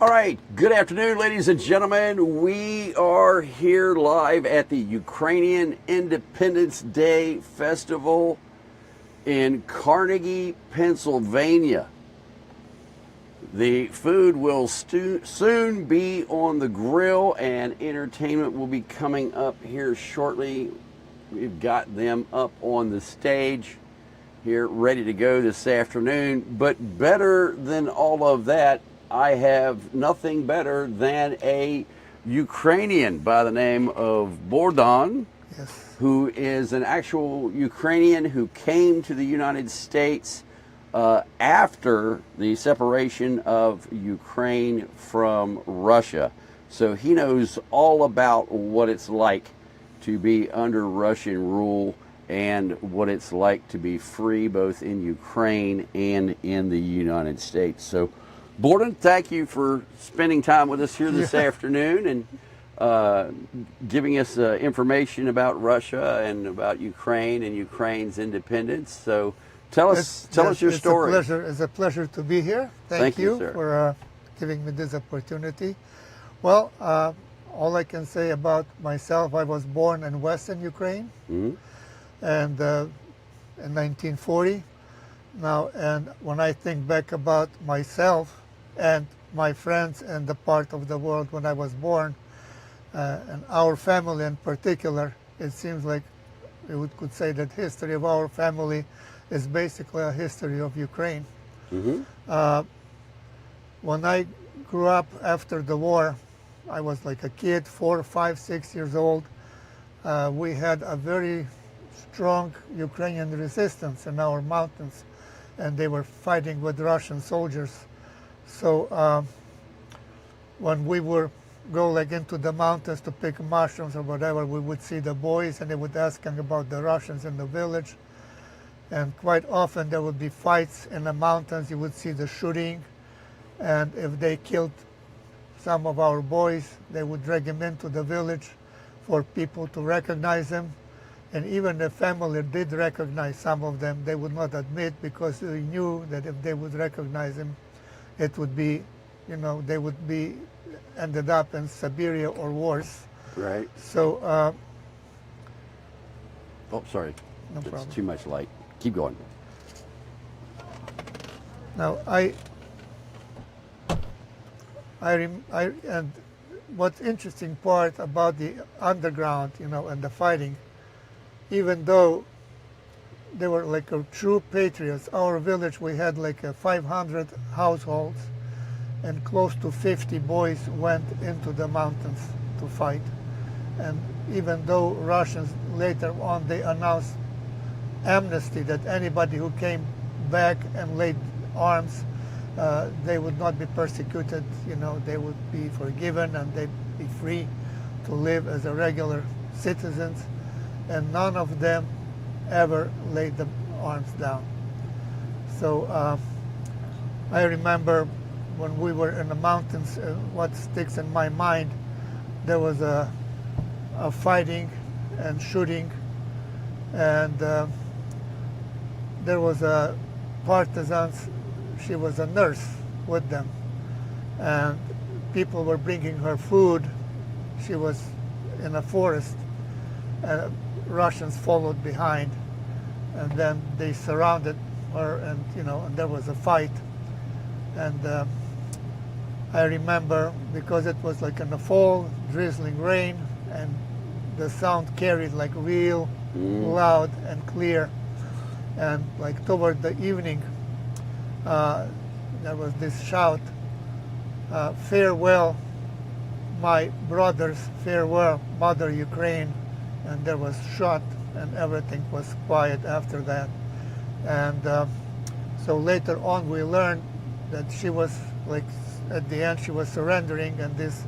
All right, good afternoon, ladies and gentlemen. We are here live at the Ukrainian Independence Day Festival in Carnegie, Pennsylvania. The food will soon be on the grill, and entertainment will be coming up here shortly. We've got them up on the stage here ready to go this afternoon. But better than all of that, I have nothing better than a Ukrainian by the name of Bogdan, Yes. who is an actual Ukrainian who came to the United States after the separation of Ukraine from Russia. So he knows all about what it's like to be under Russian rule and what it's like to be free both in Ukraine and in the United States. So Bogdan, thank you for spending time with us here this afternoon and giving us information about Russia and about Ukraine and Ukraine's independence. So tell us your story. It's a pleasure to be here. Thank you sir. for giving me this opportunity. Well, all I can say about myself, I was born in Western Ukraine, and in 1940. Now, and when I think back about myself and my friends and the part of the world when I was born, and our family in particular, it seems like we could say that history of our family is basically a history of Ukraine. When I grew up after the war, I was like a kid, 4, 5, 6 years old. We had a very strong Ukrainian resistance in our mountains, and they were fighting with Russian soldiers. So when we would go like into the mountains to pick mushrooms or whatever, we would see the boys and they would ask them about the Russians in the village. And quite often there would be fights in the mountains. You would see the shooting. And if they killed some of our boys, they would drag them into the village for people to recognize them. And even the family did recognize some of them, they would not admit because they knew that if they would recognize them, it would be, they would be ended up in Siberia or worse. Right. So, oh, sorry. No problem. It's too much light. Keep going. Now, and what's interesting part about the underground, and the fighting, even though they were like a true patriots, our village, we had like 500 households, and close to 50 boys went into the mountains to fight. And even though Russians later on, they announced amnesty, that anybody who came back and laid arms, they would not be persecuted, they would be forgiven and they'd be free to live as a regular citizens. And none of them ever laid the arms down. So I remember when we were in the mountains, what sticks in my mind, there was a fighting and shooting, and there was a partisans, she was a nurse with them, and people were bringing her food. She was in a forest, and Russians followed behind, and then they surrounded her, and and there was a fight. And I remember, because it was like in the fall, drizzling rain, and the sound carried like real loud and clear. And like toward the evening, there was this shout, farewell, my brothers, farewell, Mother Ukraine. And there was shot, and everything was quiet after that. And so later on, we learned that she was, like, at the end, she was surrendering, and this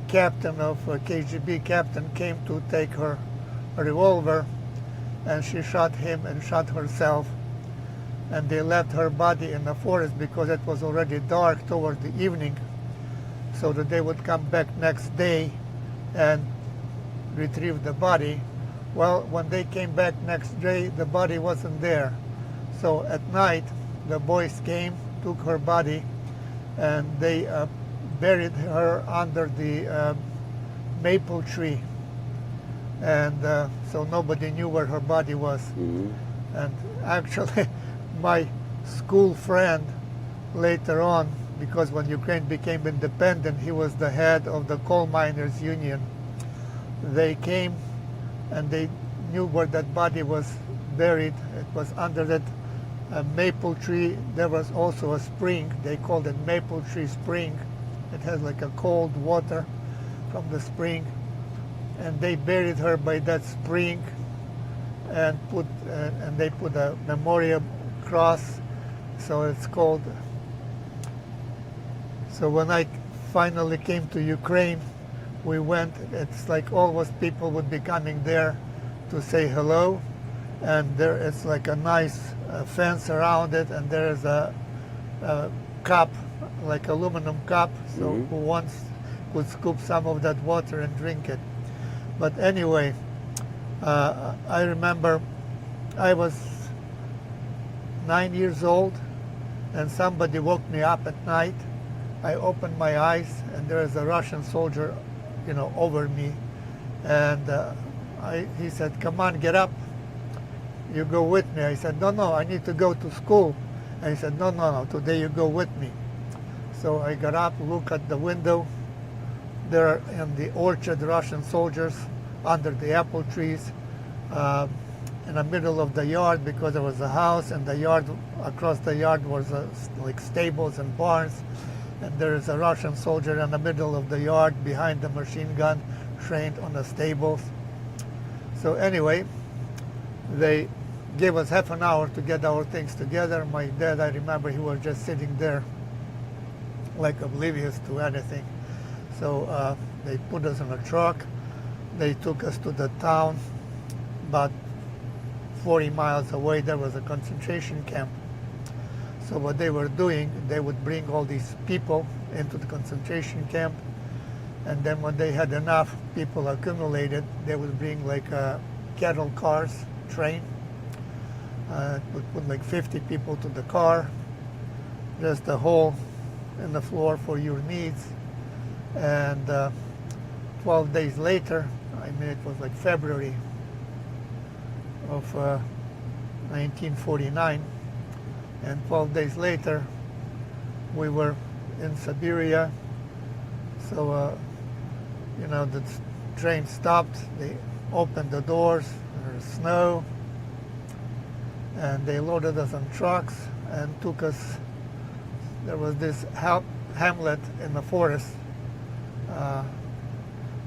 captain of KGB captain came to take her revolver, and she shot him and shot herself. And they left her body in the forest because it was already dark toward the evening, so that they would come back next day and retrieve the body. Well, when they came back next day, the body wasn't there. So at night, the boys came, took her body, and they buried her under the maple tree. And so nobody knew where her body was. Mm-hmm. And actually, my school friend later on, because when Ukraine became independent, he was the head of the coal miners union. They came and they knew where that body was buried. It was under that maple tree. There was also a spring. They called it Maple Tree Spring. It has like a cold water from the spring. And they buried her by that spring, and they put a memorial cross. So it's called. So when I finally came to Ukraine, we went. It's like always people would be coming there to say hello, and there is like a nice fence around it, and there is a cup, like aluminum cup. So who wants could scoop some of that water and drink it. But anyway, I remember I was 9 years old, and somebody woke me up at night. I opened my eyes, and there is a Russian soldier, over me, and he said, "Come on, get up. You go with me." I said, "No, I need to go to school." And he said, "No, today you go with me." So I got up, looked at the window. There in the orchard, Russian soldiers under the apple trees, in the middle of the yard, because there was a house, and the yard across the yard was like stables and barns, and there is a Russian soldier in the middle of the yard behind the machine gun, trained on the stables. So anyway, they gave us half an hour to get our things together. My dad, I remember, he was just sitting there like oblivious to anything. So they put us in a truck. They took us to the town. About 40 miles away, there was a concentration camp. So what they were doing, they would bring all these people into the concentration camp, and then when they had enough people accumulated, they would bring like a cattle cars train. Would put like 50 people to the car, just a hole in the floor for your needs. And 12 days later, it was like February of 1949, and 12 days later, we were in Siberia. So, the train stopped, they opened the doors, there was snow, and they loaded us on trucks and took us. There was this hamlet in the forest.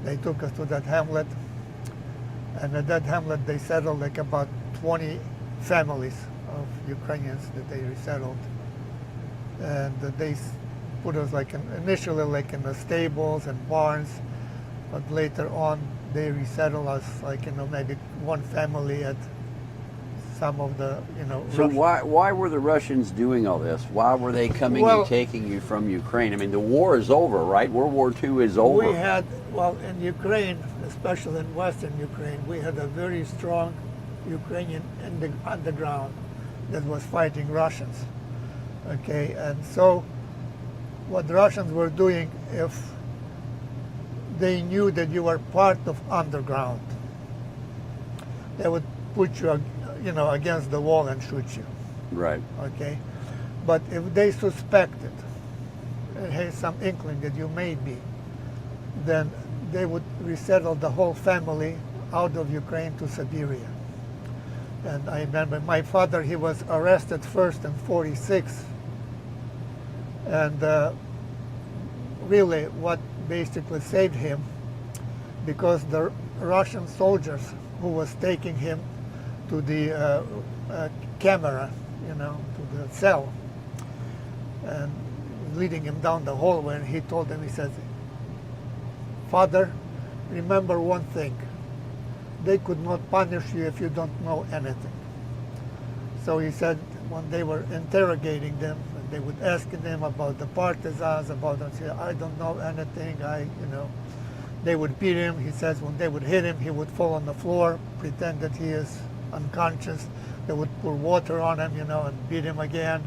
They took us to that hamlet, and at that hamlet they settled like about 20 families of Ukrainians that they resettled. And they put us initially in the stables and barns, but later on they resettled us maybe one family at some of the So why were the Russians doing all this? Why were they coming and taking you from Ukraine? I mean, the war is over, right? World War II is over. We had, in Ukraine, especially in Western Ukraine, we had a very strong Ukrainian underground that was fighting Russians. Okay, and so what the Russians were doing, if they knew that you were part of underground, they would put you against the wall and shoot you. Right. Okay. But if they suspected, had some inkling that you may be, then they would resettle the whole family out of Ukraine to Siberia. And I remember my father, he was arrested first in 46. And really what basically saved him, because the Russian soldiers who was taking him to the camera, to the cell, and leading him down the hallway, and he told him, he said, "Father, remember one thing, they could not punish you if you don't know anything." So he said when they were interrogating them, they would ask them about the partisans, about them, say, "I don't know anything, They would beat him. He says when they would hit him, he would fall on the floor, pretend that he is unconscious. They would pour water on him, and beat him again.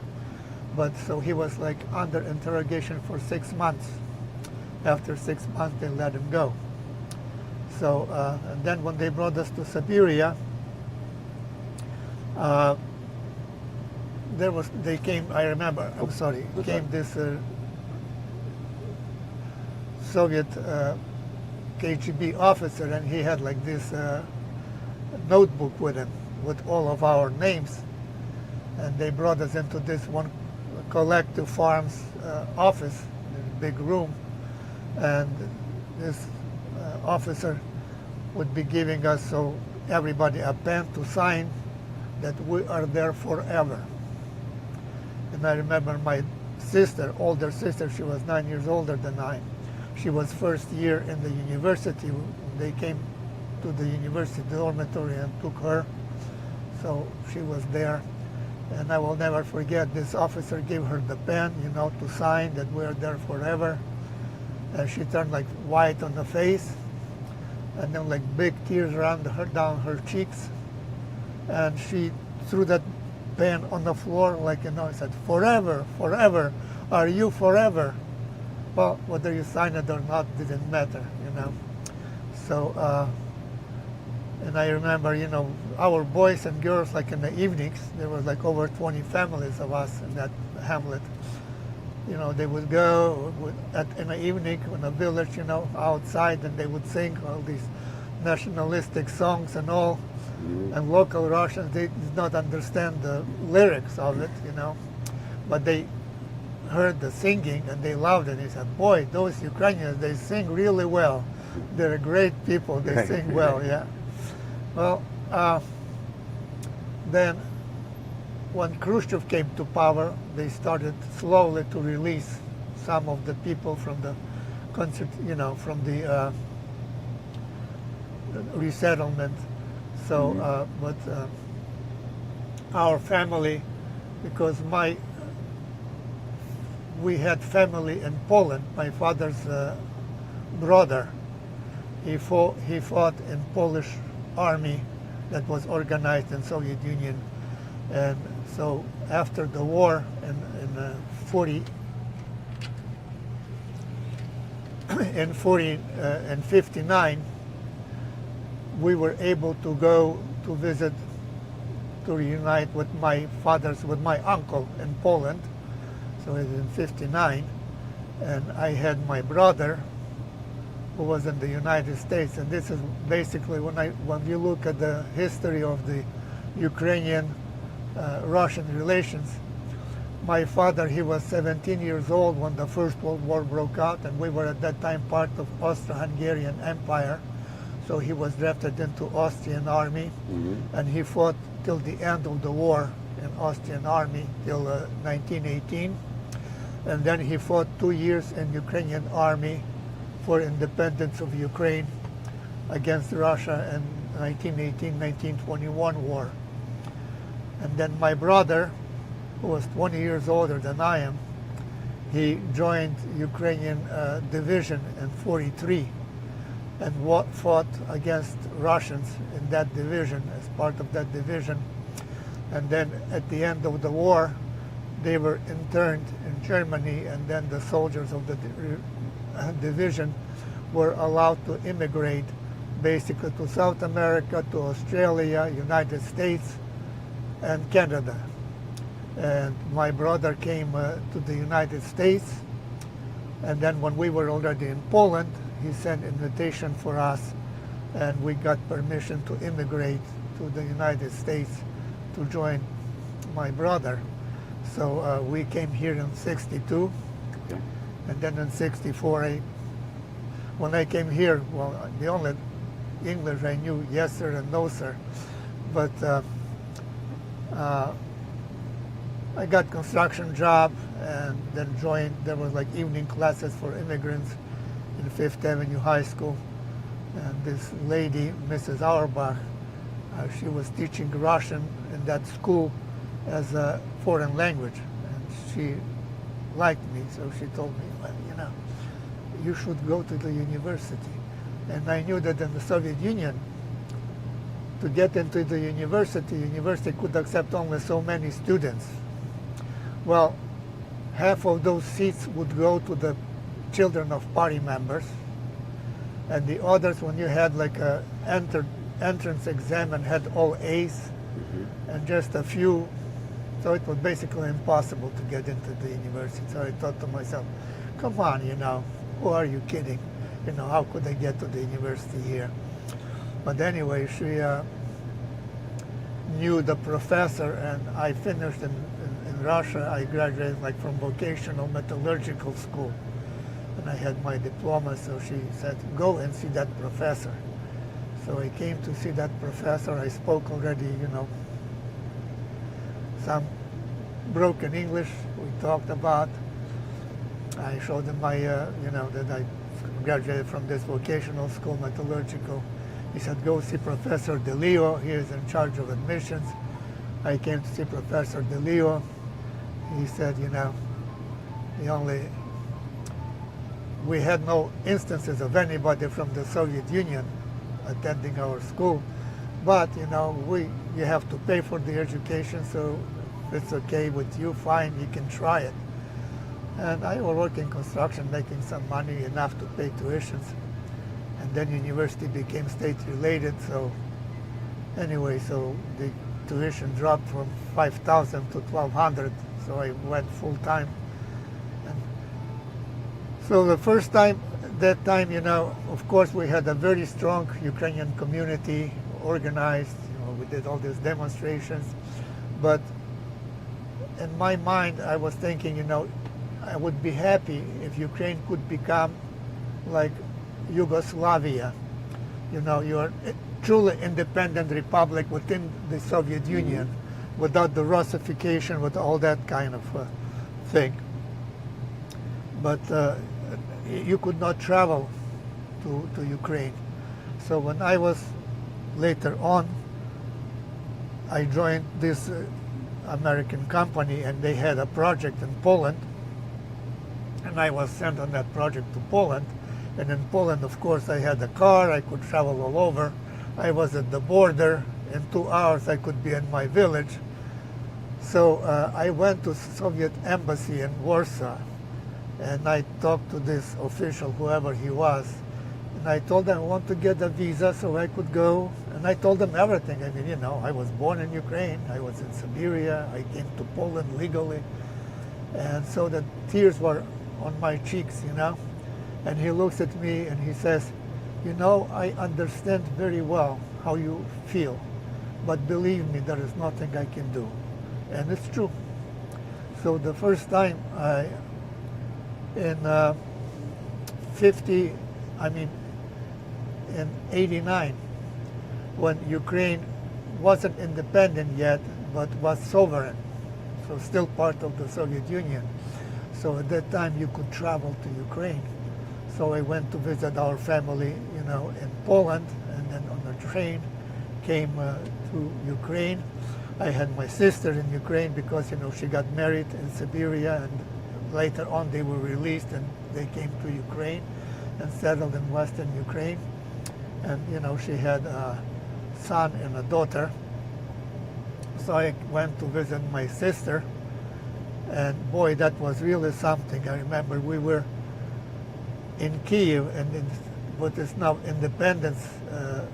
But so he was under interrogation for 6 months. After 6 months, they let him go. So, and then when they brought us to Siberia, they came, I remember, I'm sorry, came this Soviet KGB officer, and he had like this notebook with him with all of our names, and they brought us into this one collective farms office, a big room, and this officer would be giving us, so everybody, a pen to sign that we are there forever. And I remember my sister, older sister, she was 9 years older than I. She was first year in the university. They came to the university dormitory and took her. So she was there. And I will never forget, this officer gave her the pen, you know, to sign that we're there forever. And she turned like white on the face. And then like big tears ran down her cheeks. And she threw that pen on the floor, like, you know, said, "Forever, forever, are you forever?" Well, whether you sign it or not didn't matter, you know. So, and I remember, you know, our boys and girls, like in the evenings, there was like over 20 families of us in that hamlet. You know, they would go in the evening in the village, you know, outside, and they would sing all these nationalistic songs and all. And local Russians, they did not understand the lyrics of it, you know, but they heard the singing and they loved it. They said, "Boy, those Ukrainians, they sing really well. They're great people. They sing well." Yeah. Well, then when Khrushchev came to power, they started slowly to release some of the people from the you know, from the resettlement. So, but our family, because we had family in Poland. My father's brother, he fought in Polish army that was organized in Soviet Union, and so after the war in 59, we were able to go to visit, to reunite with my uncle in Poland. So it was in 59, and I had my brother who was in the United States. And this is basically when you look at the history of the Ukrainian-Russian relations. My father, he was 17 years old when the First World War broke out, and we were at that time part of Austro-Hungarian Empire. So he was drafted into Austrian army, and he fought till the end of the war in Austrian army till 1918. And then he fought 2 years in Ukrainian army for independence of Ukraine against Russia in 1918-1921 war. And then my brother, who was 20 years older than I am, he joined Ukrainian division in 43 and fought against Russians in that division, as part of that division. And then at the end of the war, they were interned in Germany, and then the soldiers of the division were allowed to immigrate basically to South America, to Australia, United States, and Canada. And my brother came to the United States, and then when we were already in Poland, he sent invitation for us, and we got permission to immigrate to the United States to join my brother. So we came here in 62, okay. And then in 64, when I came here, well, the only English I knew, yes sir and no sir, but I got construction job and then joined, there was like evening classes for immigrants in Fifth Avenue High School. And this lady, Mrs. Auerbach, she was teaching Russian in that school as a foreign language. And she liked me, so she told me, well, you know, you should go to the university. And I knew that in the Soviet Union, to get into the university could accept only so many students. Well, half of those seats would go to the children of party members, and the others, when you had like a entrance exam and had all A's, and just a few, so it was basically impossible to get into the university. So I thought to myself, come on, you know, who are you kidding? You know, how could I get to the university here? But anyway, she knew the professor, and I finished in Russia. I graduated like from vocational metallurgical school, and I had my diploma. So she said, go and see that professor. So I came to see that professor. I spoke already, you know, some broken English we talked about. I showed him my, you know, that I graduated from this vocational school, metallurgical. He said, go see Professor DeLeo. He is in charge of admissions. I came to see Professor DeLeo. He said, you know, we had no instances of anybody from the Soviet Union attending our school, but, you know, you have to pay for the education, so if it's okay with you, fine, you can try it. And I was working construction, making some money, enough to pay tuitions. And then university became state-related, so anyway, so the tuition dropped from 5,000 to 1,200, so I went full-time. And so the first time, that time, you know, of course, we had a very strong Ukrainian community organized. You know, we did all these demonstrations, but in my mind, I was thinking, you know, I would be happy if Ukraine could become like Yugoslavia. You know, you're a truly independent republic within the Soviet Union, without the Russification, with all that kind of thing. But you could not travel to Ukraine. So when I was later on, I joined this American company, and they had a project in Poland, and I was sent on that project to Poland. And in Poland, of course, I had a car, I could travel all over. I was at the border. In 2 hours, I could be in my village. So I went to Soviet embassy in Warsaw, and I talked to this official, whoever he was, and I told them I want to get a visa so I could go. And I told them everything. I mean, you know, I was born in Ukraine, I was in Siberia, I came to Poland legally. And so the tears were on my cheeks, you know. And he looks at me and he says, you know, I understand very well how you feel, but believe me, there is nothing I can do. And it's true. So the first time in 89, when Ukraine wasn't independent yet, but was sovereign, so still part of the Soviet Union. So at that time you could travel to Ukraine. So I went to visit our family, you know, in Poland, and then on the train came to Ukraine. I had my sister in Ukraine because, you know, she got married in Siberia, and later on they were released and they came to Ukraine and settled in Western Ukraine. And, you know, she had a son and a daughter. So I went to visit my sister, and boy, that was really something. I remember we were in Kiev, and in what is now Independence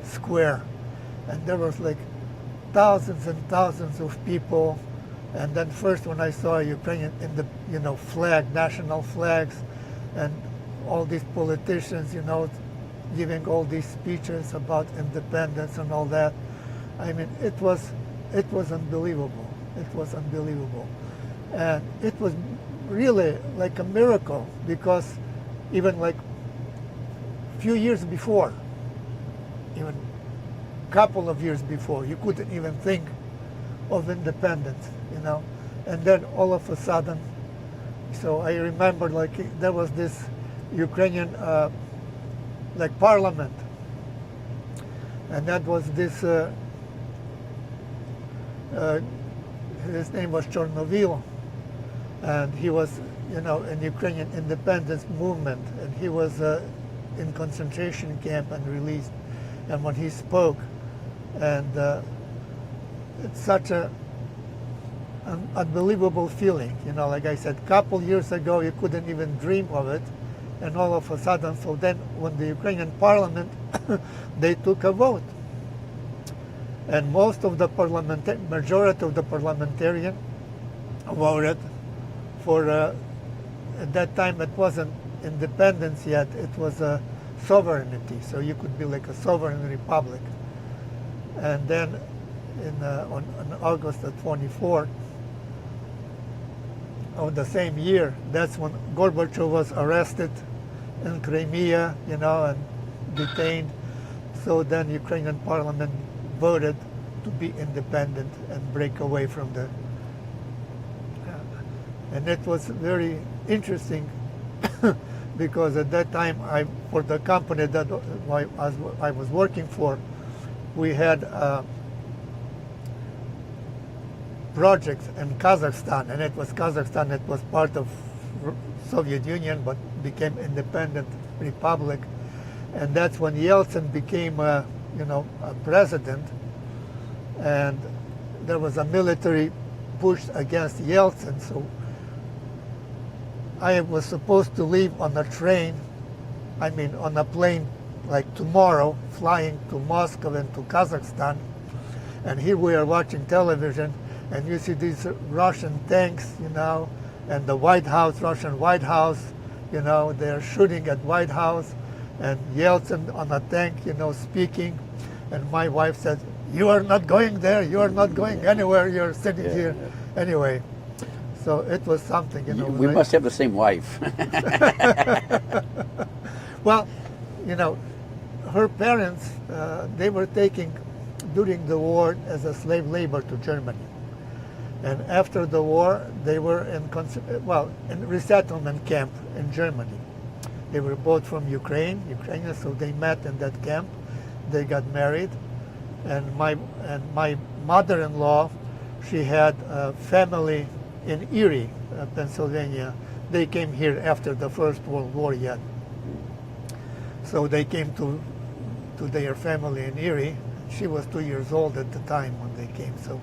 Square, and there was like thousands and thousands of people. And then first when I saw Ukrainian in the, you know, flag, national flags, and all these politicians, you know, giving all these speeches about independence and all that, I mean, it was unbelievable. It was unbelievable. And it was really like a miracle, because even like a few years before, even a couple of years before, you couldn't even think of independence, you know. And then all of a sudden, so I remember like there was this Ukrainian like parliament, and that was this his name was Chernovil, and he was, you know, in Ukrainian independence movement, and he was in concentration camp and released. And when he spoke, and it's such an unbelievable feeling, you know. Like I said, a couple years ago you couldn't even dream of it, and all of a sudden, so then when the Ukrainian parliament, they took a vote. And most of the majority of the parliamentarian voted for, at that time it wasn't independence yet, it was a sovereignty, so you could be like a sovereign republic. And then on August the 24th of the same year, that's when Gorbachev was arrested in Crimea, and detained. So then Ukrainian parliament voted to be independent and break away from the, and it was very interesting because at that time, for the company that I was working for, we had projects in Kazakhstan, and it was Kazakhstan. It was part of Soviet Union, but became independent republic, and that's when Yeltsin became, a president, and there was a military push against Yeltsin. So I was supposed to leave on a train, on a plane, like tomorrow, flying to Moscow and to Kazakhstan. And here we are watching television, and you see these Russian tanks, and the White House, Russian White House, they're shooting at White House, and Yeltsin on a tank, speaking. And my wife said, "You are not going there, you are not going anywhere, you're sitting here." Anyway, so it was something, We must have the same wife. Well, her parents, they were taken during the war as a slave labor to Germany. And after the war, they were in resettlement camp in Germany. They were both from Ukrainians, so they met in that camp. They got married, and my mother-in-law, she had a family in Erie, Pennsylvania. They came here after the First World War yet. So they came to their family in Erie. She was 2 years old at the time when they came, so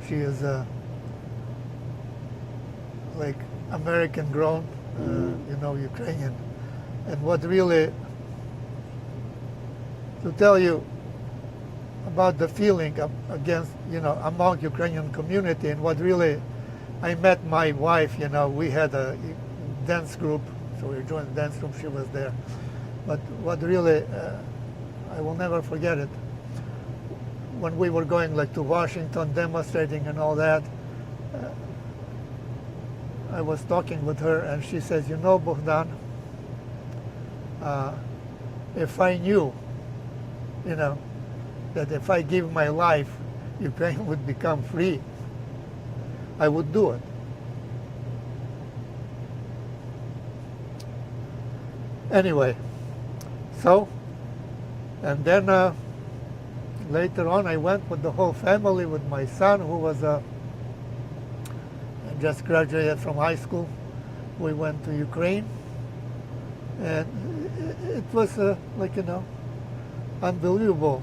she is like American grown, Ukrainian. And what really, to tell you about the feeling against, among Ukrainian community, and what really, I met my wife, we had a dance group, so we joined the dance group, she was there. But what really, I will never forget it, when we were going like to Washington, demonstrating and all that, I was talking with her, and she says, Bogdan, if I knew, that if I give my life, Ukraine would become free, I would do it. Anyway, so, and then later on I went with the whole family, with my son, who was just graduated from high school. We went to Ukraine, and it was unbelievable.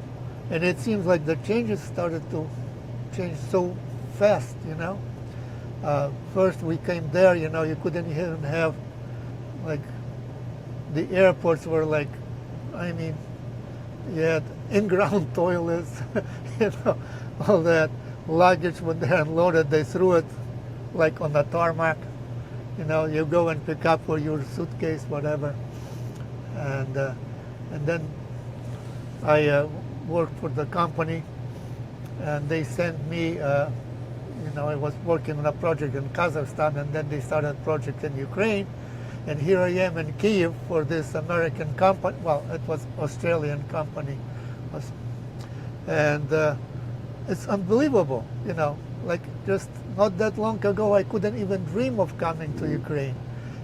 And it seems like the changes started to change so fast, First we came there, you couldn't even have, the airports were you had in-ground toilets, all that. Luggage, when they unloaded, they threw it on the tarmac. You go and pick up for your suitcase, whatever. And then I worked for the company, and they sent me, I was working on a project in Kazakhstan, and then they started a project in Ukraine. And here I am in Kyiv for this American company. Well, it was Australian company. And it's unbelievable, just not that long ago, I couldn't even dream of coming to Ukraine.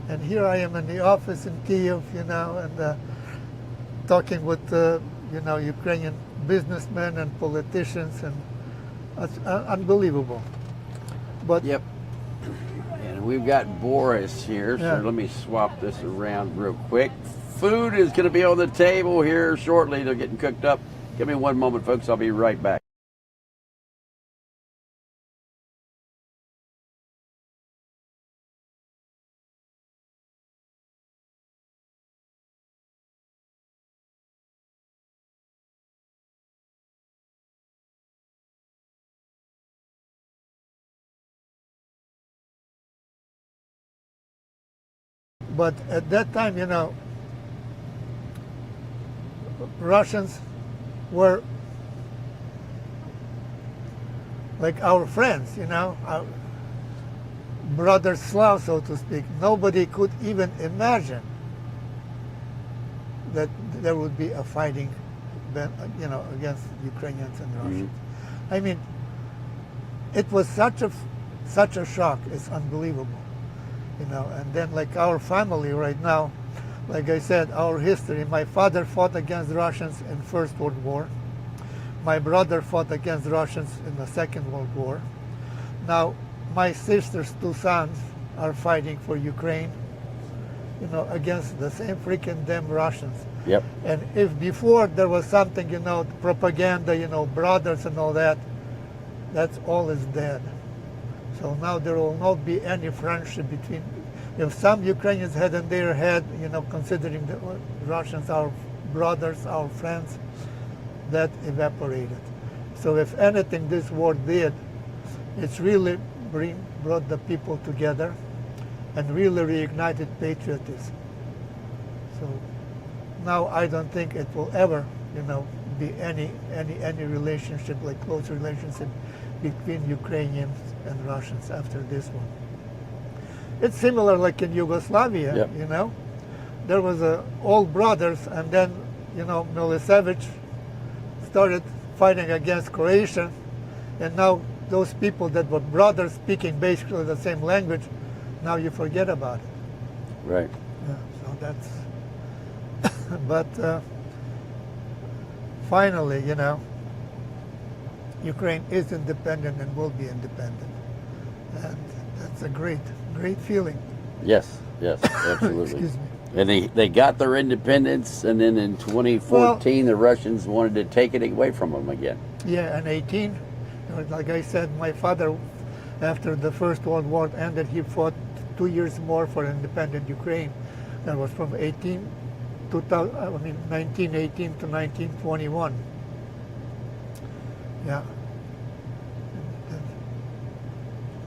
And here I am in the office in Kyiv, and talking with, Ukrainian businessmen and politicians, and it's unbelievable. But yep. And we've got Boris here, so Yeah. let me swap this around real quick. Food is going to be on the table here shortly. They're getting cooked up. Give me one moment, folks. I'll be right back. But at that time, Russians were like our friends, our brother Slav, so to speak. Nobody could even imagine that there would be a fighting, against Ukrainians and Russians. I mean, it was such a shock. It's unbelievable, And then, like our family right now, like I said, our history. My father fought against Russians in First World War. My brother fought against Russians in the Second World War. Now, my sister's two sons are fighting for Ukraine, against the same freaking damn Russians. Yep. And if before there was something, propaganda, brothers and all that, that's all is dead. So now there will not be any friendship between, if some Ukrainians had in their head, considering the Russians our brothers, our friends, that evaporated. So if anything this war did, it's really brought the people together and really reignited patriotism. So now I don't think it will ever, be any relationship, like close relationship between Ukrainians and Russians after this one. It's similar like in Yugoslavia, Yep. There was all brothers, and then, Milosevic started fighting against Croatia, and now those people that were brothers speaking basically the same language, now you forget about it. Right. Yeah, so that's, but finally, Ukraine is independent and will be independent. And that's a great feeling. Yes, absolutely. Excuse me. And they got their independence, and then in 2014, the Russians wanted to take it away from them again. Yeah, and 18, like I said, my father, after the First World War ended, he fought 2 years more for independent Ukraine. That was from 1918 to 1921. Yeah.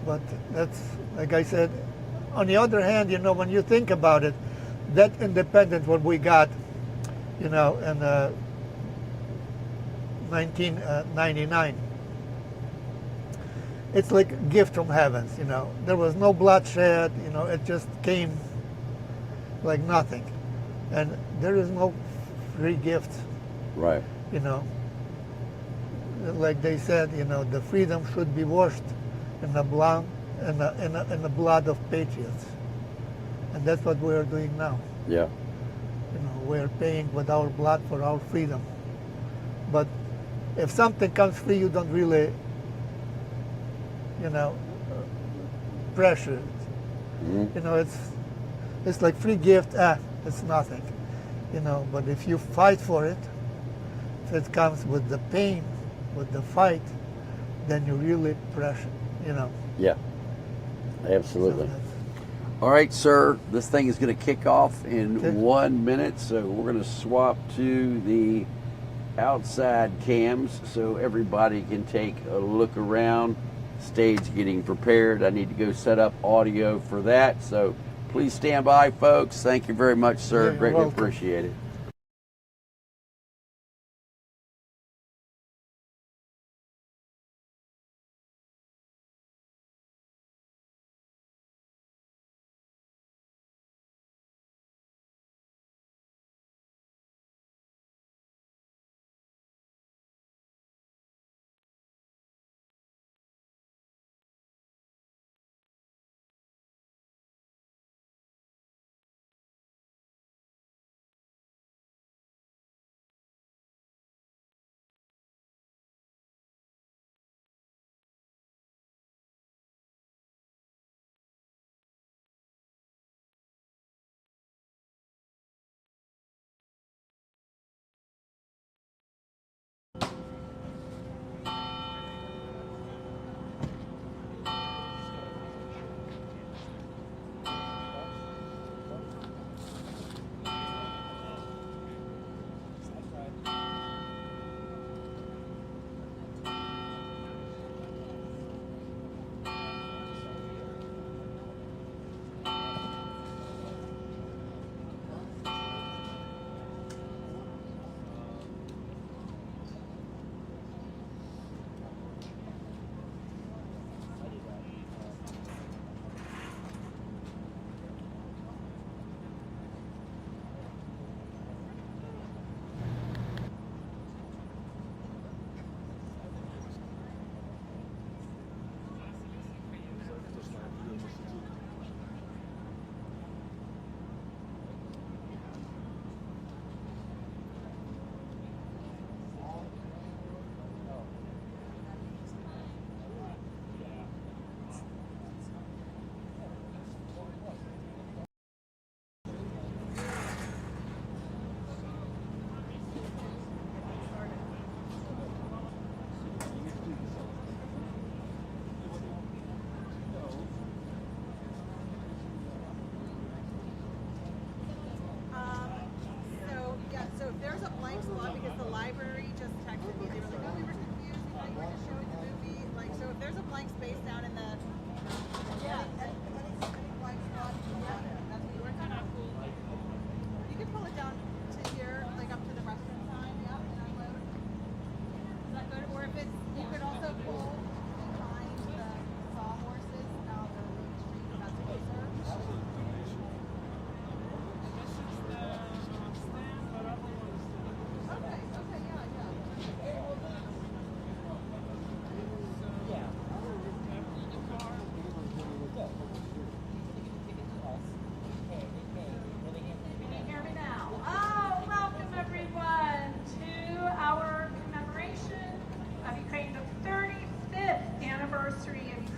But that's, like I said, on the other hand, when you think about it, that independence what we got, in 1999, it's like a gift from heavens, There was no bloodshed, it just came like nothing. And there is no free gift, Right. Like they said, the freedom should be washed in the blood, in the blood of patriots. And that's what we are doing now. Yeah. We're paying with our blood for our freedom. But if something comes free, you don't really, pressure it. It's like free gift, it's nothing. But if you fight for it, if it comes with the pain, with the fight, then you really pressure, Yeah. Absolutely. So All right, sir. This thing is going to kick off in Okay. 1 minute, so we're going to swap to the outside cams so everybody can take a look around. Stage getting prepared. I need to go set up audio for that, so please stand by, folks. Thank you very much, sir. Yeah, you're Greatly welcome. appreciate it.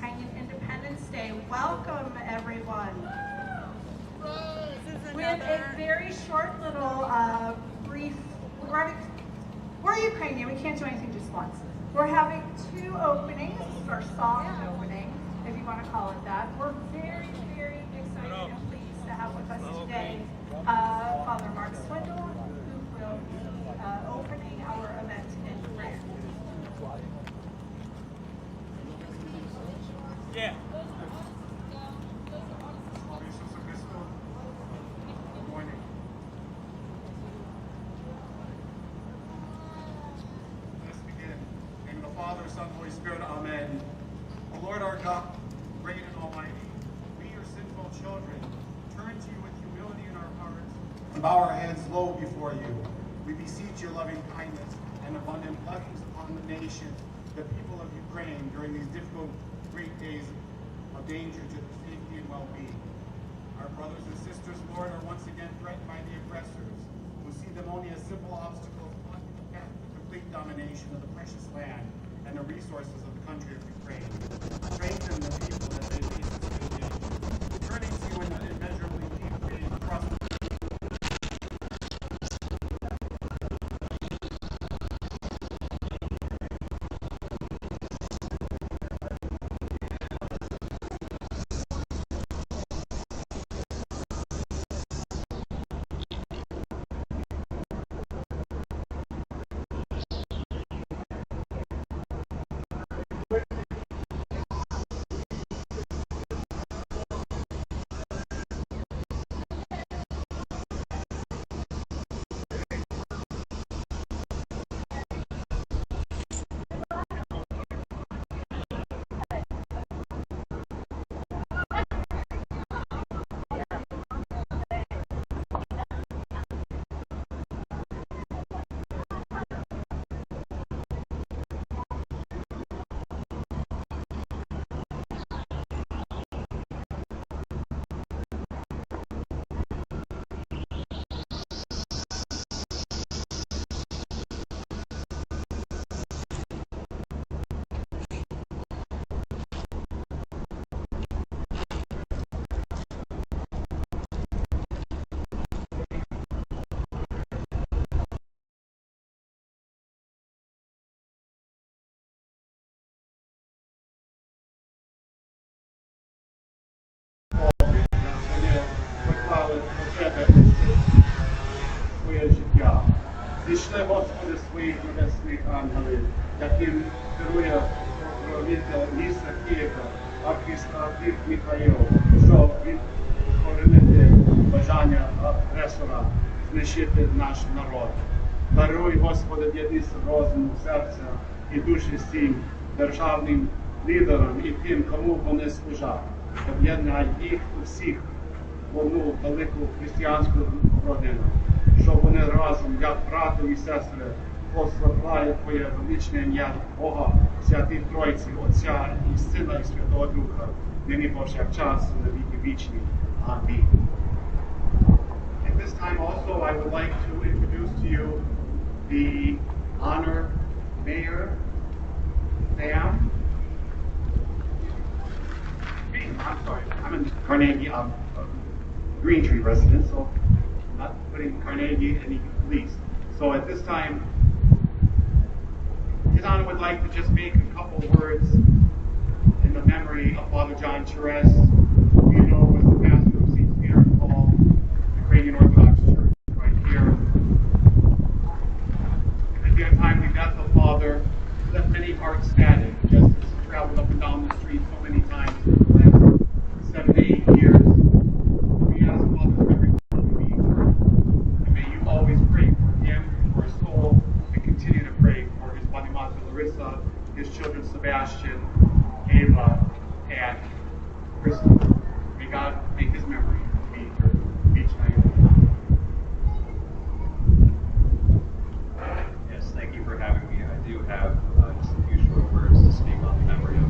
Ukrainian Independence Day. Welcome, everyone. We have a very short little brief, we're Ukrainian, we can't do anything just once. We're having two openings. This is our soft opening, if you want to call it that. We're very, very excited and pleased to have with us today Father Mark Swindle, who will be opening our event in prayer. Yeah. Father, Son, Holy Spirit, Amen. O Lord our God, great and almighty, we, your sinful children, turn to you with humility in our hearts and bow our heads low before you. We beseech your loving kindness and abundant blessings upon the nation, the people of Ukraine, during these difficult, great days of danger to their safety and well-being. Our brothers and sisters, Lord, are once again threatened by the aggressors, who see them only as simple obstacles on the path to complete domination of the precious land and the resources of the country of Ukraine. Strengthen the people that they face this day, turning to you in immeasurably deep faith, trust. Поклали на тебе своє життя. Зійшли, Господи, своїх небесних ангелів, яким керує правитель міста Києва, архістратик Михайло, щоб відкоренити бажання агресора знищити наш народ. Даруй, Господи, єдність розуму, серця і душі всім державним лідерам і тим, кому вони служать. Об'єднай їх усіх в одну велику християнську родину, щоб вони разом, як брати і сестри, прославляли Твоє величне ім'я Бога, Святих Тройці, Отця і Сина і Святого Духа, нині повсякчас і на віки вічні. Амінь. At this time also I would like to introduce to you the honor mayor, Sam. I'm sorry, I'm in Carnegie, I'm a Green Tree resident, so I'm not putting Carnegie any least. So at this time, His Honor would like to just make a couple words in the memory of Father John Charicters, who you know was the pastor of St. Peter and Paul, the Ukrainian Orthodox Church right here. At the untimely death of Father, left many hearts saddened, just as he traveled up and down the street so many times in the last 7 to 8 years. We ask Father for every be eternal. And may you always pray for him, for his soul, and continue to pray for his Mother Larissa, his children Sebastian, Ava, and Crystal. May God make his memory be eternal each night. Yes, thank you for having me. I do have just a few short words to speak on the memory of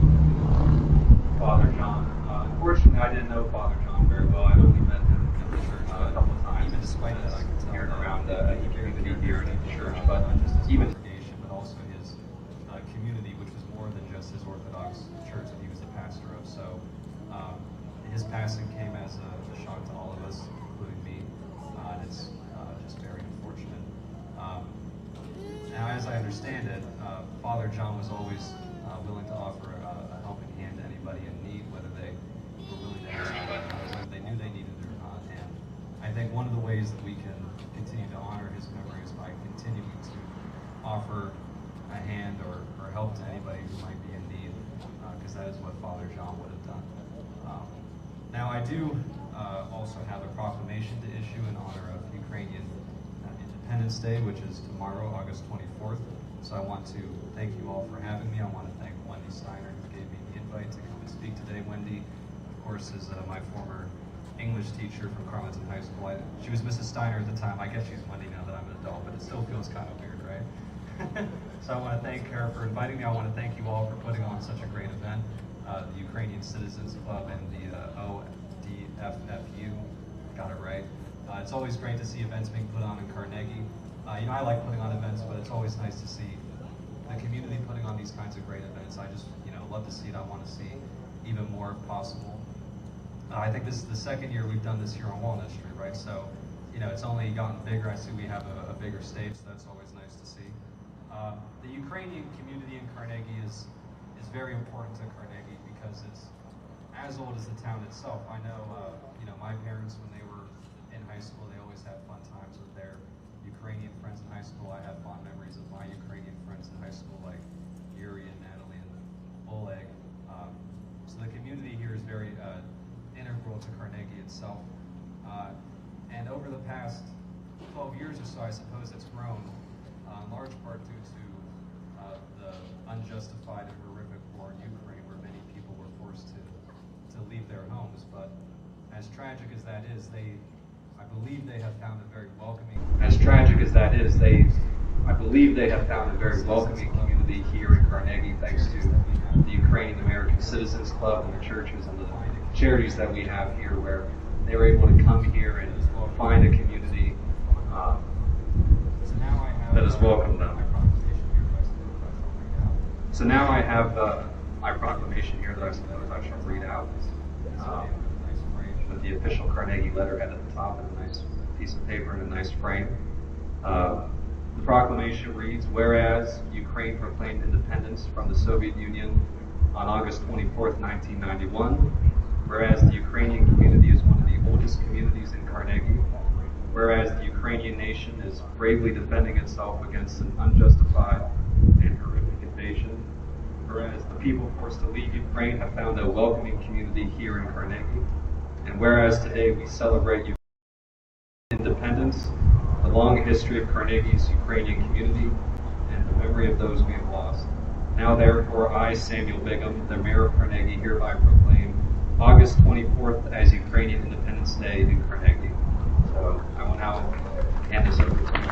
Father John. Unfortunately, I didn't know Father John very well. I only met him in the church a couple of times. Even despite that, I could tell around the community here in the church, but even congregation, but also his community, which was more than just his Orthodox church that he was the pastor passing came as a shock to all of us, including me, and it's just very unfortunate. Now, as I understand it, Father John was always willing to offer a helping hand to anybody in need, whether they were willing to ask for it, whether they knew they needed it or not. And I think one of the ways that we can continue to honor his memory is by continuing to offer a hand or help to anybody who might be in need, because that is what Father John would have done. Now, I do also have a proclamation to issue in honor of Ukrainian Independence Day, which is tomorrow, August 24th. So I want to thank you all for having me. I want to thank Wendy Steiner, who gave me the invite to come and speak today. Wendy, of course, is my former English teacher from Carleton High School. She was Mrs. Steiner at the time. I guess she's Wendy now that I'm an adult, but it still feels kind of weird, right? So I want to thank her for inviting me. I want to thank you all for putting on such a great event. The Ukrainian Citizens Club and the ODFFU, got it right. It's always great to see events being put on in Carnegie. You know, I like putting on events, but it's always nice to see the community putting on these kinds of great events. I just, love to see it. I want to see even more if possible. I think this is the second year we've done this here on Walnut Street, right? So, it's only gotten bigger. I see we have a bigger stage, so that's always nice to see. The Ukrainian community in Carnegie is very important to Carnegie because it's as old as the town itself. I know, my parents, when they were in high school, they always had fun times with their Ukrainian friends in high school. I have fond memories of my Ukrainian friends in high school, like Yuri and Natalie and Oleg. So the community here is very integral to Carnegie itself. And over the past 12 years or so, I suppose it's grown, in large part due to the unjustified and horrific war in Ukraine, where many people were forced to leave their homes. But as tragic as that is, I believe they have found a very welcoming. As tragic as that is, I believe they have found a very welcoming community here in Carnegie, thanks to the Ukrainian American Citizens Club and the churches and the charities that we have here, where they were able to come here and find a community that has welcomed them. So now I have my proclamation here that I suppose I shall read out. With the official Carnegie letterhead at the top and a nice piece of paper and a nice frame. The proclamation reads, whereas Ukraine proclaimed independence from the Soviet Union on August 24th, 1991, whereas the Ukrainian community is one of the oldest communities in Carnegie, whereas the Ukrainian nation is bravely defending itself against an unjustified and horrific invasion, whereas the people forced to leave Ukraine have found a welcoming community here in Carnegie, and whereas today we celebrate independence, the long history of Carnegie's Ukrainian community, and the memory of those we have lost. Now therefore I, Samuel Bigham, the mayor of Carnegie, hereby proclaim August 24th as Ukrainian Independence Day in Carnegie. So I will now hand this over to you.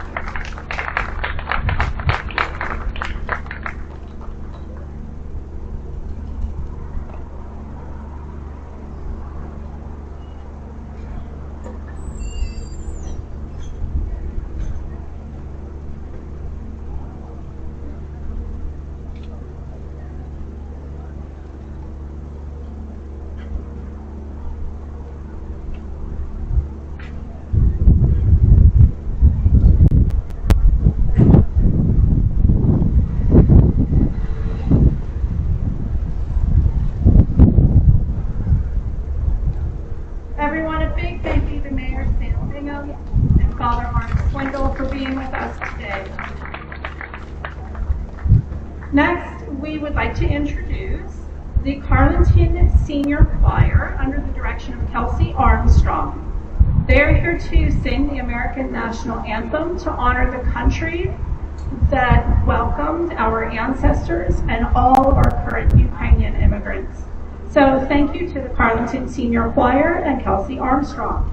Everyone, a big thank you to Mayor Sam Bingham and Father Mark Swingle for being with us today. Next, we would like to introduce the Carleton Senior Choir under the direction of Kelsey Armstrong. They are here to sing the American National Anthem to honor the country that welcomed our ancestors and all of our current Ukrainian immigrants. So thank you to the Carleton Senior Choir and Kelsey Armstrong.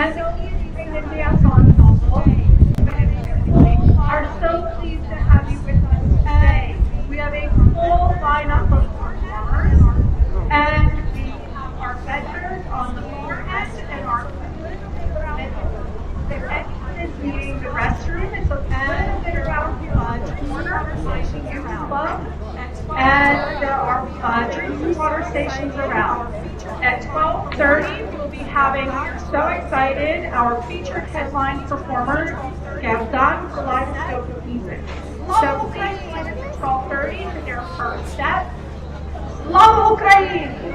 and the Ukrainian dance ensemble are so pleased to have you with us today. We have a full lineup of performers, and we have our vendors on the far end and our the exit is meeting the restroom. It's a little bit around the corner facing you club, and there are drinks and water stations around. At 12:30, we'll be having, so excited, our featured headline performer, Gavdan Kaleidoscope Music. So please join us at 12:30 for their first set. Slava Ukraini!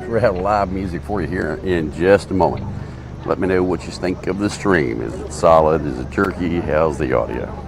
We're having live music for you here in just a moment. Let me know what you think of the stream. Is it solid? Is it jerky? How's the audio?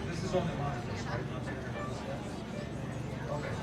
This is on the monitors, right? Not so you're gonna notice that. Okay.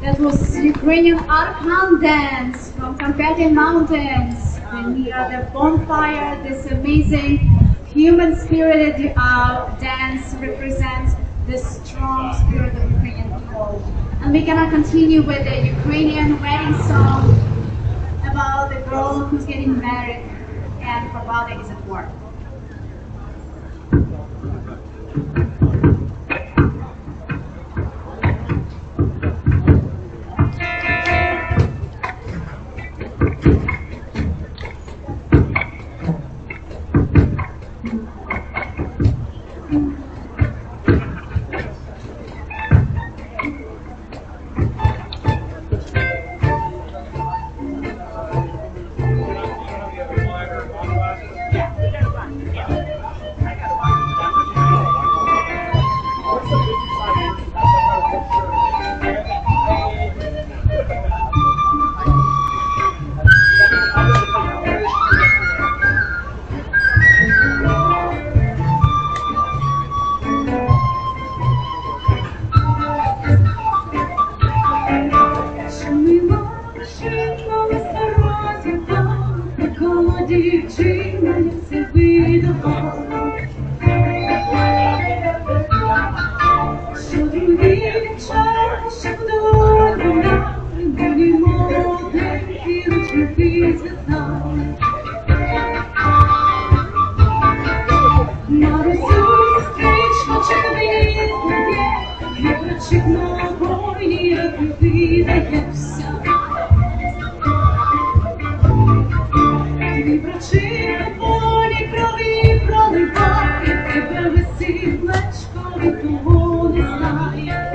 That was Ukrainian Arkan dance from Carpathian Mountains. Near the bonfire, this amazing human-spirited dance represents the strong spirit of Ukrainian people. And we're gonna continue with the Ukrainian wedding song about the girl who's getting married and her father is at work. мира привидається. Твій прочинок волі крові проливає, тебе висить мечко, від того не знає.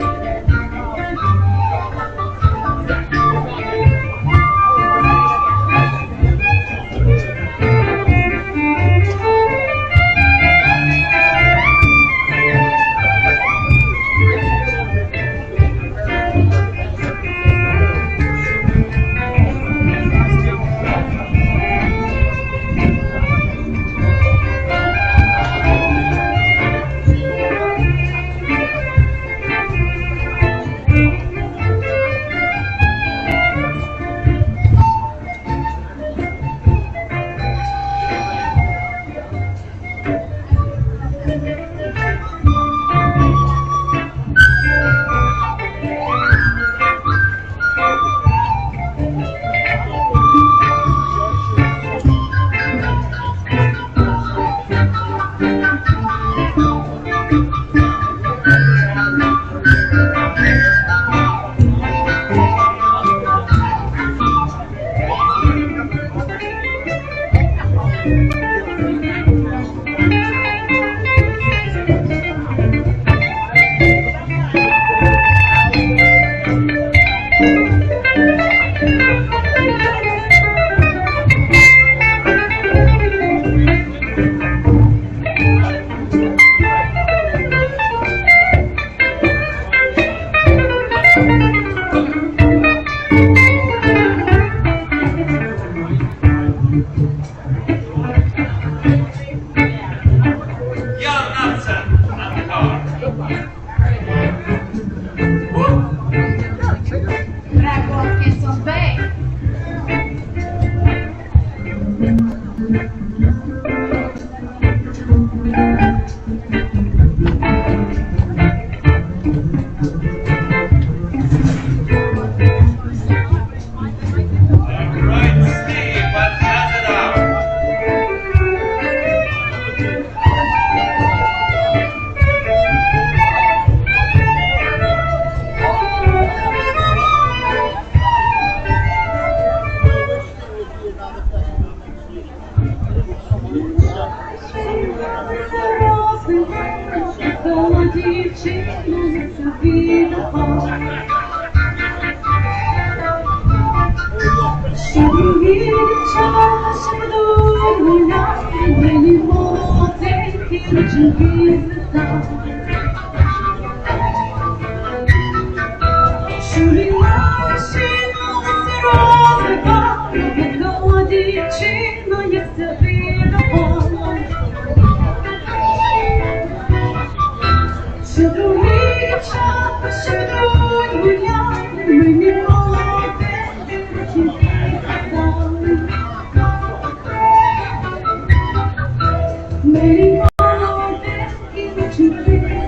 Many more than you to be.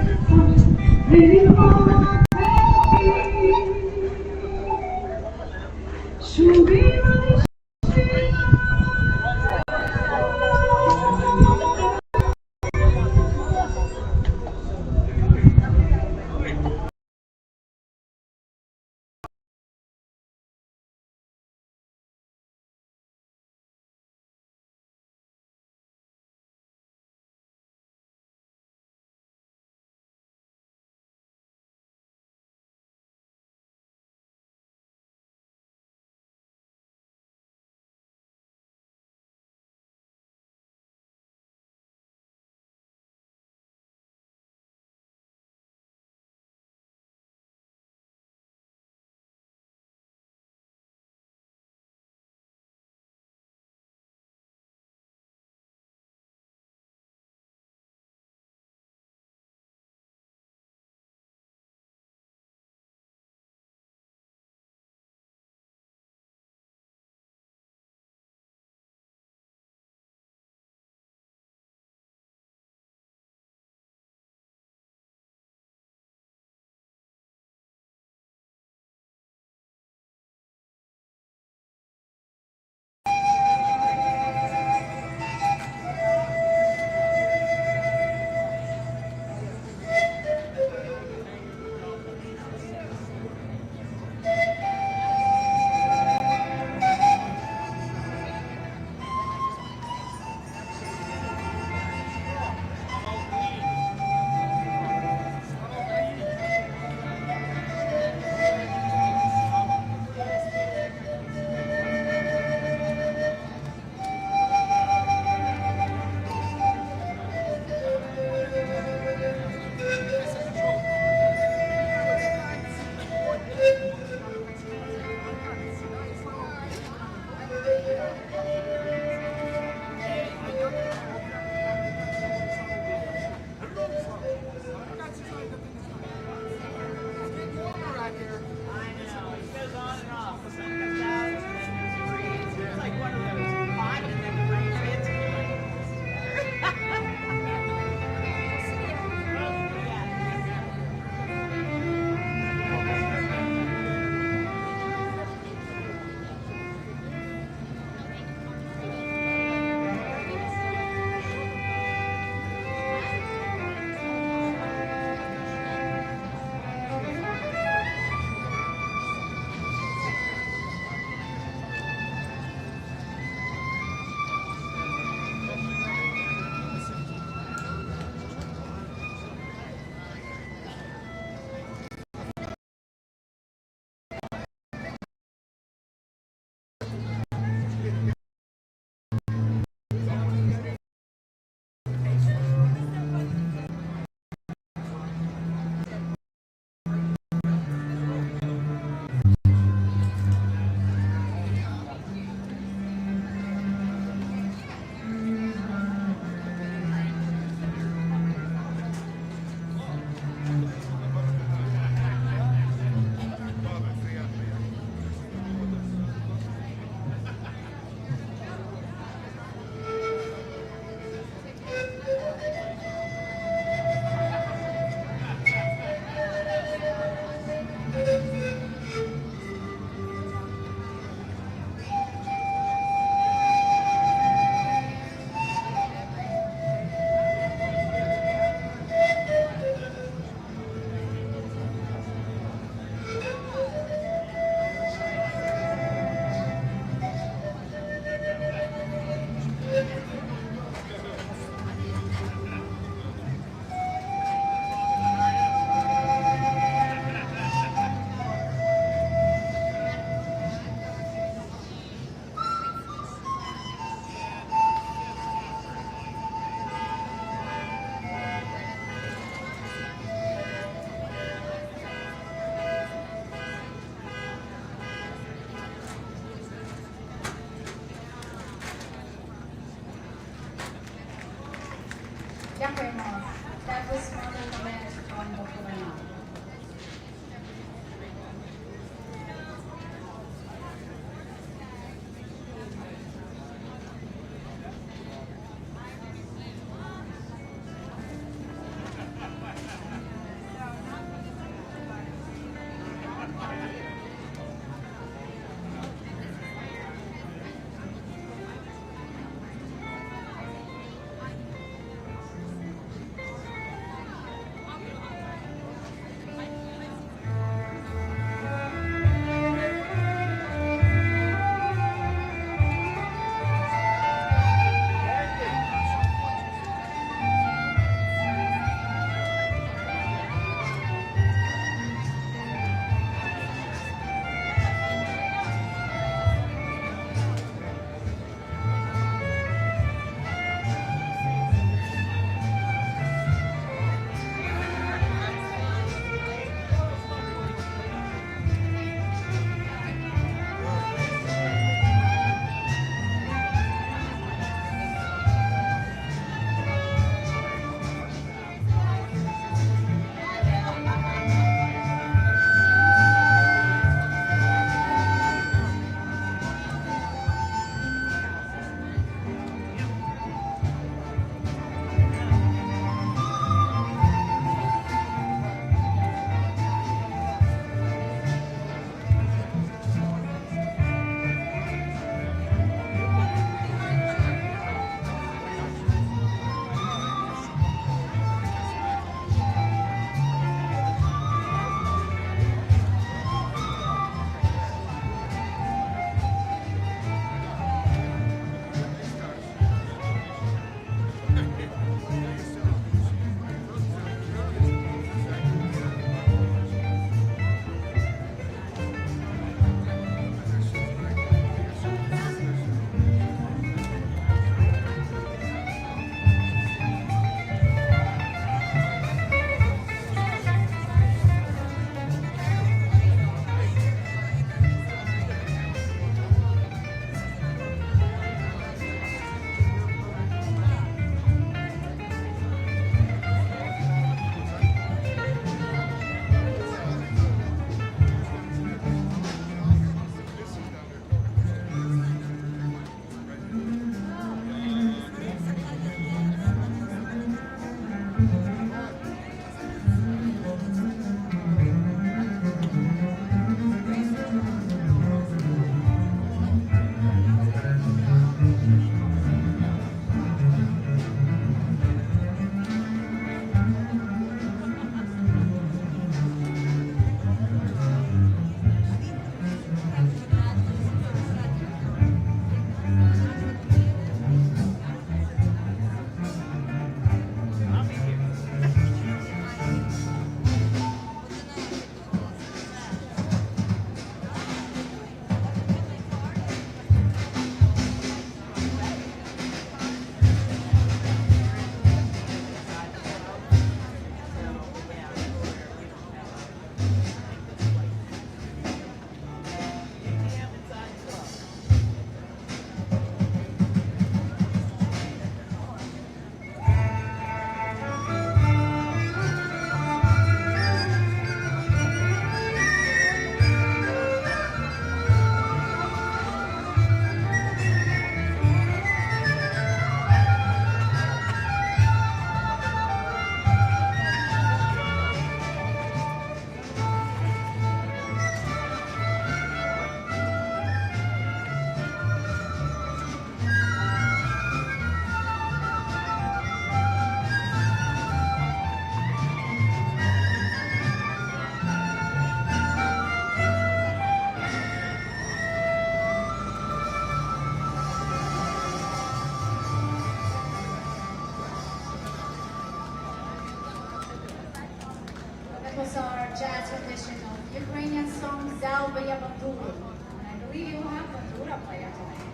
jazz rendition of Ukrainian song Zalbaya Bandura. And I believe you have Bandura player tonight.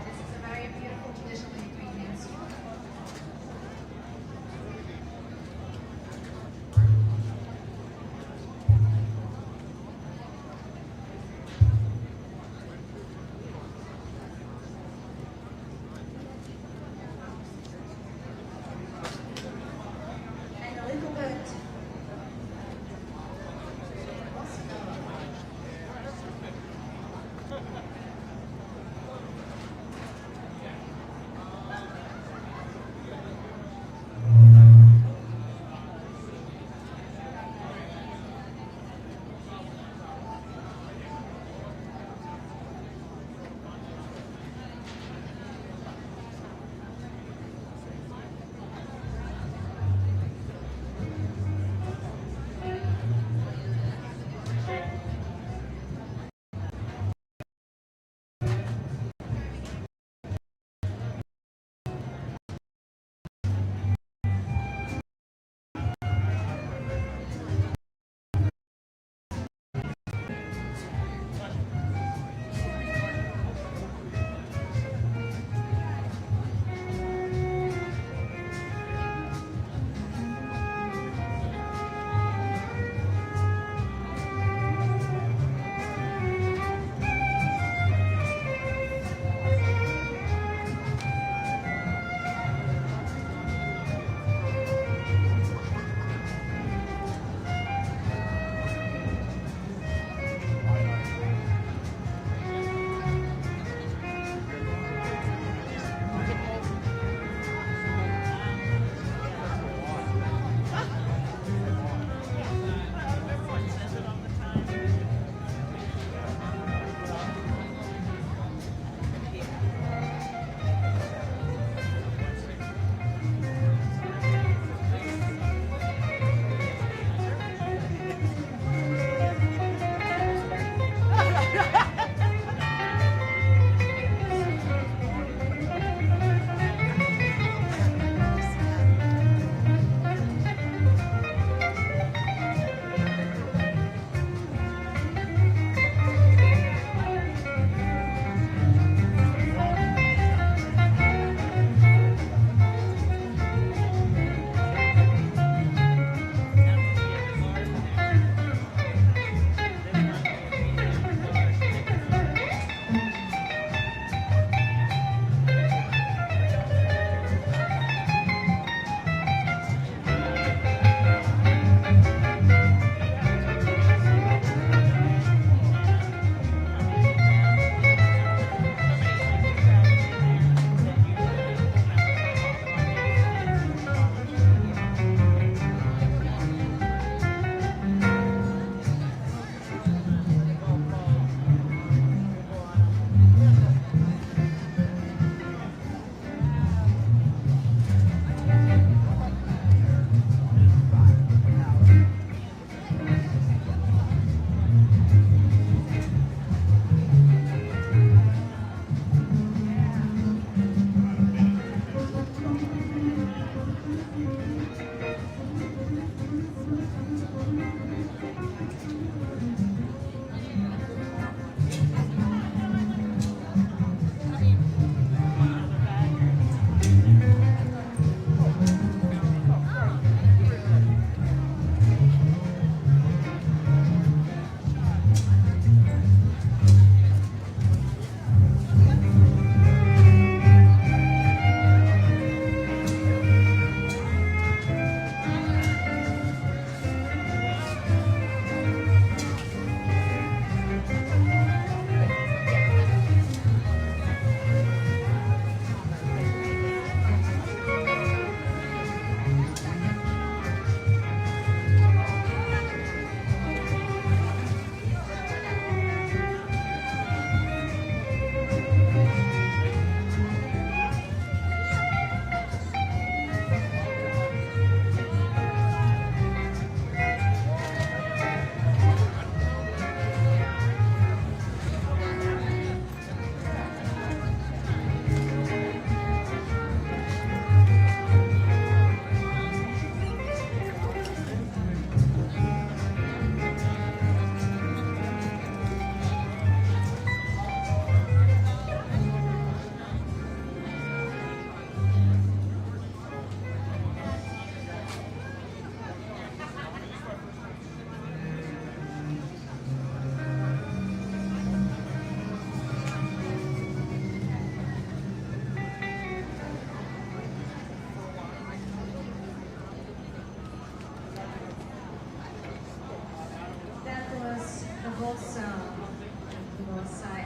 This is a very beautiful traditional Ukrainian song. And a little bit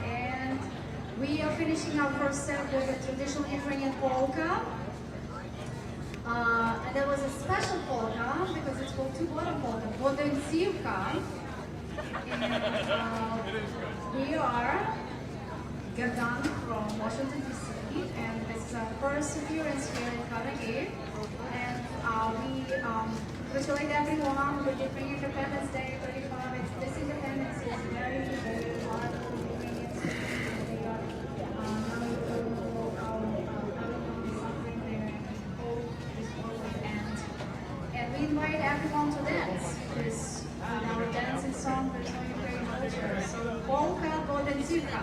And we are finishing our first set with a traditional Ukrainian polka. And there was a special polka because it's called two-bottom polka, Bodentsivka. And we are Gadan from Washington, D.C. And this is our first appearance here in Carnegie. And we congratulate everyone with the Independence Day 35. This independence is very, very hard for the Ukrainians. They are now suffering there and hope this world will end. And we invite everyone to dance because with our dancing song, there's no Ukrainian culture. So, Polka Bodentsivka.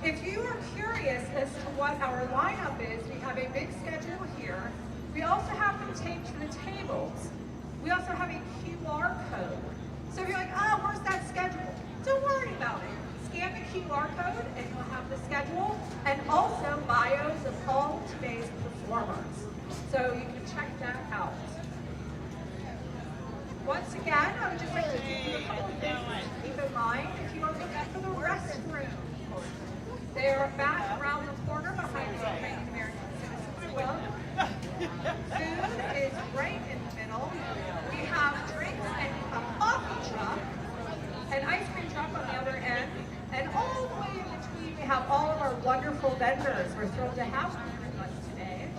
If you are curious as to what our lineup is, we have a big schedule here. We also have them taped to the tables. We also have a QR code. So if you're like, oh, where's that schedule? Don't worry about it. Scan the QR code and you'll have the schedule and also bios of all today's performers. So you can check that out. Once again, I would just like to give you a couple of things to keep in mind if you are looking for the restroom. They are back around the corner behind the Ukrainian American Citizens Club. Food is right in the middle. We have drinks and a coffee truck, an ice cream truck on the other end, and all the way in between we have all of our wonderful vendors. We're thrilled to have them with us today.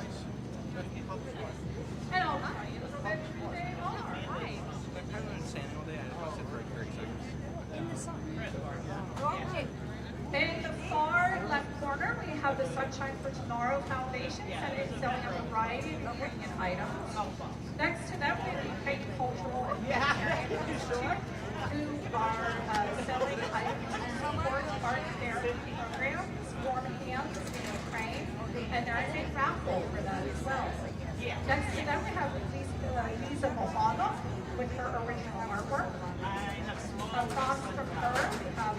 And I'll tell you a little bit who they are. In the far left corner, we have the Sunshine for Tomorrow Foundation, and it's selling a variety of Ukrainian items. Next to them, we have the Ukrainian Cultural and Humanitarian Institute, who are selling items to support art therapy programs, Warm Hands in Ukraine, and there is a raffle for that as well. Next to them, we have Lisa Mohana with her original artwork. Across from her, we have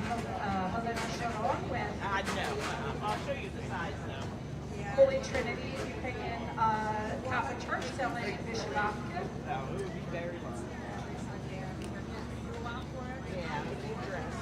Helena Sharon with I'll show you the size though. Holy Trinity Ukrainian Catholic Church selling Vishwavka. That would be very large. Yeah, the dress.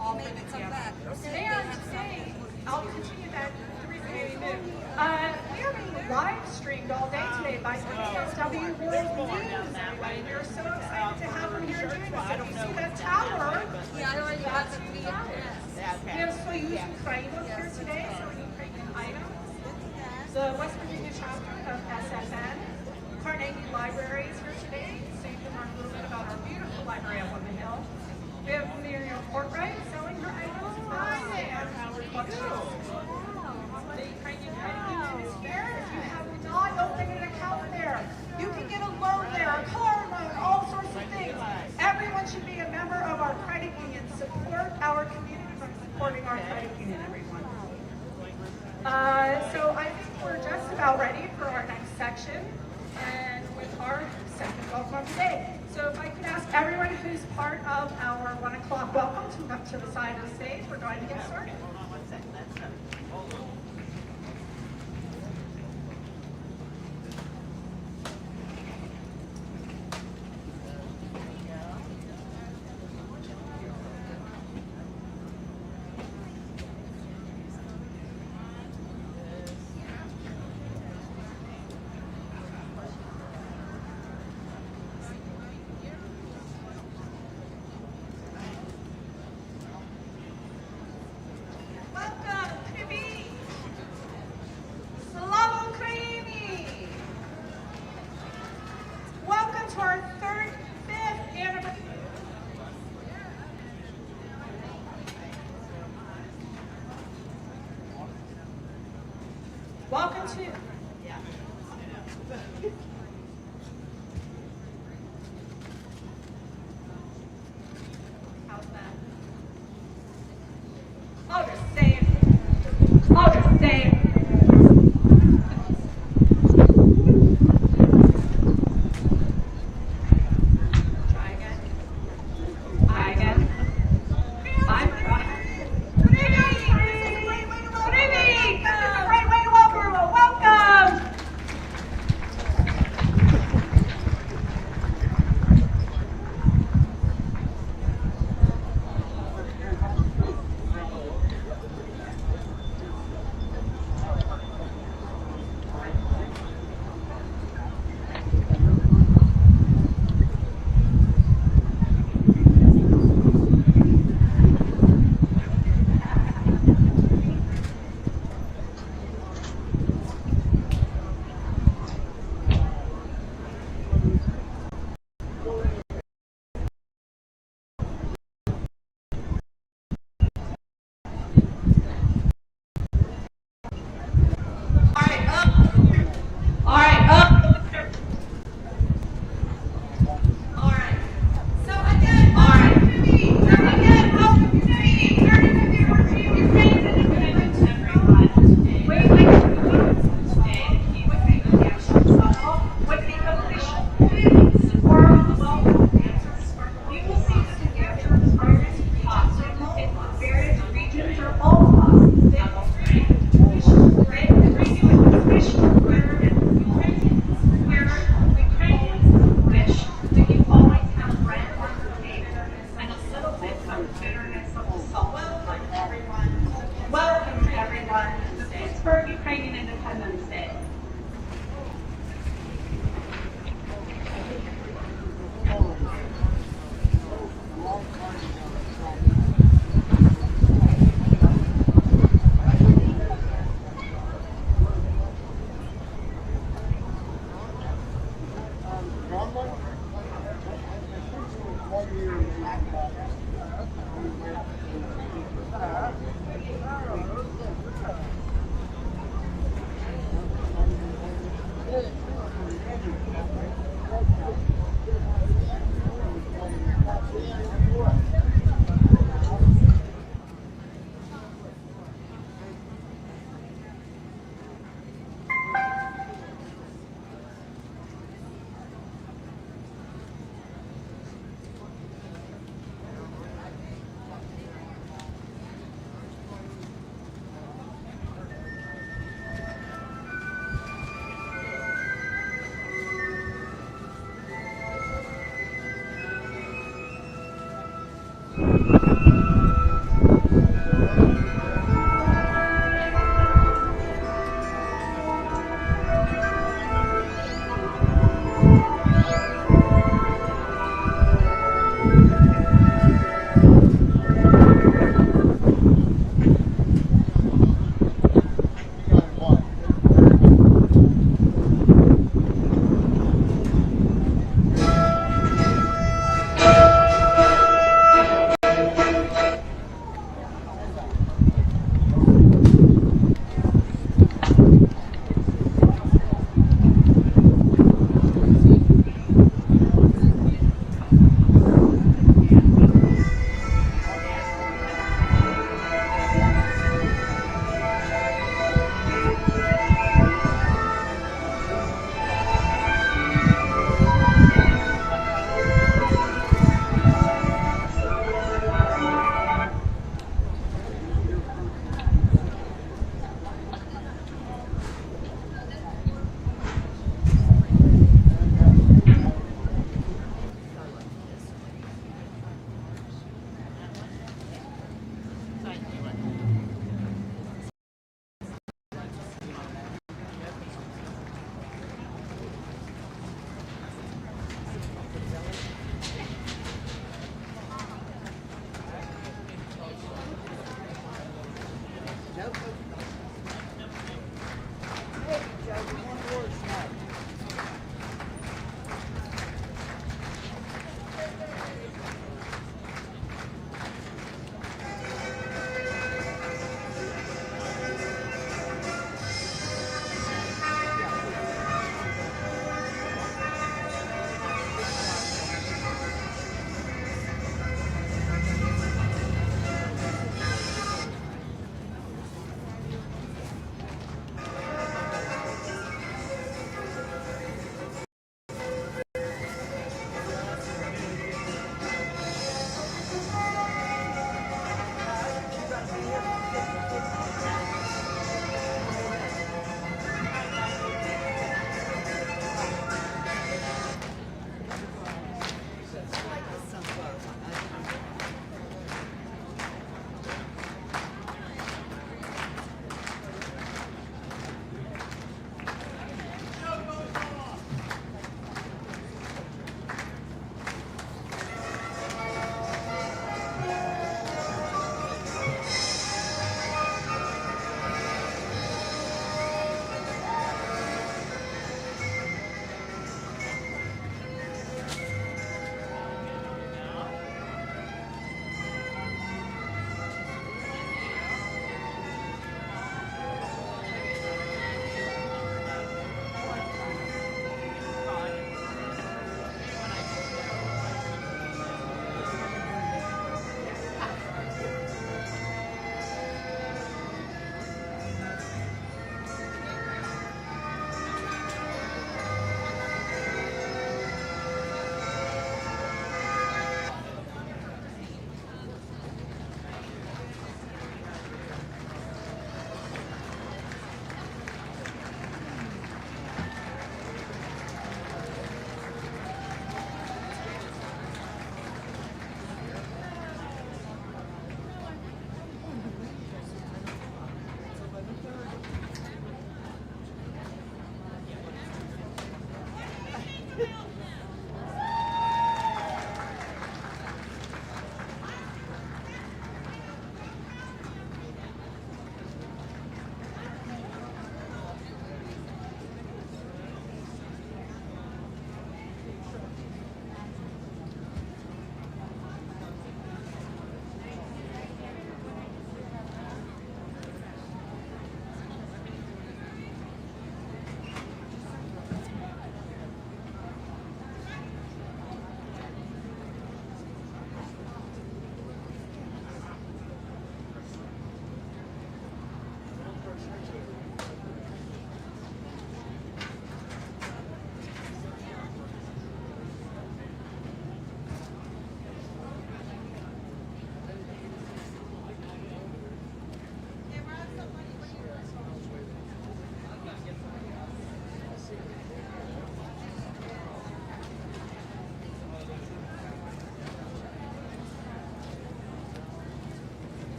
All put together. And today, I'll continue that. We are being live streamed all day today by WCSW World News. Everybody, we're so excited to have them here doing this. If you see that tower, that's who we are. We have Soyuz Ukraina here today, selling Ukrainian items. The West Virginia chapter of SFN. Carnegie Library is here today, so you can learn a little bit about our beautiful library up on the hill. We have Miriam Portwright selling her items. And Howard Buckshot. The Ukrainian Credit Union is here. If you have not opened an account there, you can get a loan there, a car loan, all sorts of things. Everyone should be a member of our credit union. Support our community from supporting our credit union, everyone. So I think we're just about ready for our next section and with our second welcome of the day. So if I could ask everyone who's part of our 1 o'clock welcome to come to the side of the stage, we're going to get started. Hold on one second. Hold on. Welcome to. How's that? I'll just say it. I'll just say it. Try again. Try again. I'm trying. Good evening. This is a great way to welcome. Good evening. This is a great way to welcome. Welcome.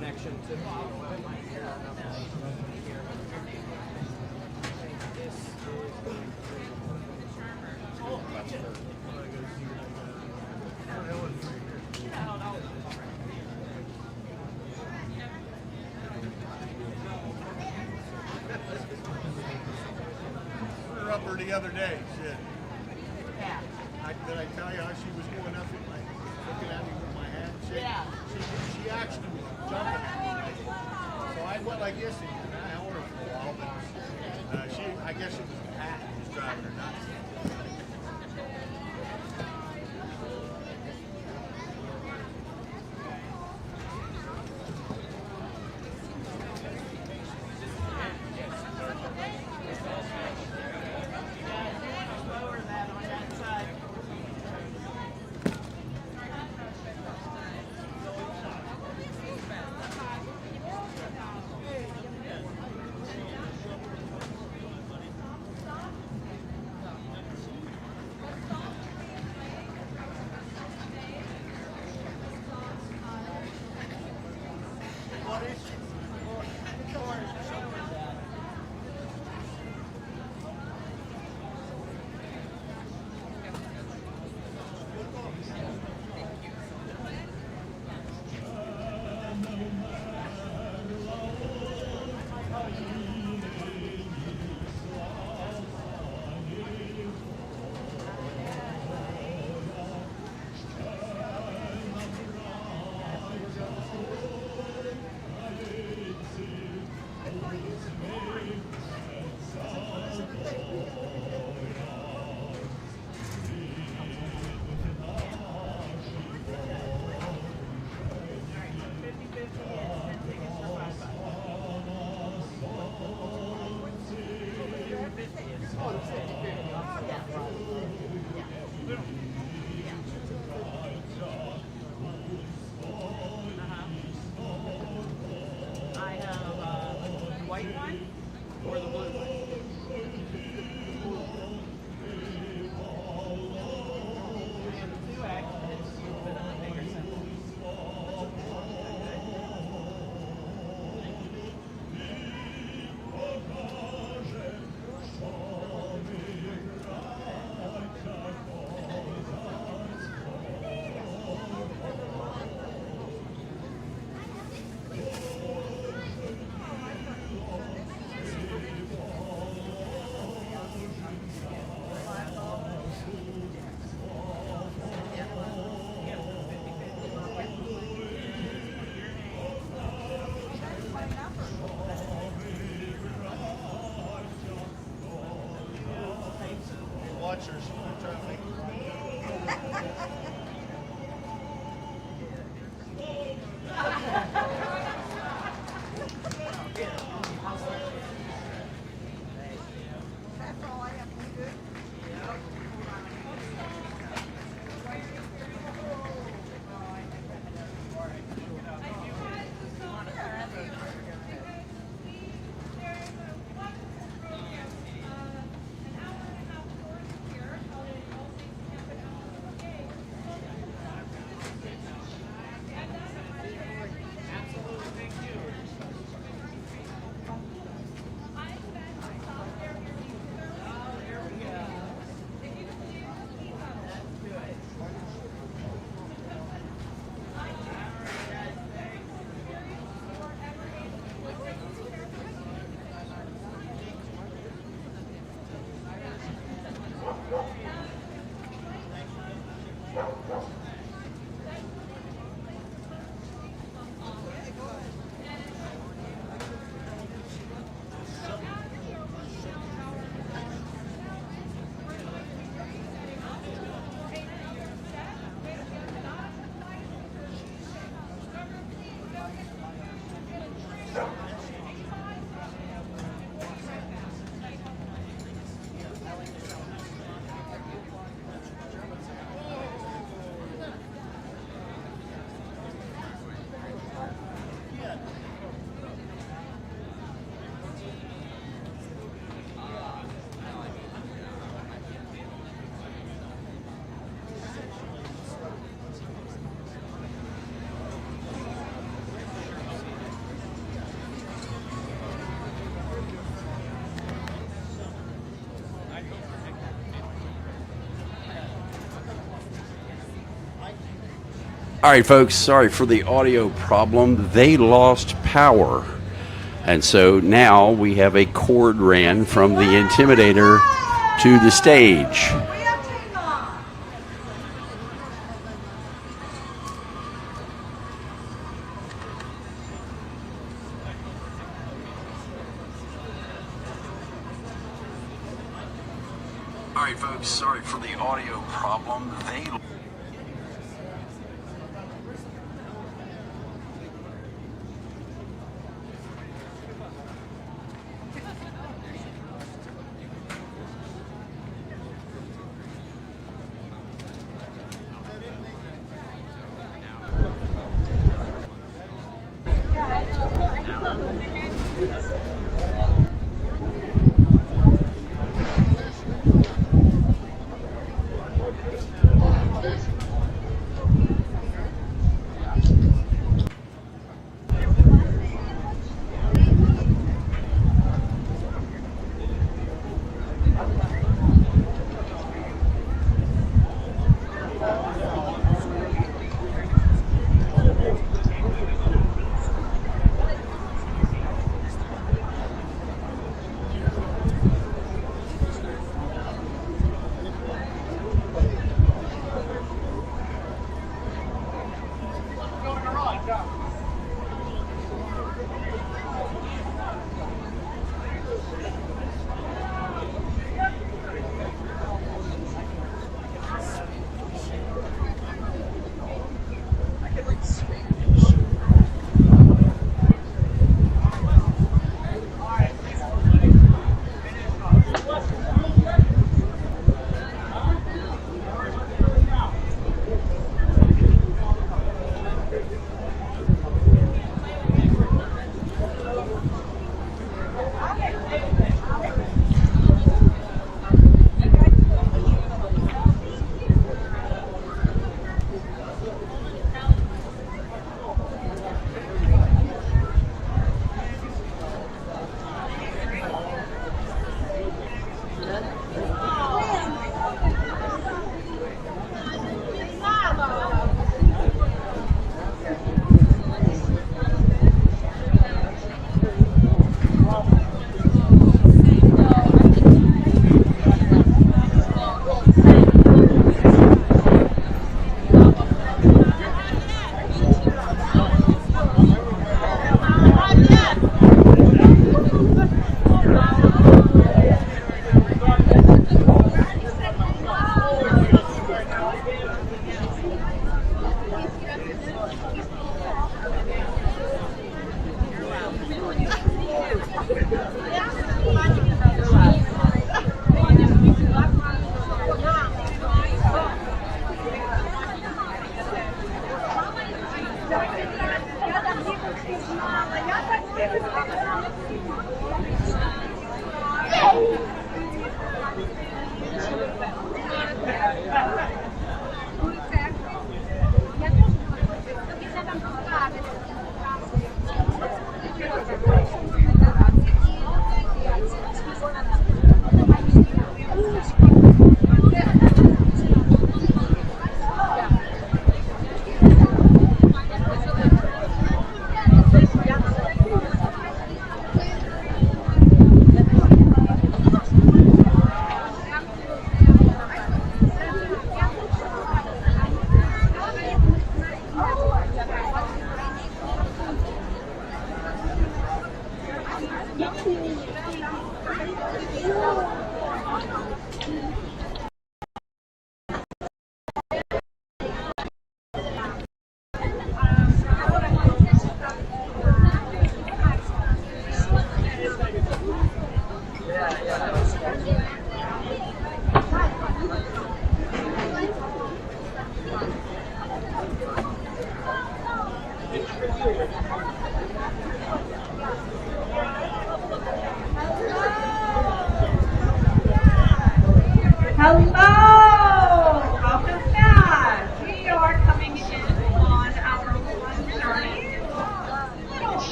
connection to We were up her the other day. Shit. Did I tell you how she was going up with looking at me with my hand? She actually was jumping at me. So I went like this and I held her for a while, but I guess it was the hat that was driving her nuts. I have white one or the blue one. I have 2X, and it's a little bit of a bigger symbol. Watchers, I'm trying to make That's all I have to do. There's a wonderful program, an hour and a half course here. All right, folks, sorry for the audio problem. They lost power. And so now we have a cord ran from the Intimidator to the stage. All right, folks, sorry for the audio problem.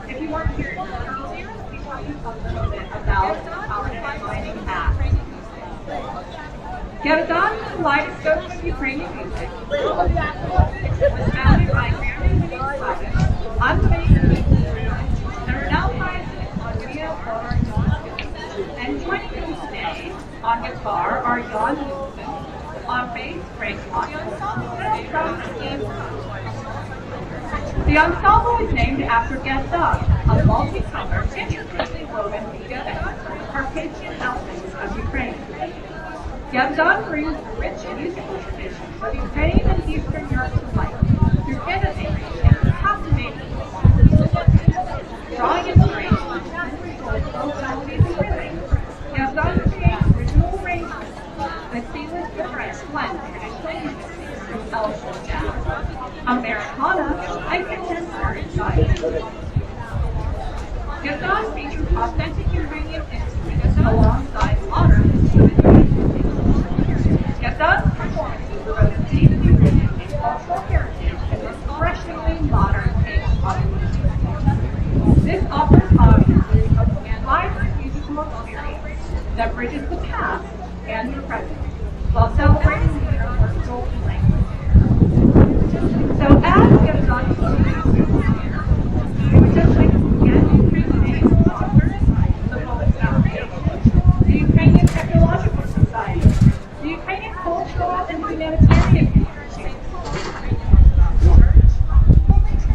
If you weren't here earlier, we talked a little bit about our mining hat. Get it done? kaleidoscope of Ukrainian music was founded by Carnegie on May 15th, and are now playing on video or and joining me today on guitar are Jan Wilson, on bass Frank Watson, and on drums Steve. The ensemble is named after Gazda, a multi-color, intricately woven media that Carpathian elements of Ukraine. Gazda brings rich musical traditions of Ukraine and Eastern Europe to life through innovative and captivating performances, drawing inspiration from folk melodies and rhythms. Gazda creates original arrangements that seamless blend traditional music from elegant jazz, Americana, and contemporary styles. Gazda features authentic Ukrainian instruments alongside modern instrumentation. Gazda's performances are both deep Ukrainian and cultural heritage and refreshingly modern take on music. This offers audiences a vibrant musical experience that bridges the past and the present while celebrating the universal language. So as Gazda continues we would just like to again today's sponsors, the Polish Foundation, the Ukrainian Technological Society, the Ukrainian Cultural and Humanitarian Community,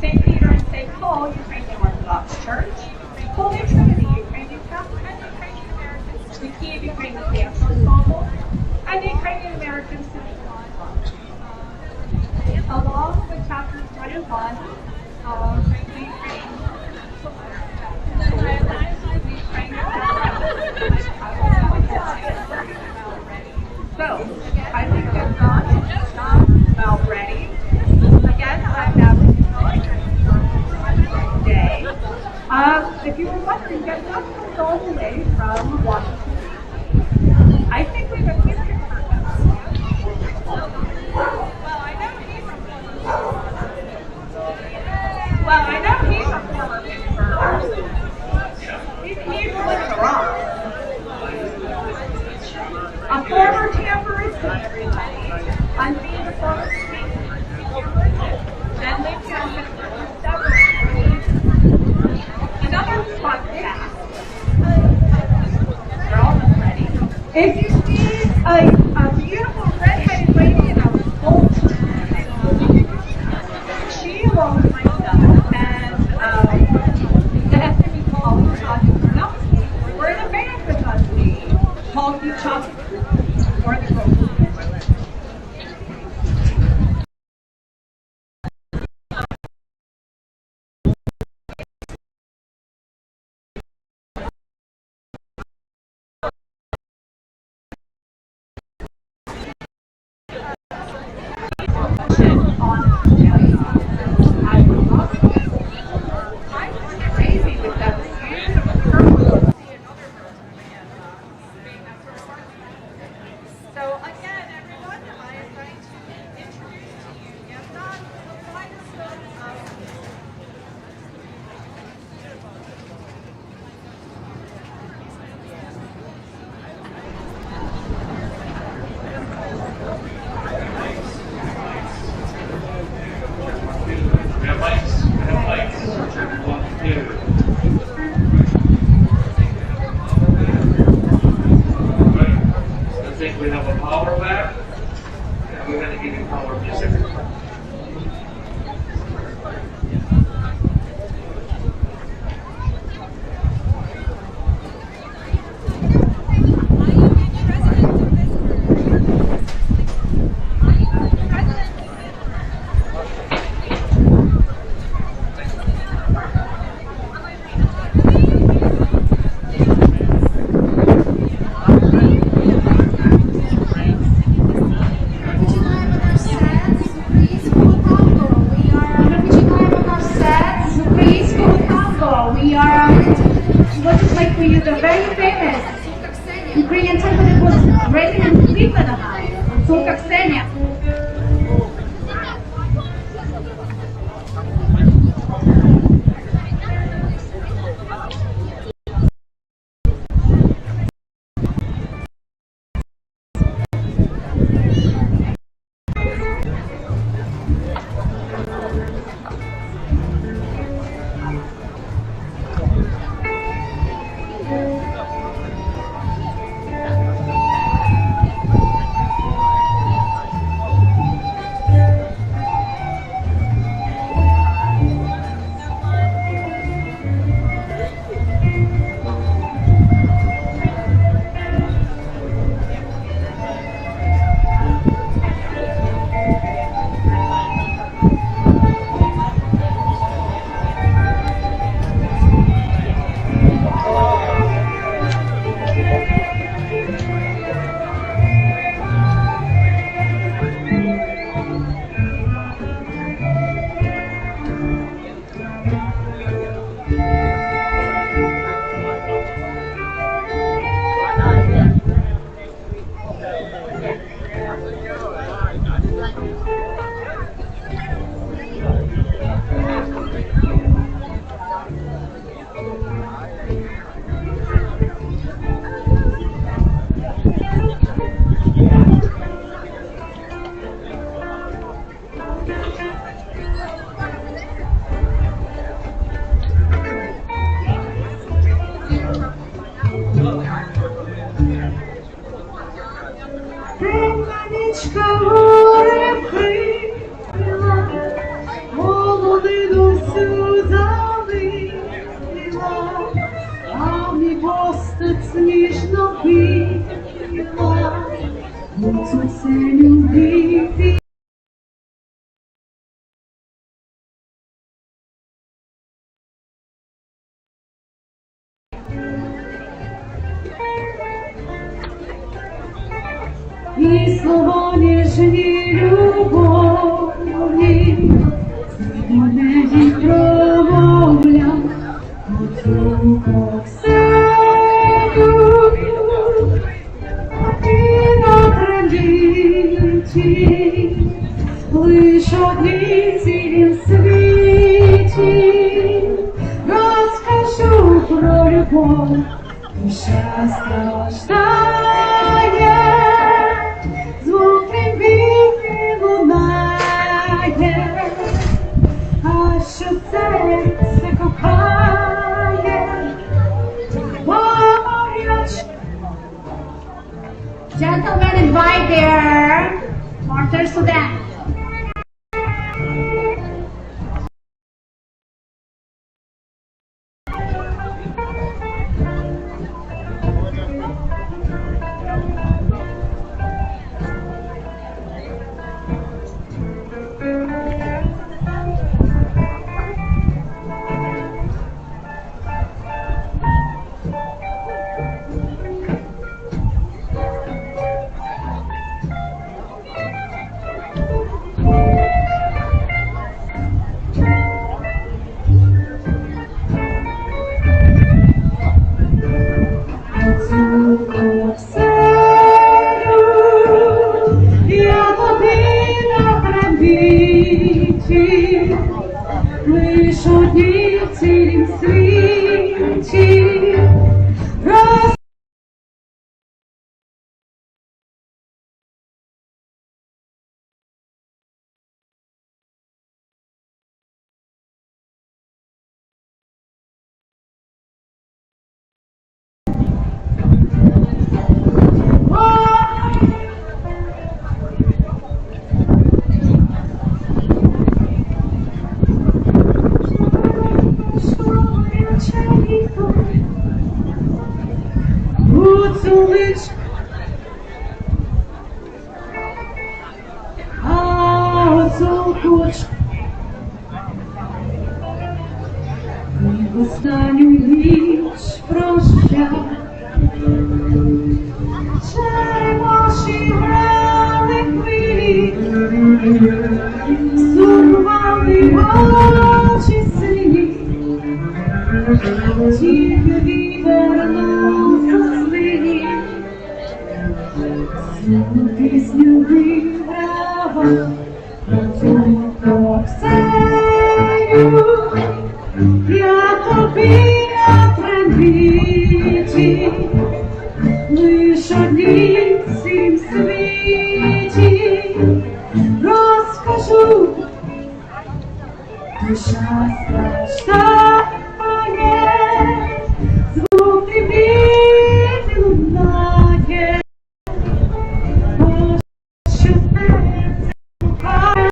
St. Peter and St. Paul Ukrainian Orthodox Church, Holy Trinity Ukrainian Catholic and Ukrainian Americans, the Kiev Ukrainian Dance Ensemble, and the Ukrainian American Symphony Club, along with Chapter 21 of the Ukrainian So, I think that's about ready. Again, I'm having a day. If you were wondering, guess what comes all the way from Washington. I think we've been here for Well, I know he's a former Pittsburgher. He's living the rock. A former tambourine, everybody. I'm being a former speaker. And lived here in Pittsburgh for several years. Another fun fact. They're almost ready. If you see a beautiful red-headed lady in a gold she along with myself and the SME College Project Nelson were in a band with us called the Charicters, or the Vocal. We have a power back, and we're going to give you power music. Ukrainian temple that was raised in Cleveland, Sulka Ksenia. и слова нежней любовни, не промовля, отцу Ксеню, и на пролете лишь одни цілім світі розкажу про любов, душа страждає, звук трембіти лунає, а що серце кохає, горяче. Gentlemen, invite their partners to dance. Лиш одні в цілім світі останню ніч прощав, черемоші грали хвилі, сурвали очі сині, тільки вітер носив злині, цю пісню вигравав, я тобі на трембіті, лиш одній в цім світі розкажу, душа страждає, звук трембіти лунає, що серце кохає.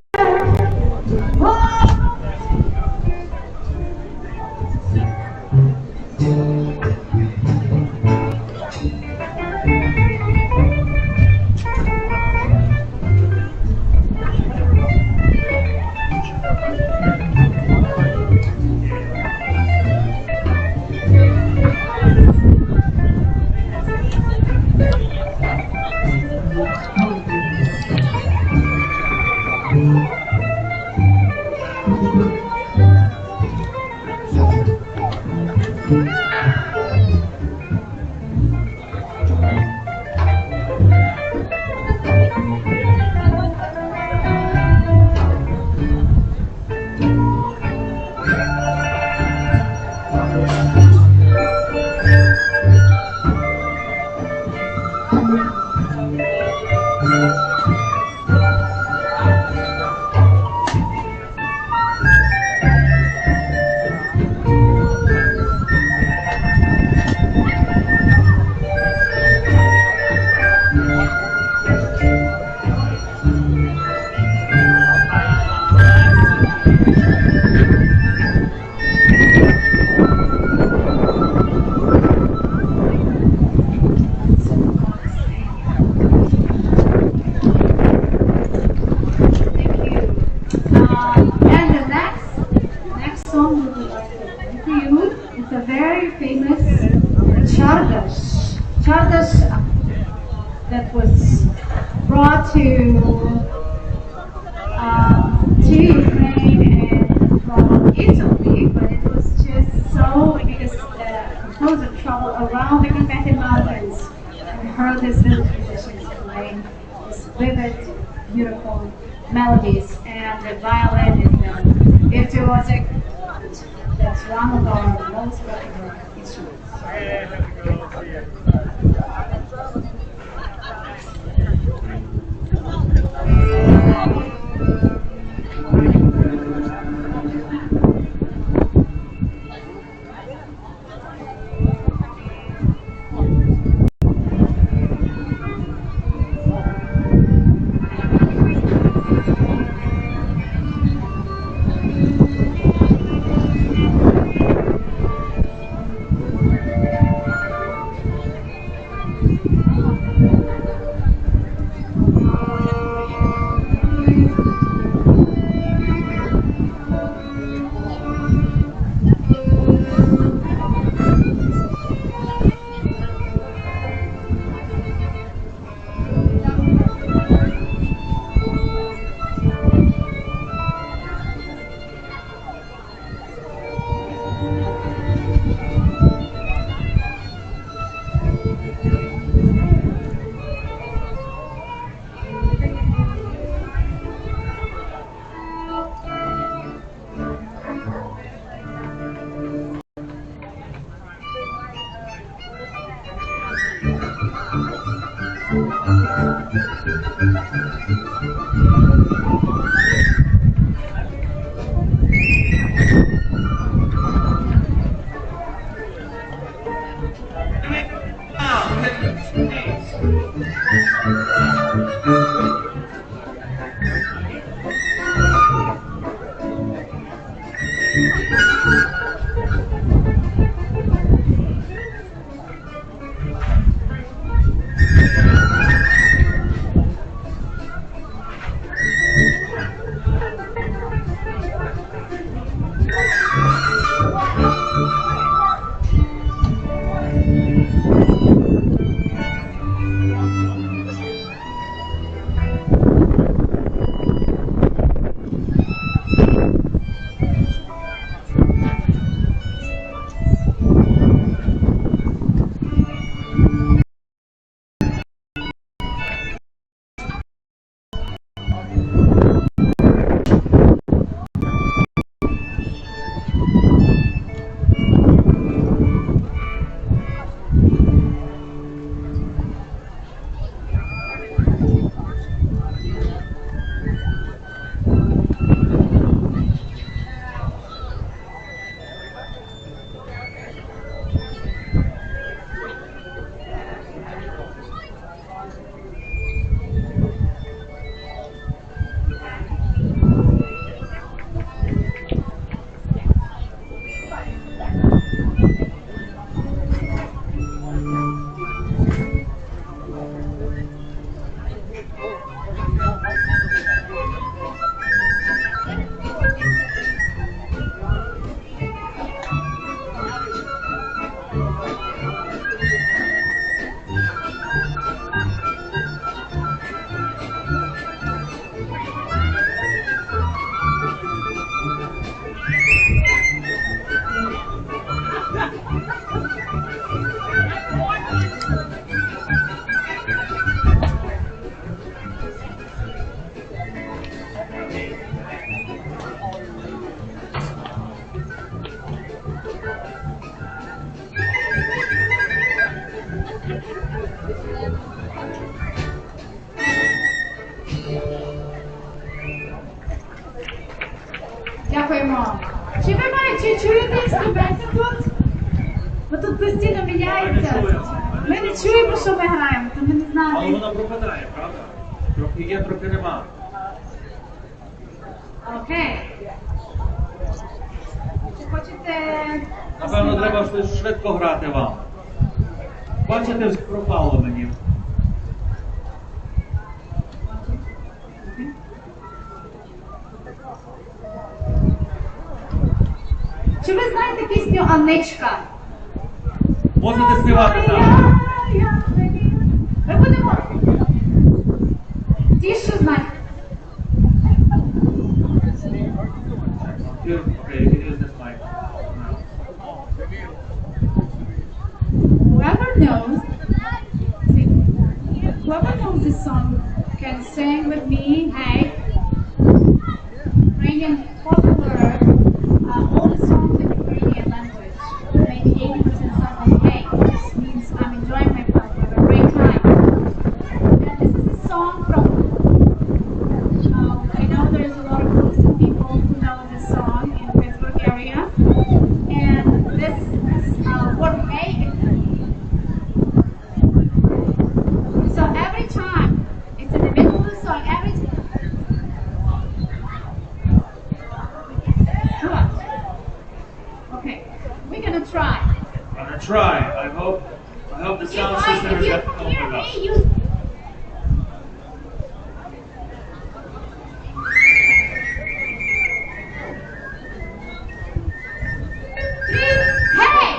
Charicters that was brought to Ukraine and from Italy, but it was just so because the composer traveled around the Carnegie mountains and heard these village musicians playing these vivid, beautiful melodies, and the violin is virtuosic. That's one of our most popular instruments. Дякуємо. Чи чуєте інструменти тут? Бо тут постійно міняється. Ми не чуємо, що ми граємо, то ми не знаємо. Але вона пропадає, правда? Трохи є, трохи нема. Окей. Чи хочете... Напевно, треба щось швидко грати вам. Бачите, пропало мені. Чи ви знаєте пісню «Анничка»? Можете співати зараз. Ми будемо... Tissues my Good. Okay, use this mic. whoever knows this song can sing with me. Hey, Ukrainian popular all the songs in Ukrainian language. Maybe 80% songs is hey. This means I'm enjoying myself, have a great time. And this is a song from I know there's a lot of Muslim people who know this song in Pittsburgh area. And this word hey. So every time it's in the middle of the song, every time. Okay, we're gonna try. I'm gonna try. I hope the sound system If is you helping can hear us. me, you. Hey!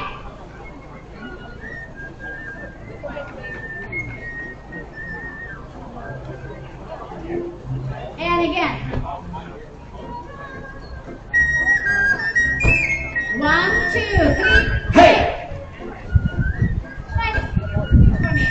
And again. 1, 2, 3. Hey! Nice. For me.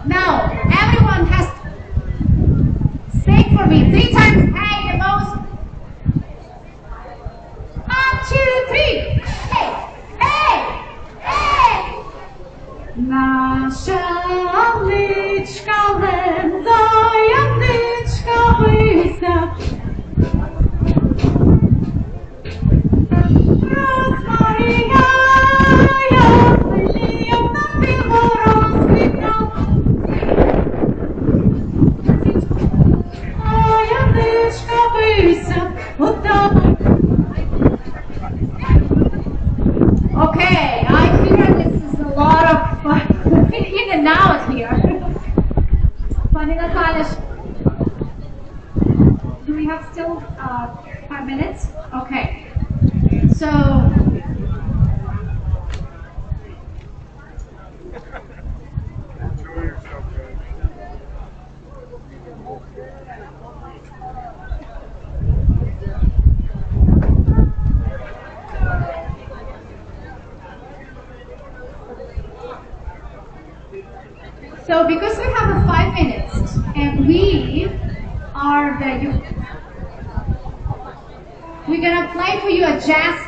Now, everyone has to sing for me 3 times. Hey, the most. 1, 2, 3. Hey, hey, hey. Nasza Anniczka lędza, Janniczka łysa. Maria. So Enjoy yourself, guys. So because we have a 5 minutes and we're gonna play for you a jazz.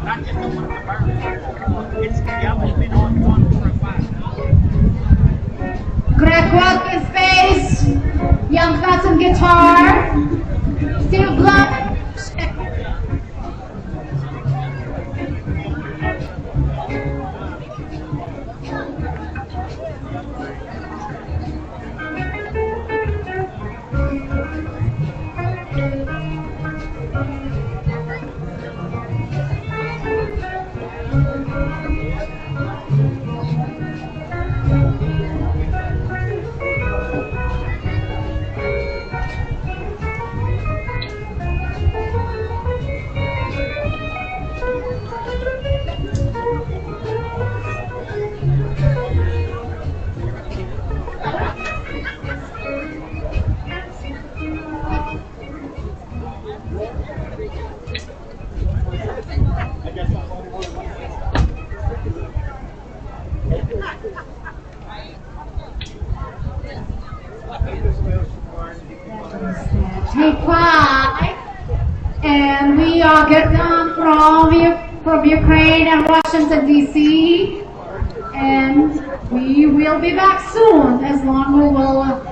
Not just the one to burn. It's the yellow been on one for a while. Greg Watkins bass, Young Cotton guitar, Steve Blunt. Take 5, and we are getting down from Ukraine and Washington DC, and we will be back soon. As long we will.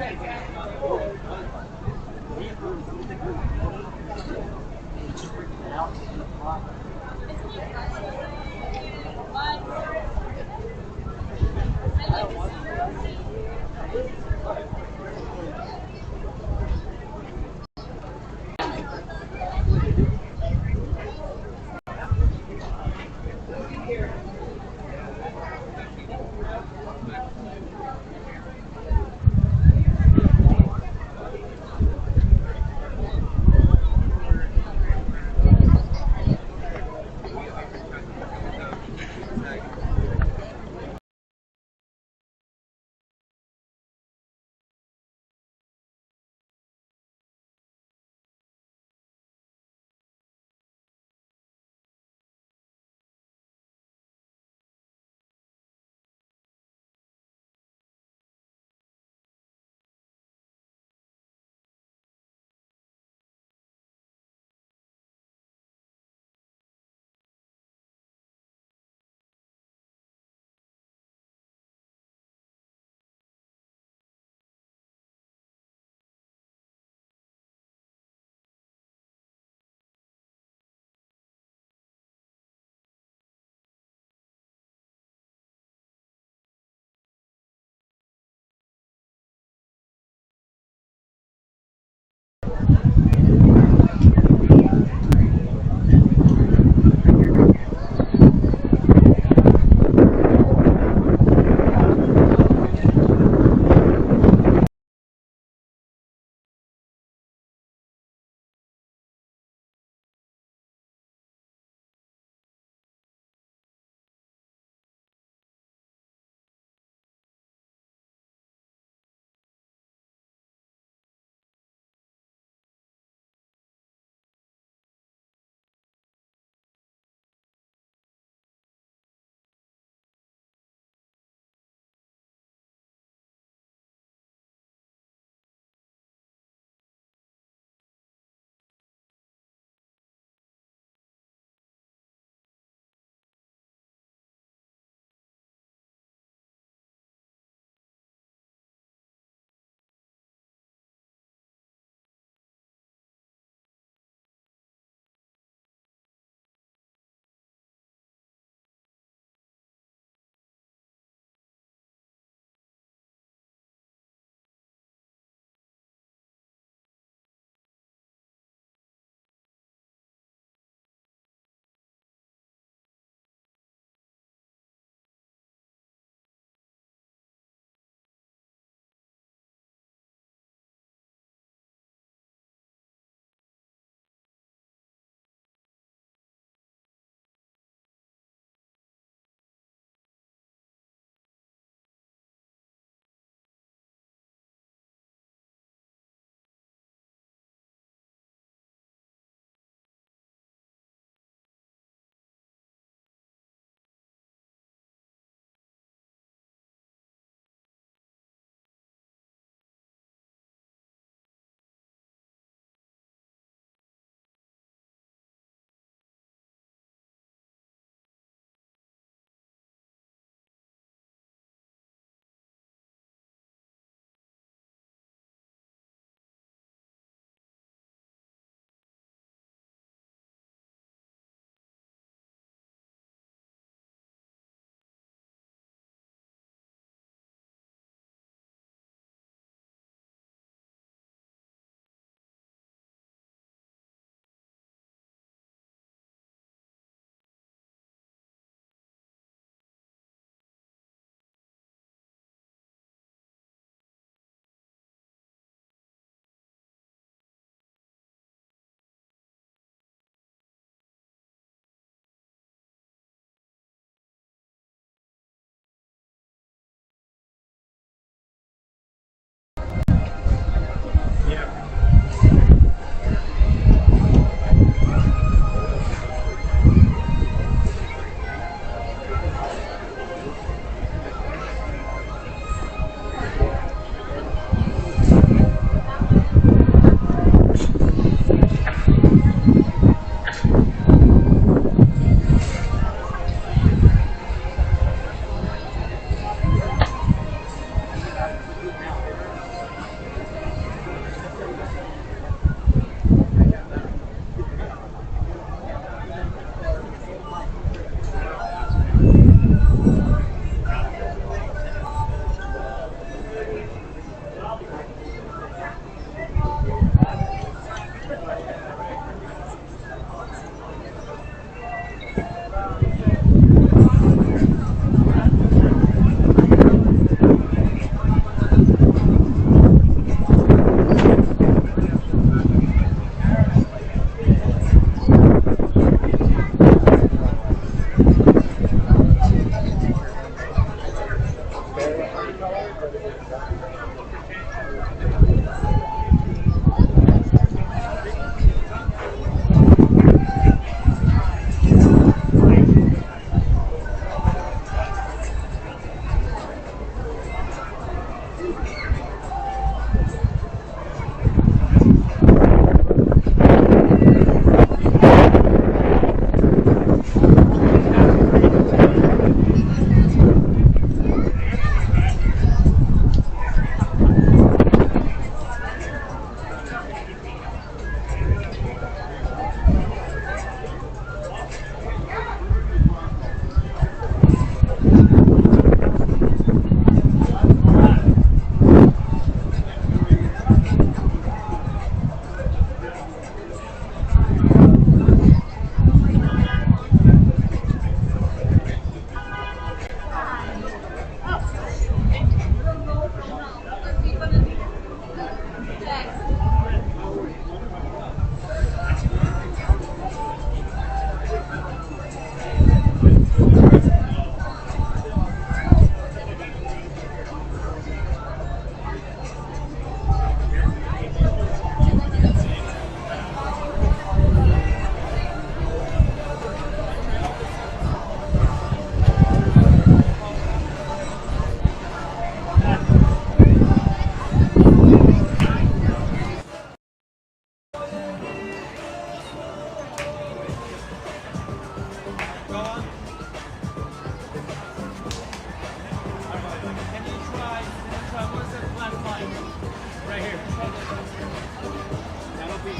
Just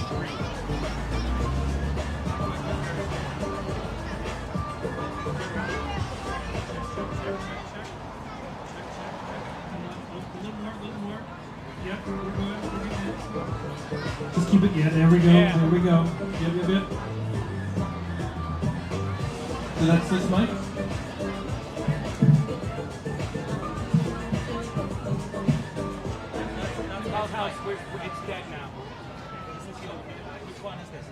keep it, yeah, there we go, there we go. Yep. So that's this mic? It's dead now. Which one is this?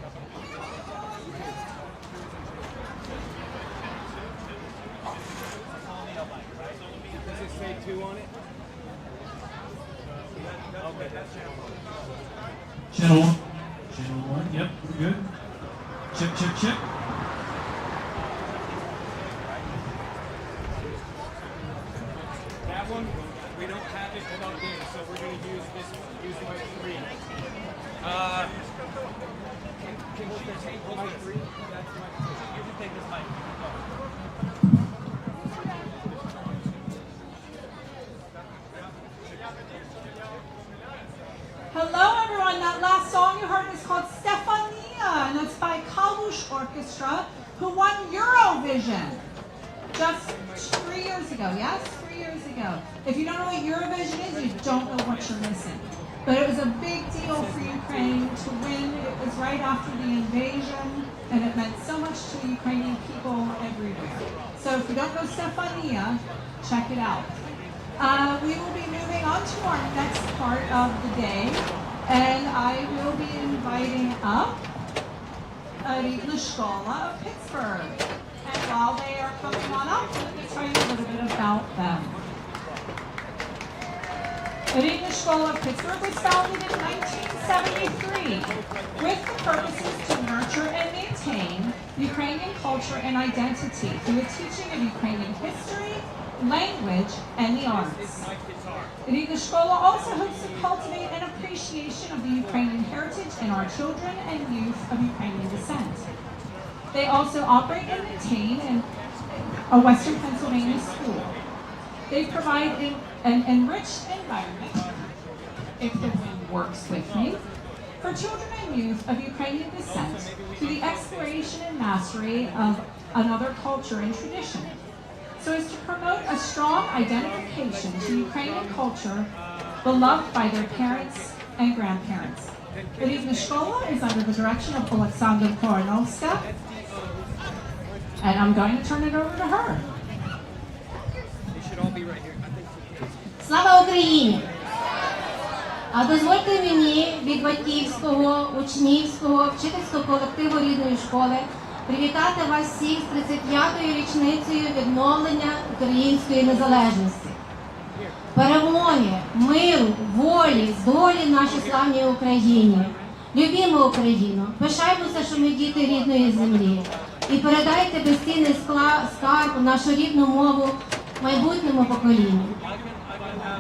Does it say 2 on it? Okay, that's channel 1. Channel 1. Channel 1, yep, we're good. Check. That one, we don't have it plugged in, so we're going to use this using 3. Can you take mic 3? That's mic 2. You can take this mic. Hello everyone, that last song you heard is called Stefania, and it's by Kalush Orchestra, who won Eurovision just 3 years ago, yes? 3 years ago. If you don't know what Eurovision is, you don't know what you're missing. But it was a big deal for Ukraine to win. It was right after the invasion, and it meant so much to the Ukrainian people everywhere. So if you don't know Stefania, check it out. We will be moving on to our next part of the day, and I will be inviting up the Shkola of Pittsburgh. And while they are coming on up, let me tell you a little bit about them. The Shkola of Pittsburgh was founded in 1973 with the purposes to nurture and maintain Ukrainian culture and identity through the teaching of Ukrainian history, language, and the arts. The Shkola also hopes to cultivate an appreciation of the Ukrainian heritage in our children and youth of Ukrainian descent. They also operate and maintain a Western Pennsylvania school. They provide an enriched environment, if the wind works with me, for children and youth of Ukrainian descent through the exploration and mastery of another culture and tradition, so as to promote a strong identification to Ukrainian culture beloved by their parents and grandparents. The Shkola is under the direction of Alexandra Koronovska, and I'm going to turn it over to her. They should all be right here. Слава Україні! А дозвольте мені від батьківського, учнівського, вчительського колективу рідної школи привітати вас всіх з 35-ю річницею відновлення української незалежності. Перемоги, миру, волі, долі нашій славній Україні. Любімо Україну, пишаємося, що ми діти рідної землі. І передайте безцінний скарб, нашу рідну мову майбутньому поколінню.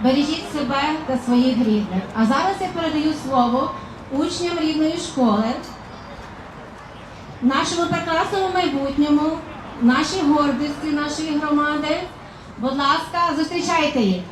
Бережіть себе та своїх рідних. А зараз я передаю слово учням рідної школи, нашому прекрасному майбутньому, нашій гордості нашої громади. Будь ласка, зустрічайте їх.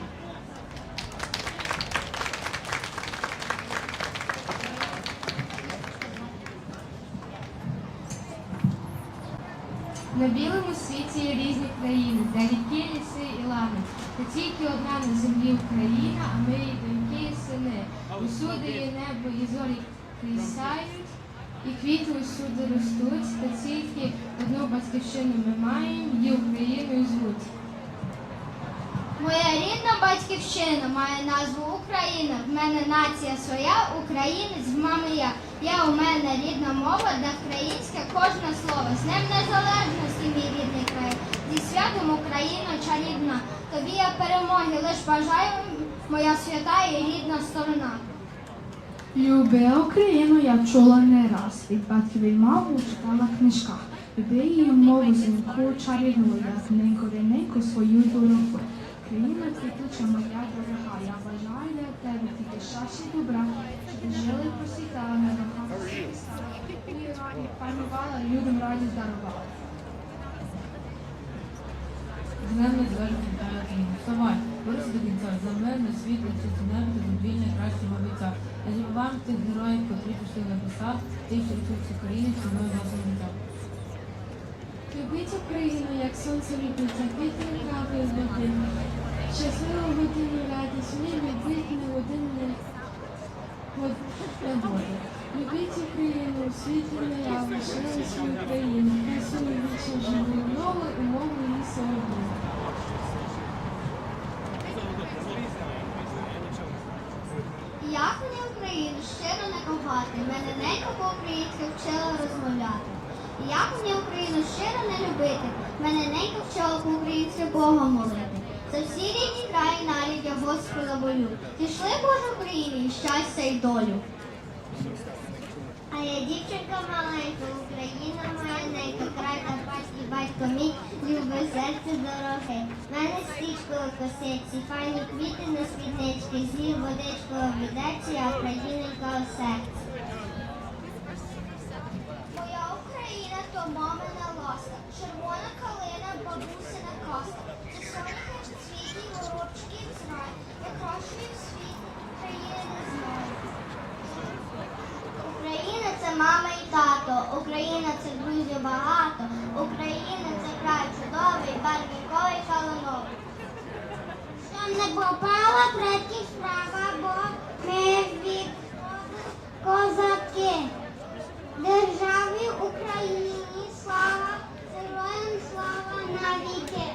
На білому світі є різні країни, де ріки, ліси і лани. Та тільки одна на землі Україна, а ми її доньки і сини. Усюди є небо і зорі крісяють, і квіти усюди ростуть, та тільки одну батьківщину ми маємо, її Україною звуть. Моя рідна батьківщина має назву Україна. В мене нація своя, українець, в мами я. У мене рідна мова, де українське кожне слово. З Днем Незалежності, мій рідний край. Зі святом Україна чарівна. Тобі я перемоги лиш бажаю, моя свята і рідна сторона. Люби Україну я чула не раз, від батьків і маму читала в книжках. Люби її мову зимку чарівну, як неньку свою дорогу. Країна квітуча моя дорога, я бажаю для тебе тільки щастя і добра, щоб жили і процвітали на руках світа. І панувала, людям радість дарувала. З днем незалежності та Україну. Вставай, борися до кінця, за мир на світ, на небо та вільне кращого віця. Не забуваємо тих героїв, котрі пішли на посад, тих, що рятують України ціною власного життя. Любіть Україну, як сонце любиться, квіти і трави з години. Щасливо годину радість, ми любіть не один не води. Любіть Україну, у світі наяву, шелесі Україну, красує вічно живу, нову умову її сьогодні. Як мені Україну щиро не кохати, мене ненька по-українськи вчила розмовляти. Як мені Україну щиро не любити, мене ненька вчила по-українськи Бога молити. За всі рідні краї навіть я Господа волю. Зійшли Боже Україні, щастя й долю. А я дівчинка маленька, Україна моя ненька, край Карпатський батько мій, любе серце дороге. Мене стрічко косиці, файні квіти на світнички, злів водичко обідеться, а країненька у серці. Моя Україна то мамина ласка, червона калина, бабусина казка. Це соняхи в цвіті, горобчиків зрай, найкращої в світі країни не знаю. Україна – це мама і тато, Україна – це друзів багато, Україна – це край чудовий, барвінковий, калиновий. Що не попала предків справа, бо ми від козаки. Державі Україні слава, героям слава навіки.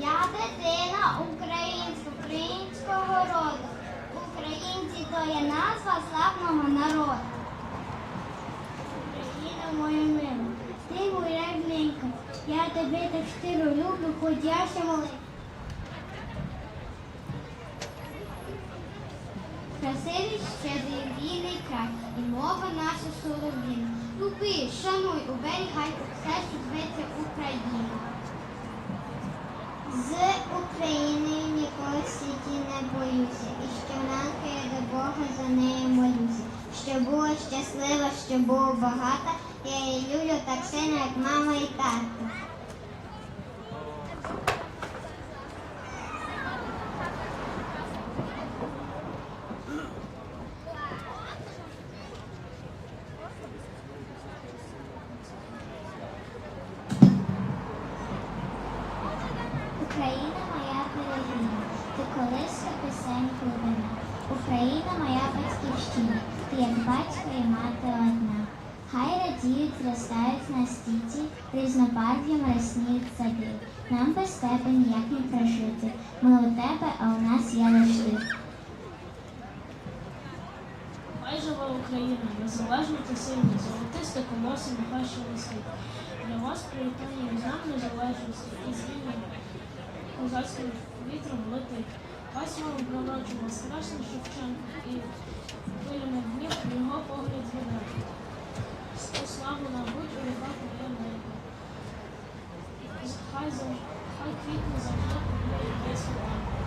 Я дитина українського роду. Українці – то є назва славного народу. Україна моя мила, ти моя рідненька, я тебе так щиро люблю, хоч я ще маленька. Красивий, щедрий, вільний край, і мова наша солов'їна. Люби, шануй, оберігай все, що зветься Україна. З Україною ніколи в світі не боюся, і щоранку я до Бога за нею молюся. Щоб була щаслива, щоб була багата, я її люблю так сильно, як мама і тато. Україна моя берегиня, ти колиска пісень глибина. Україна моя батьківщина, ти як батько і мати одна. Хай радіють, зростають на стіці, різнобарв'ям рясніють сади. Нам без тебе ніяк не прожити. Ми у тебе, а у нас є лиш ти. Хай жива Україна, незалежна та сильна, золотиста колоса, нехай ще висить. Для вас привітання із нам незалежності і звільнення козацьким вітром летить. Хай славу пророджував страшний Шевченко і хвилями днів його погляд згадати. Славу набудь у руках Україненька. Хай квітне завжди побуде десь світанку.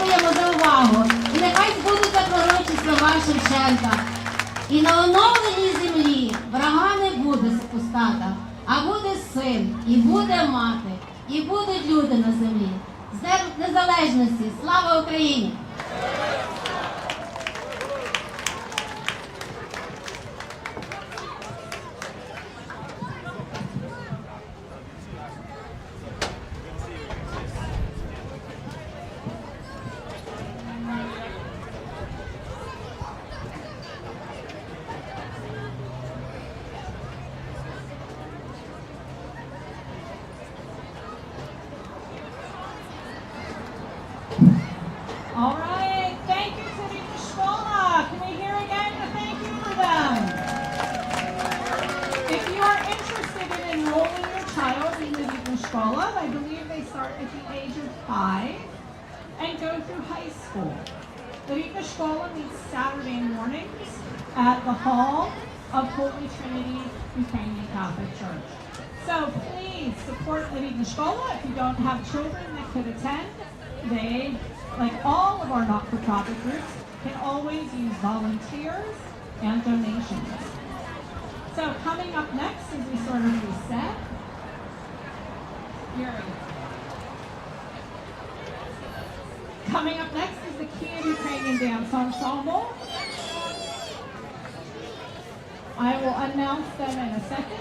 Дякуємо за увагу. І нехай збудуться пророчі слова Шевченка. І на оновленій землі врага не буде супостата, а буде син, і буде мати, і будуть люди на землі. З Днем Незалежності! Слава Україні! All right, thank you to the Shkola. Can we hear again the thank you for them? If you are interested in enrolling your child in the Shkola, I believe they start at the age of 5 and go through high school. The Shkola meets Saturday mornings at the Hall of Holy Trinity Ukrainian Catholic Church. So please support the Shkola. If you don't have children that could attend, they, like all of our not-for-profit groups, can always use volunteers and donations. So coming up next, as we sort of reset, coming up next is the Kiev Ukrainian Dance Ensemble. I will announce them in a second.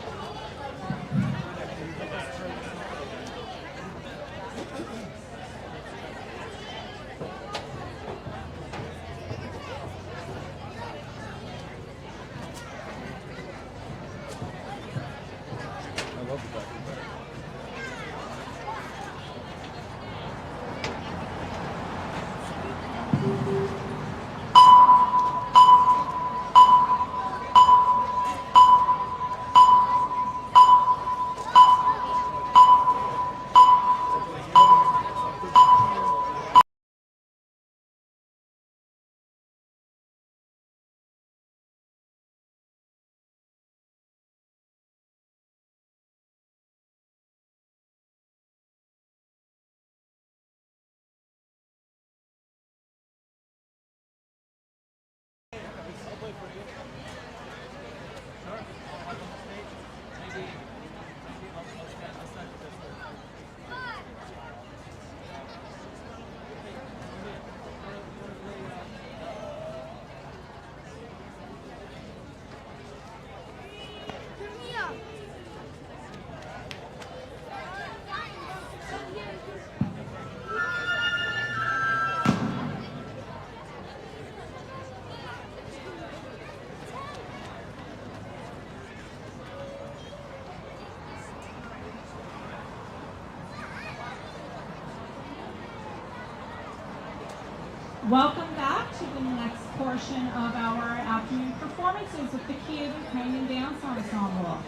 Welcome back to the next portion of our afternoon performances with the Kiev Ukrainian Dance Ensemble.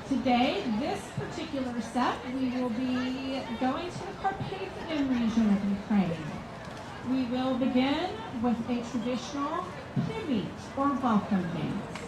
Today, this particular set, we will be going to the Carpathian region of Ukraine. We will begin with a traditional Privit, or welcome dance.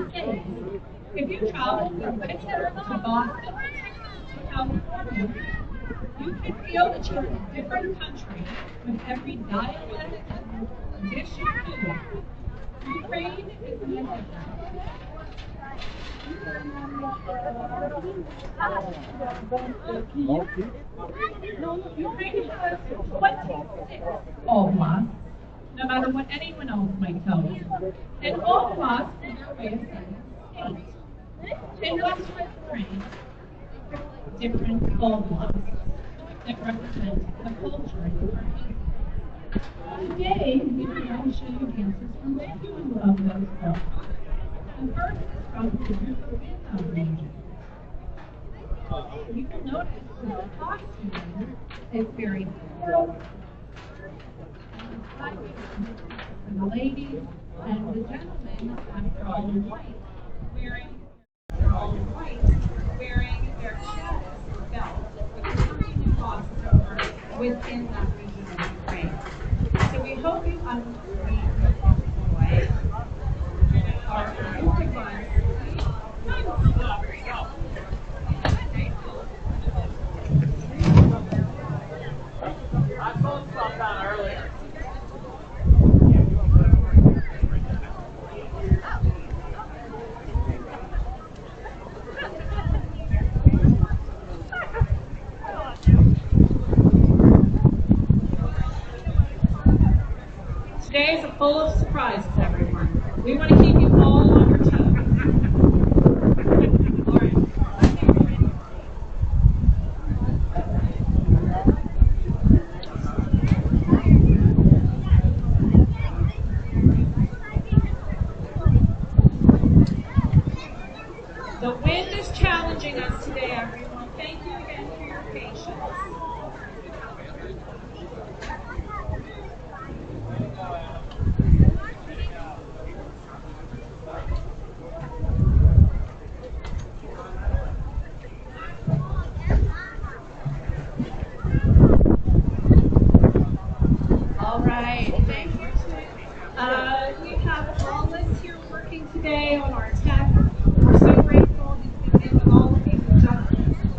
If you travel to Boston, California, you can feel that you're in a different country with every dialect, dish, and food. Ukraine is no different. Ukraine has 26 oblasts, no matter what anyone else might tell you. An oblast is your way of saying state. In Western Ukraine, different oblasts that represent the culture in Ukraine. Today, we are going to show you dances from two of those oblasts. The first is from the Bukovina region. You can notice that the costume is very floral. And the ladies and the gentlemen are all in white, wearing their chest belts, but they're pretty new costumes within that region of Ukraine. So we hope you enjoy our improvised. I told some down earlier. Today is full of surprises, everyone. We want to keep you all on your toes. All right. The wind is challenging us today, everyone. Thank you again for your patience. All right. Thank you. We have all of us here working today on our tech. We're so grateful to be with all of you who just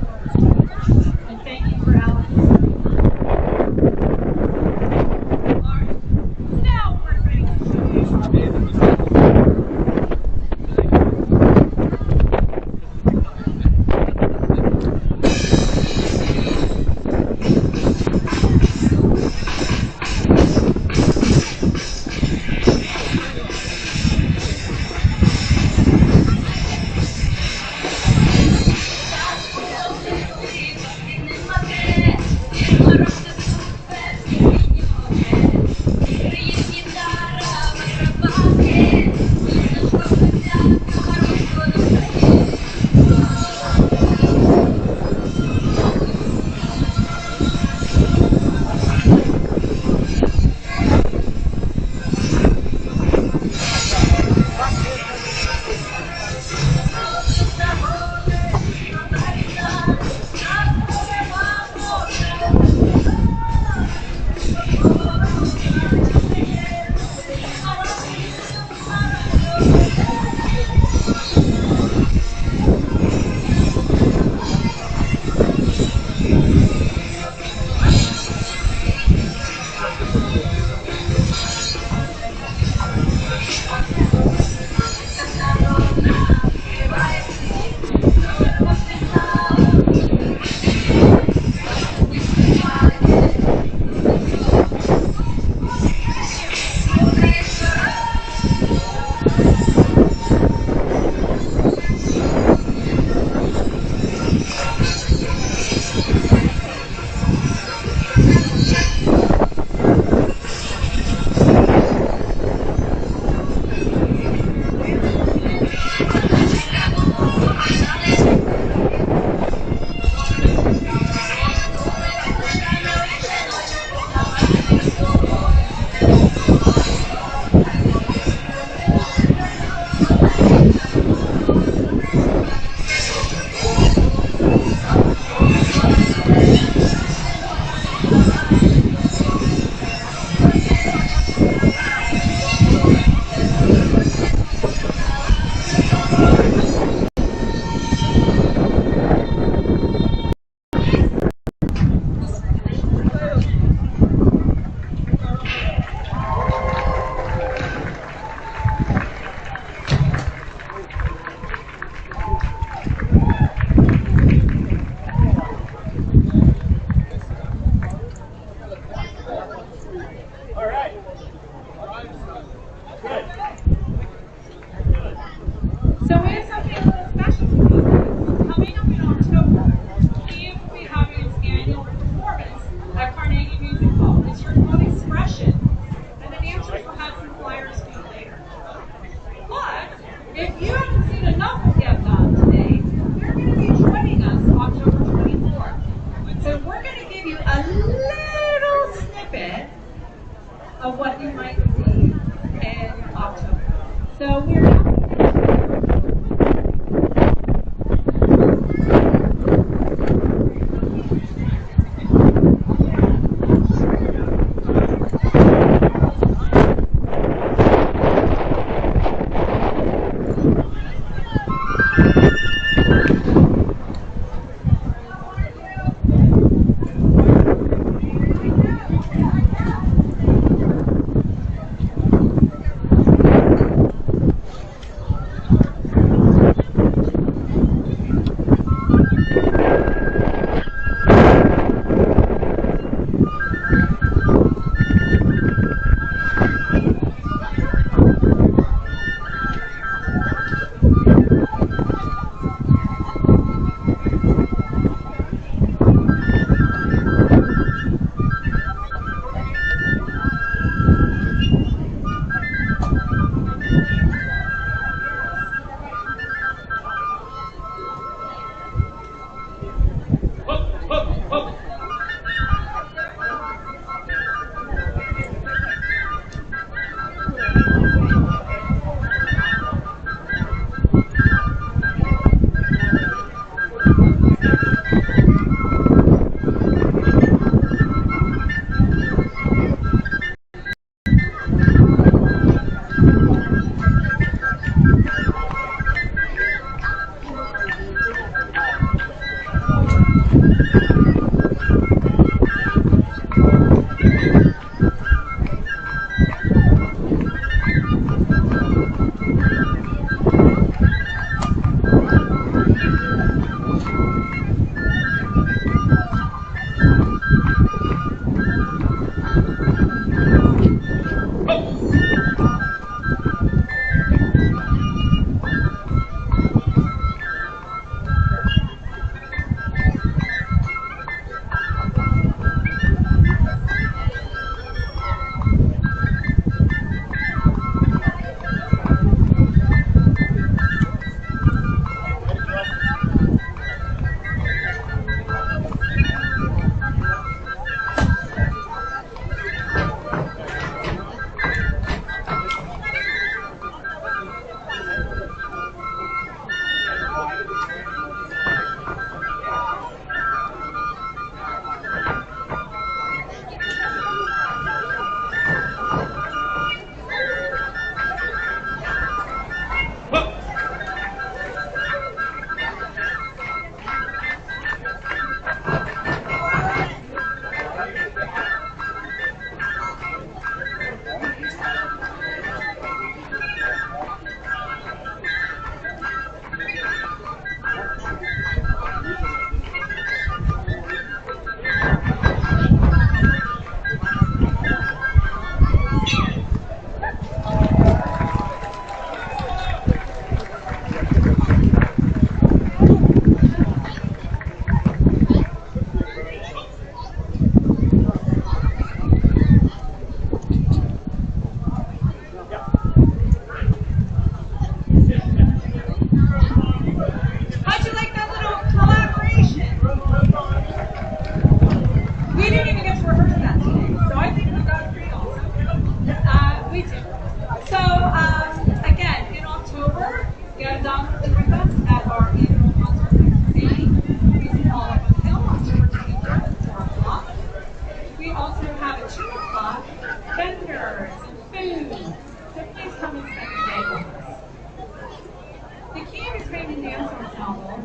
Ukrainian dance ensemble,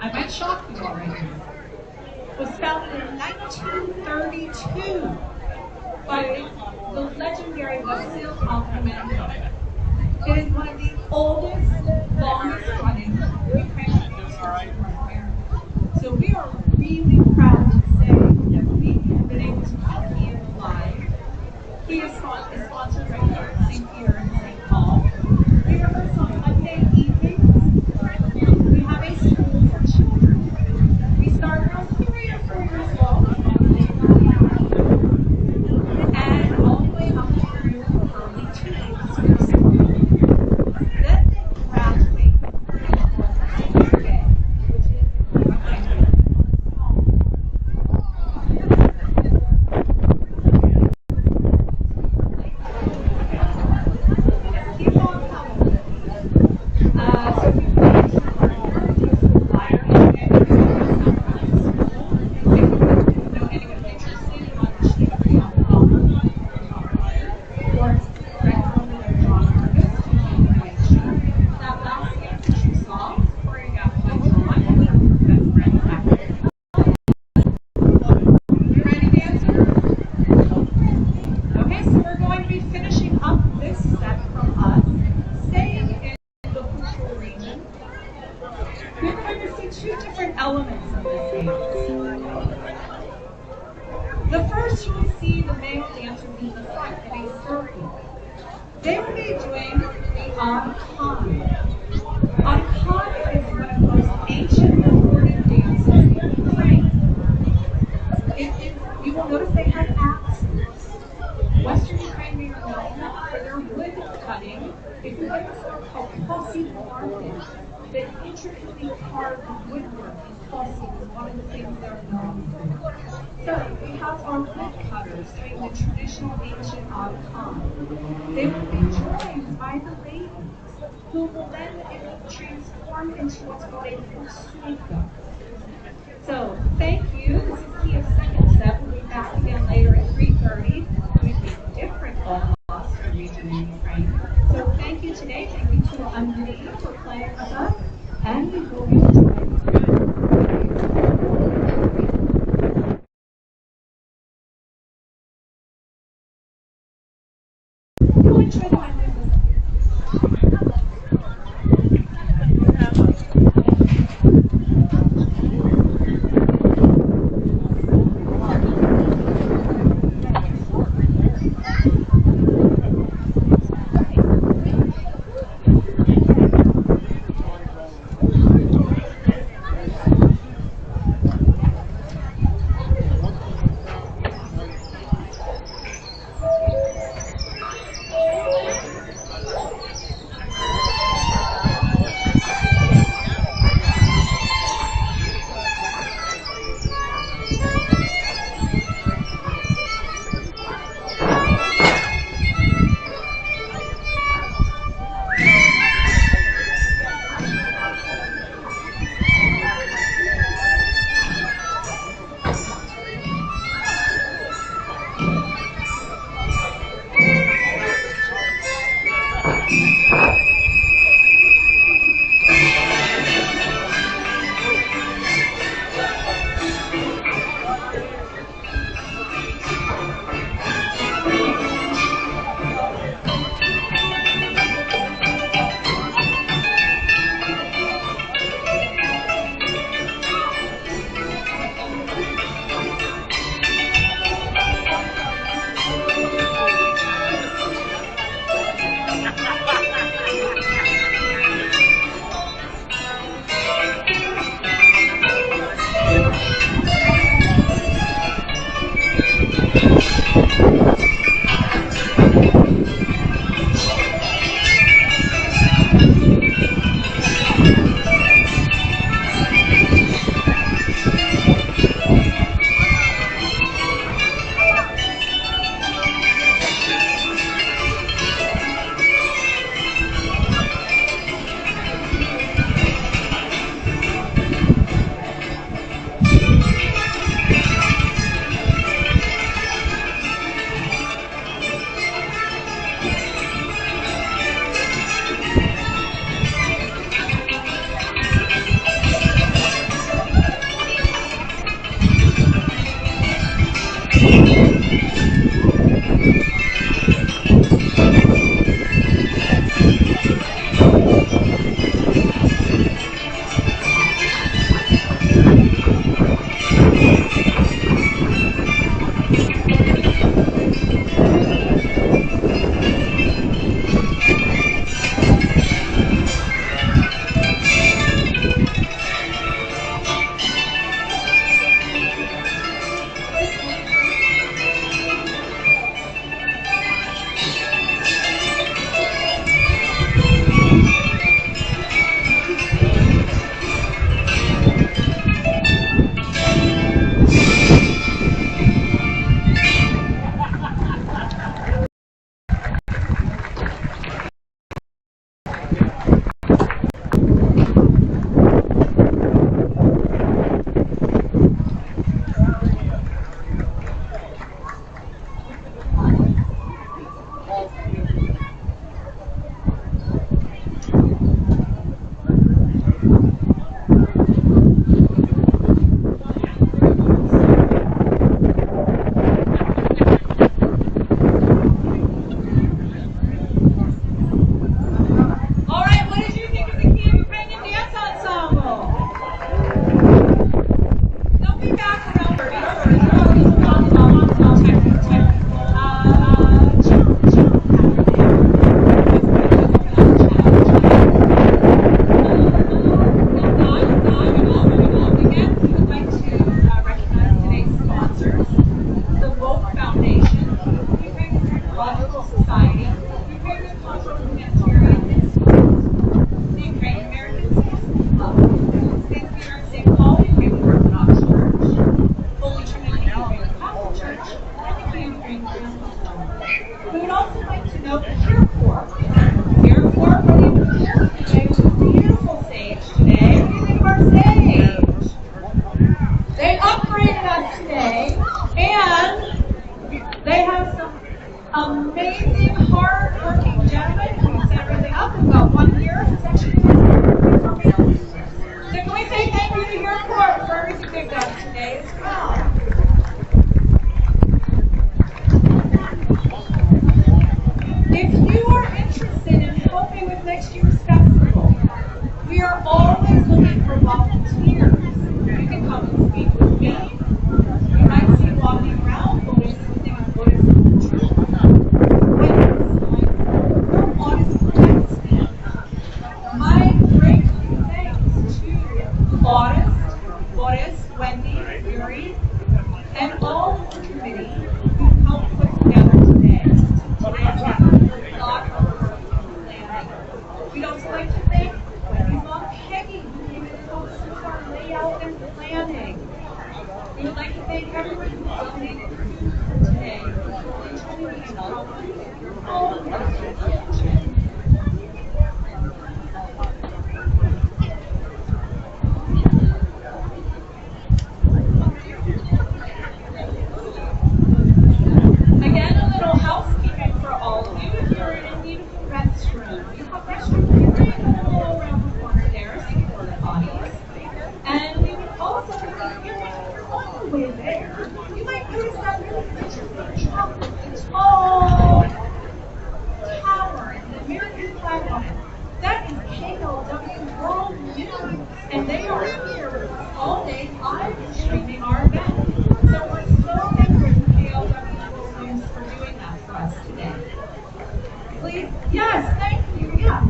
I might shock you already, was founded in 1932 by the legendary Vasil Alkamenko. It is one of the oldest, longest running Ukrainian dance groups in North America. So we are really proud to say that we have been able to keep Ian alive. He is sponsored right here in St. Peter and St. Paul. We rehearse on Monday evenings. We have a school for children. We start around 3 or 4 years old, and all the way up through early teens. Then they graduate to senior day, which is keep on coming. So we Okay, so we're going to be finishing up this set from us, staying in the cultural region. You're going to see two different elements of this dance. The first, you will see the male dancers in the front in a circle. They will be doing the Adkan. Adkan is one of the most ancient recorded dances in Ukraine. You will notice they have axes. Western Ukraine are known for their wood cutting. If you like this one called Kossi Market, the intricately carved woodwork in Kossi is one of the things they're known for. So we have our wood cutters doing the traditional ancient Adkan. They will be joined by the ladies, who will then transform into what's called a Kosuka. So thank you. This is key of second step. We'll be back again later at 3:30 with a different Gloucester region in Ukraine. So thank you today. Thank you to Andrei for playing with us, and we hope you enjoy. You enjoy the for volunteers. You can come and speak with me. You might see walking around, but we're sitting on what is my grateful thanks to Boris, Wendy, Yuri, and all of the committee who helped put together today. Today's a lot of work planning. We'd also like to thank Wendy's mom, Peggy, who came in and helped us with our layout and planning. We would like to thank everyone who donated food for today, including all of us. Again, a little housekeeping for all of you. If you're in need of a restroom, we have restrooms all around the corner there, some porta potties. And we would also, if you're on the way there, you might notice that little picture of the tall tower and the American flag on it. That is KLW World News, and they are here with us all day live streaming our event. So we're so thankful to KLW World News for doing that for us today. Please, yes, thank you, yeah.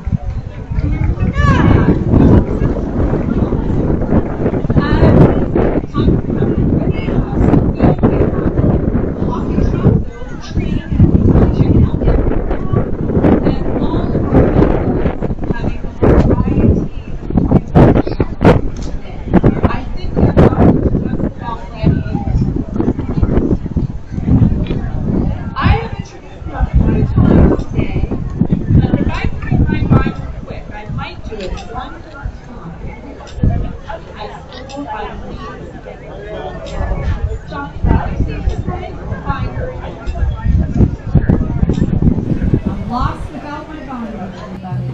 Lost without my binder, everybody.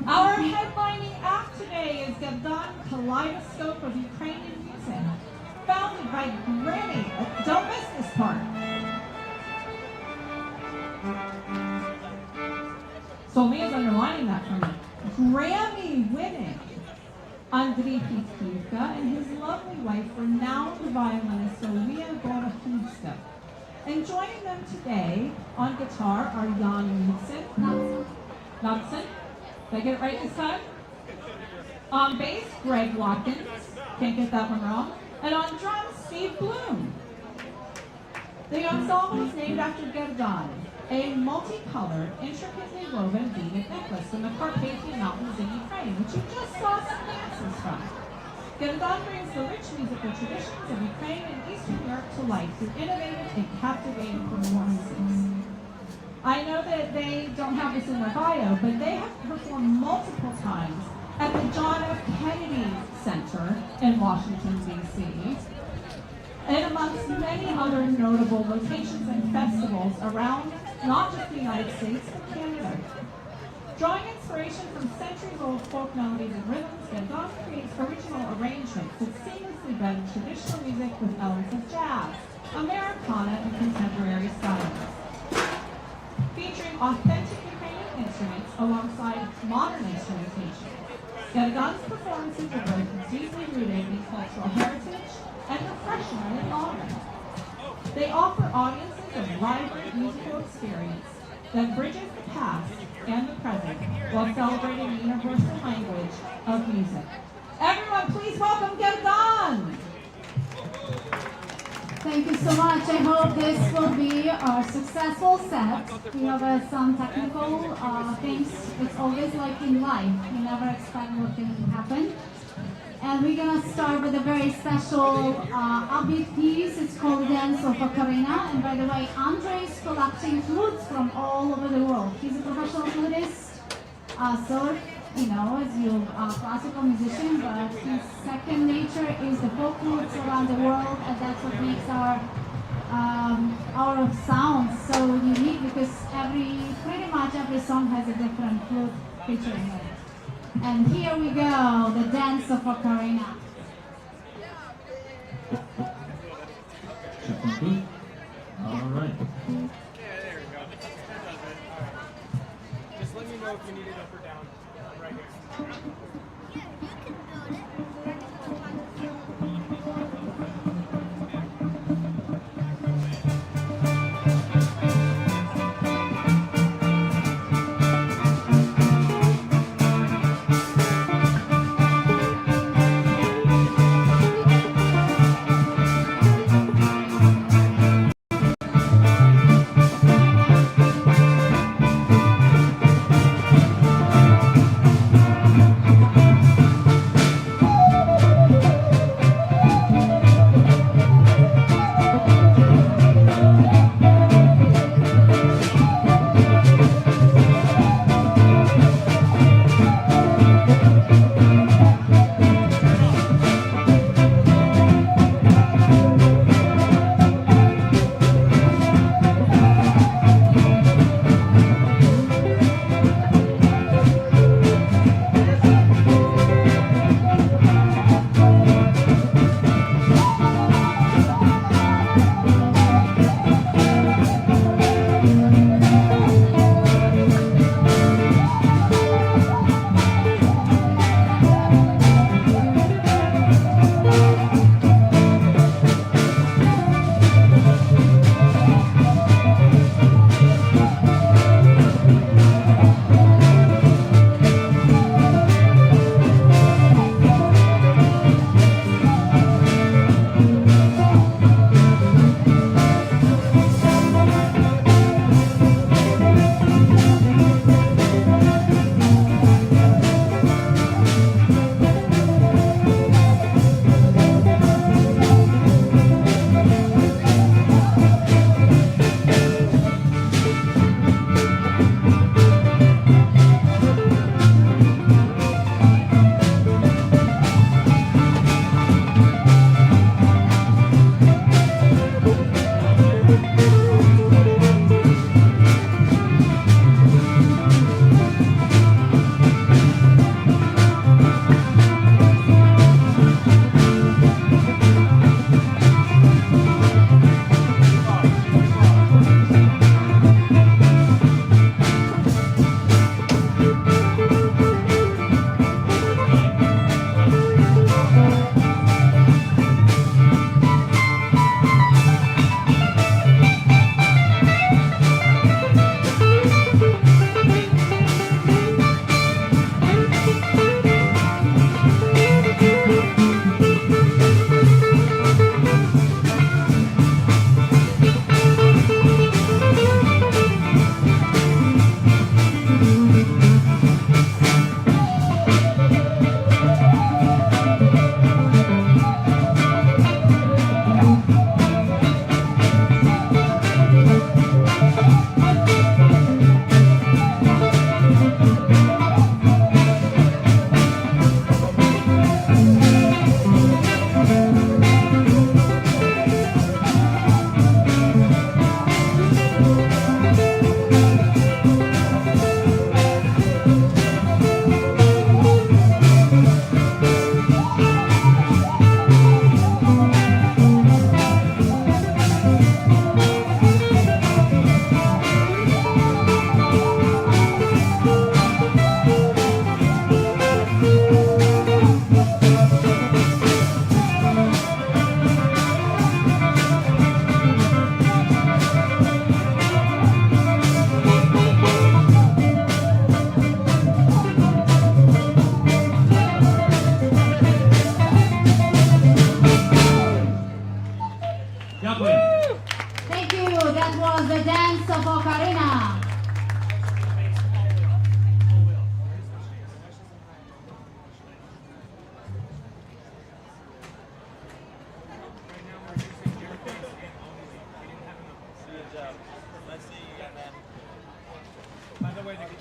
Our headlining act today is Gavdan Kaleidoscope of Ukrainian Music, founded by Grammy. Don't miss this part. So Leah's underlining that for me. Grammy-winning Andriy Pitkivka and his lovely wife, renowned violinist Leah Gorохidska. And joining them today on guitar are Jan Knudsen. Did I get it right this time? On bass, Greg Watkins. Can't get that one wrong. And on drums, Steve Bloom. The ensemble is named after Gavdan, a multicolored, intricately woven beaded necklace from the Carpathian Mountains in Ukraine, which you just saw some dances from. Gavdan brings the rich musical traditions of Ukraine and Eastern Europe to life through innovative and captivating performances. I know that they don't have this in their bio, but they have performed multiple times at the John F. Kennedy Center in Washington, D.C., and amongst many other notable locations and festivals around not just the United States, but Canada. Drawing inspiration from centuries-old folk melodies and rhythms, Gavdan creates original arrangements that seamlessly blend traditional music with elements of jazz, Americana, and contemporary styles. Featuring authentic Ukrainian instruments alongside modern instrumentation, Gavdan's performances are both deeply rooted in cultural heritage and refreshingly modern. They offer audiences a vibrant musical experience that bridges the past and the present while celebrating the universal language of music. Everyone, please welcome Gavdan! Thank you so much. I hope this will be a successful set. We have some technical things. It's always like in life. You never expect what can happen. And we're going to start with a very special upbeat piece. It's called Dance of Ocarina. And by the way, Andrei is collecting flutes from all over the world. He's a professional flutist, so, you know, as you classical musician, but his second nature is the folk flutes around the world, and that's what makes our sound so unique, because pretty much every song has a different flute featuring it. And here we go, the Dance of Ocarina. All right. Just let me know if you need it. up or down? Right here.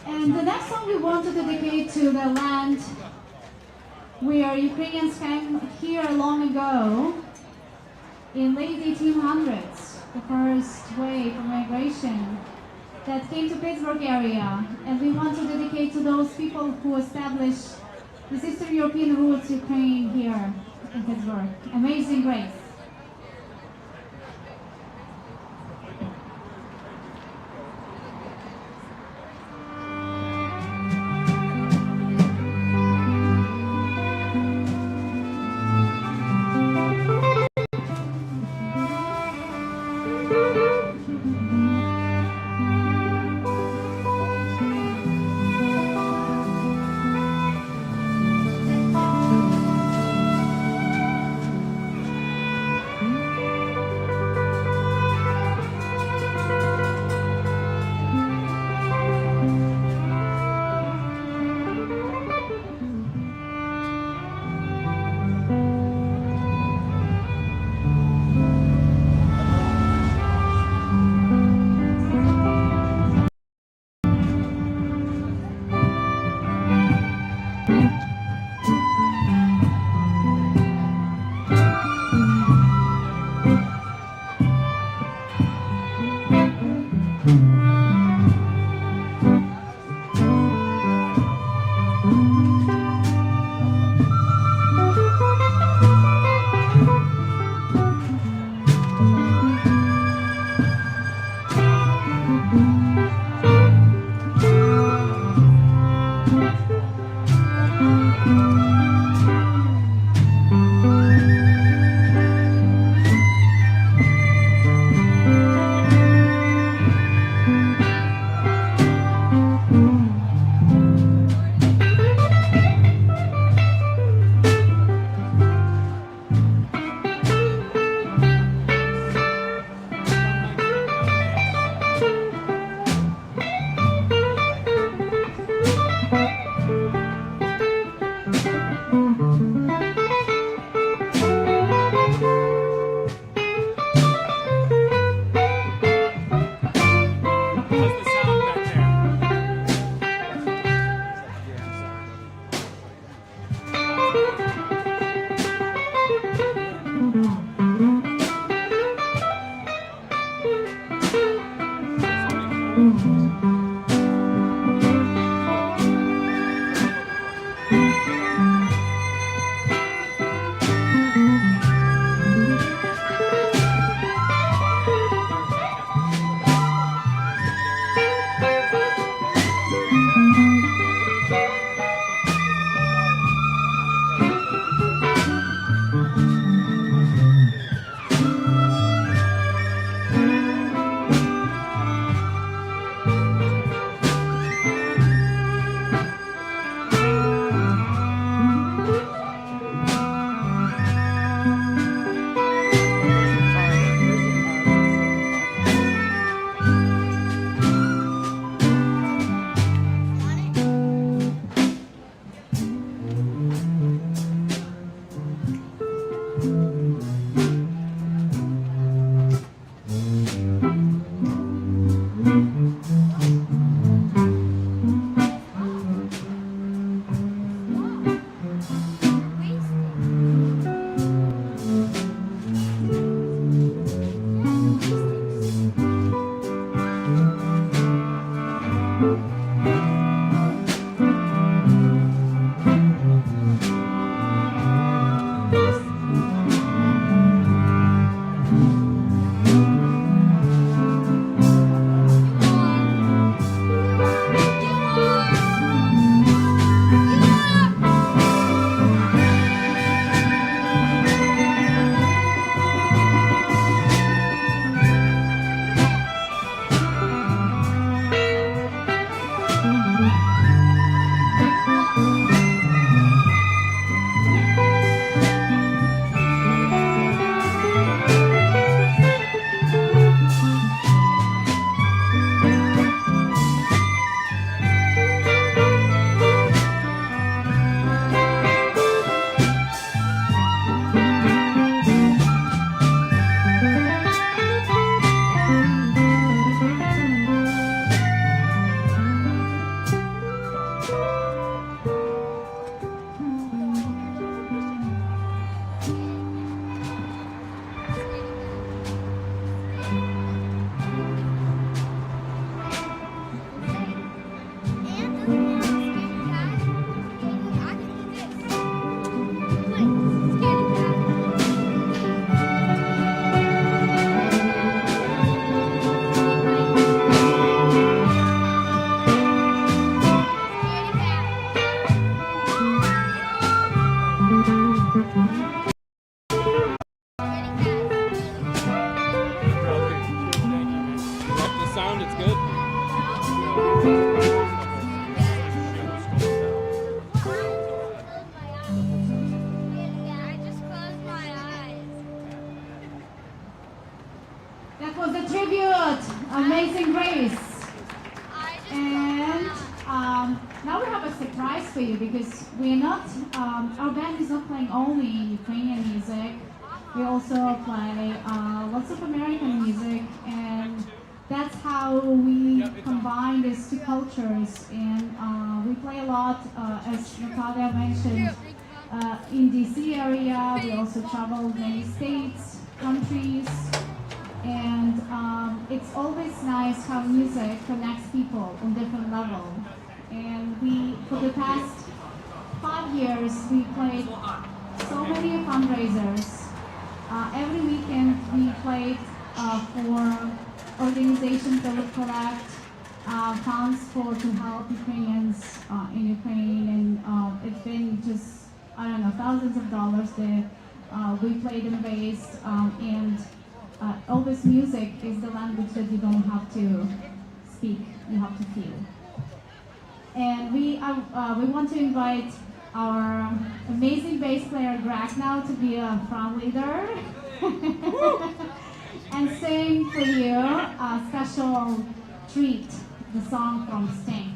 And the next song we want to dedicate to the land where Ukrainians came here long ago, in late 1800s, the first wave of migration that came to Pittsburgh area. And we want to dedicate to those people who established this Eastern European roots Ukraine here in Pittsburgh. Amazing Grace. Amazing Grace. And now we have a surprise for you because we're not, our band is not playing only Ukrainian music. We also play lots of American music, and that's how we combine these two cultures. And we play a lot, as Natalia mentioned, in DC area. We also travel many states, countries, and it's always nice how music connects people on different levels. And we, for the past 5 years, we played so many fundraisers. Every weekend we played for organizations that would collect funds to help Ukrainians in Ukraine, and it's been just, I don't know, thousands of dollars that we played and raised, and all this music is the language that you don't have to speak, you have to feel. And we want to invite our amazing bass player Greg now to be a front leader and sing for you a special treat, the song from Sting.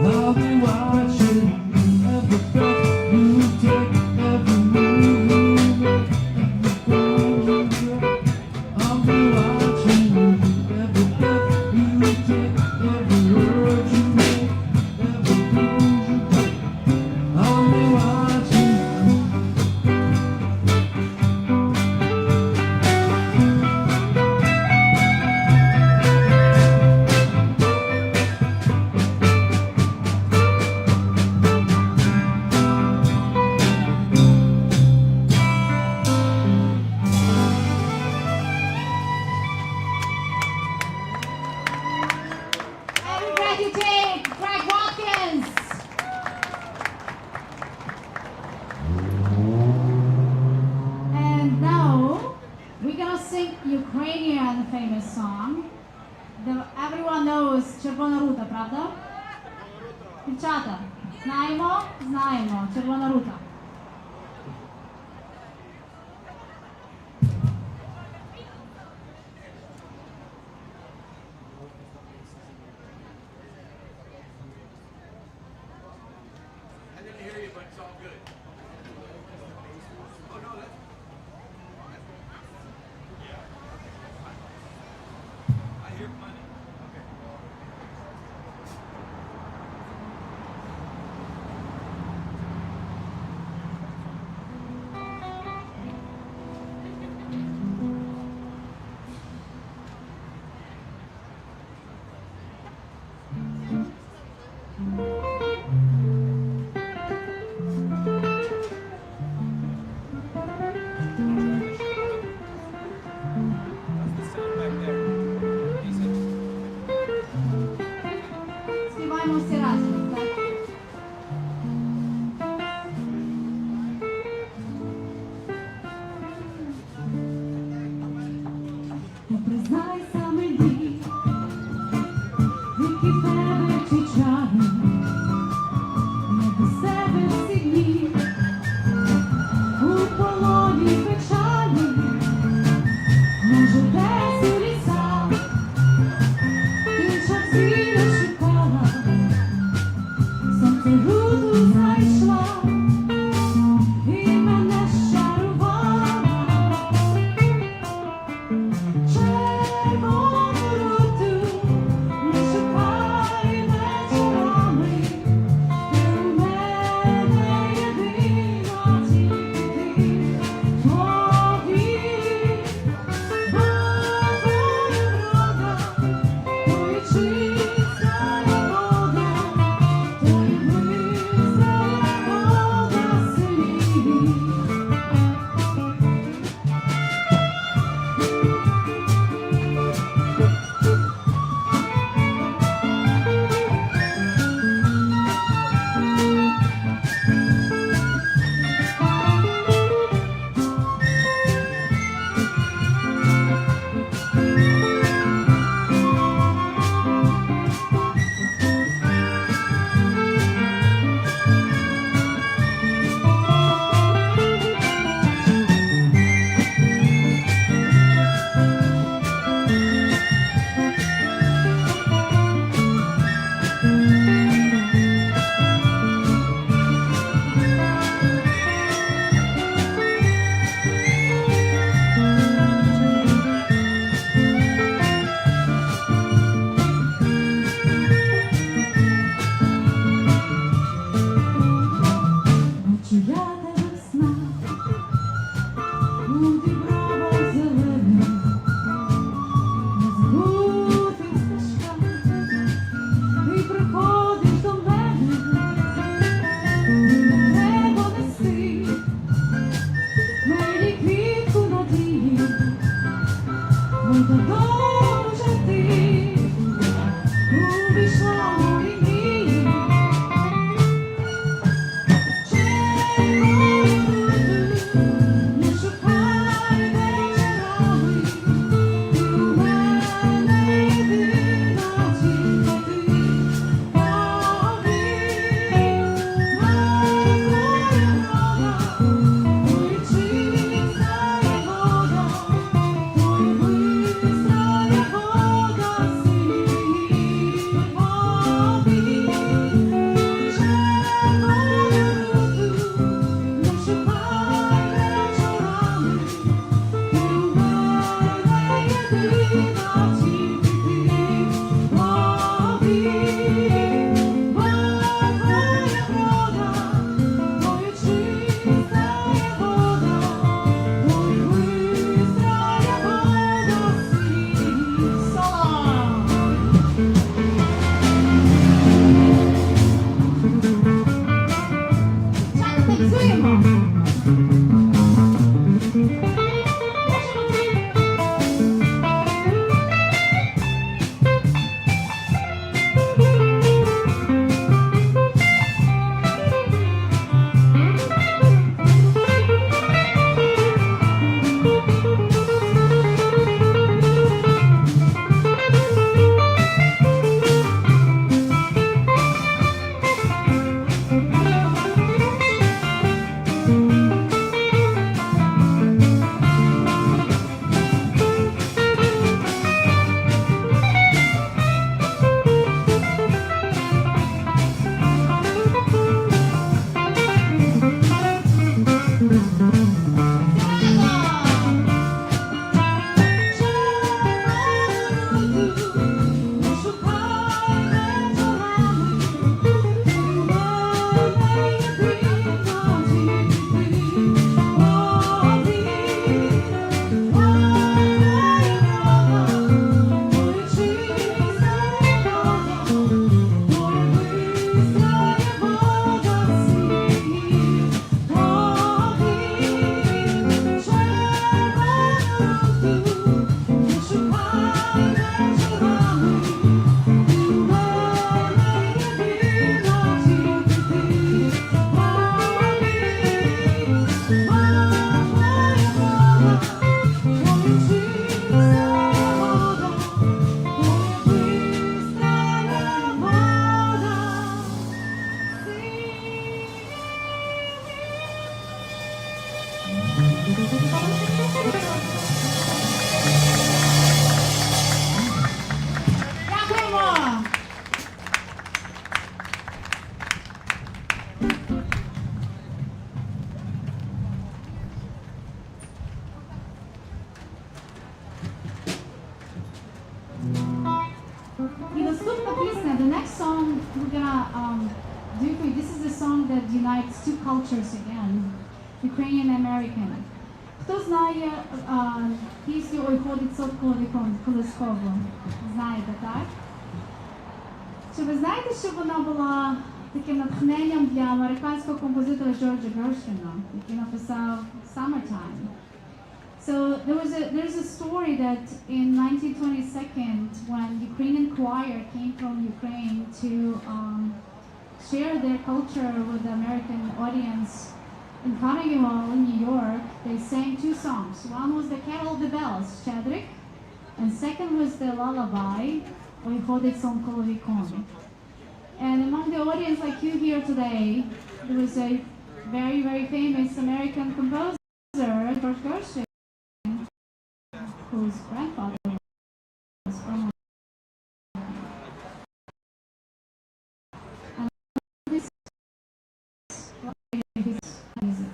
I'll be watching every breath you take, every move you make, every pose you break. I'll be watching every breath you take, every word you make, every pose you break. I'll be watching. sing Ukrainian famous song. Everyone knows Червона рута, правда? Дівчата, знаємо? Знаємо. Червона рута. I didn't hear you, but it's all good. Oh, no, that's... Yeah. I hear money. Okay. Дякуємо! І наступна пісня, the next song we're gonna do for you, this is a song that unites two cultures again, Ukrainian and American. Хто знає пісню «Ой, ходить сотко колисково»? Знаєте, так? Чи ви знаєте, що вона була таким натхненням для американського композитора Джорджа Гершвіна, який написав «Summertime»? So there's a story that in 1922, when Ukrainian choir came from Ukraine to share their culture with the American audience in Carnegie Hall in New York, they sang two songs. One was the Carol of the Bells, Щедрик, and second was the lullaby, Ой, ходить сон коло вікон. And among the audience like you here today, there was a very, very famous American composer, George Gershwin, whose grandfather was from and this music.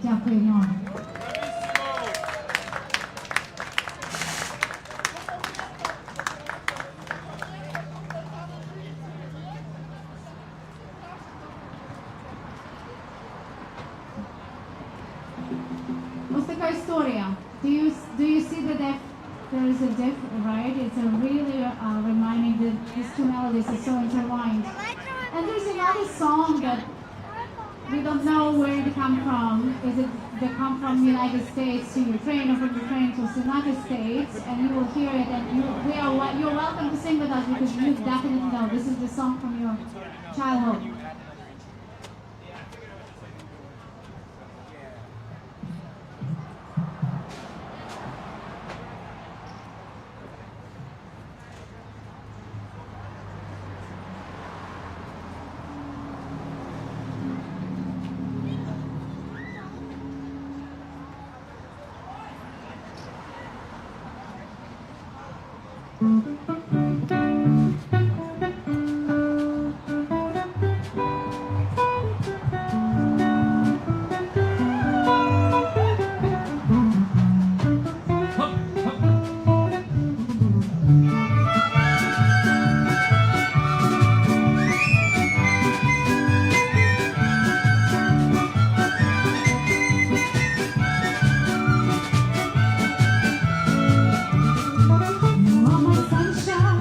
Дякуємо. Ось така історія. Do you see that there is a diff, right? It's a really reminding that these two melodies are so intertwined. And there's another song that we don't know where they come from. Is it they come from United States to Ukraine or from Ukraine to the United States? And you will hear it, and you're welcome to sing with us because you definitely know this is the song from your childhood. You are my sunshine.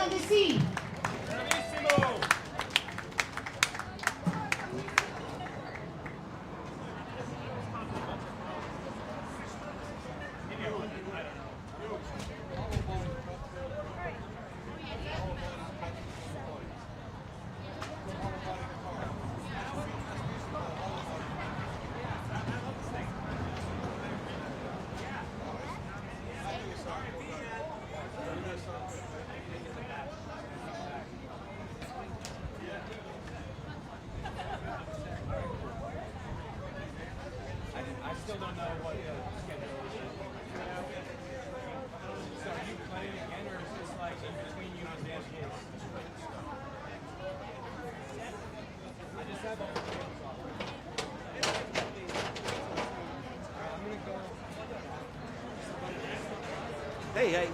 and the sea. I still don't know what the schedule is. So are you playing again, or is this like in between you and Dan? I just have all the games off. I'm gonna go. Hey, hey.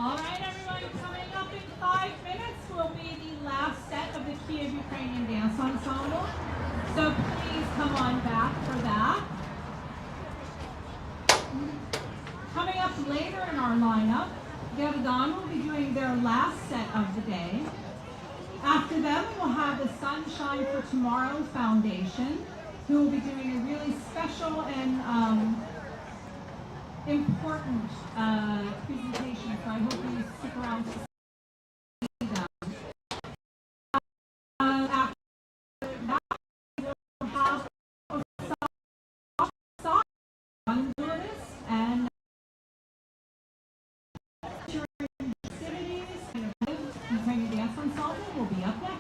All right, everyone, coming up in 5 minutes will be the last set of the Kiev Ukrainian Dance Ensemble. So please come on back for that. Coming up later in our lineup, Gerdan will be doing their last set of the day. After them, we'll have the Sunshine for Tomorrow Foundation, who will be doing a really special and important presentation, so I hope you stick around to see them. After that, we'll have a song on Honduras and activities. Ukrainian Dance Ensemble will be up next.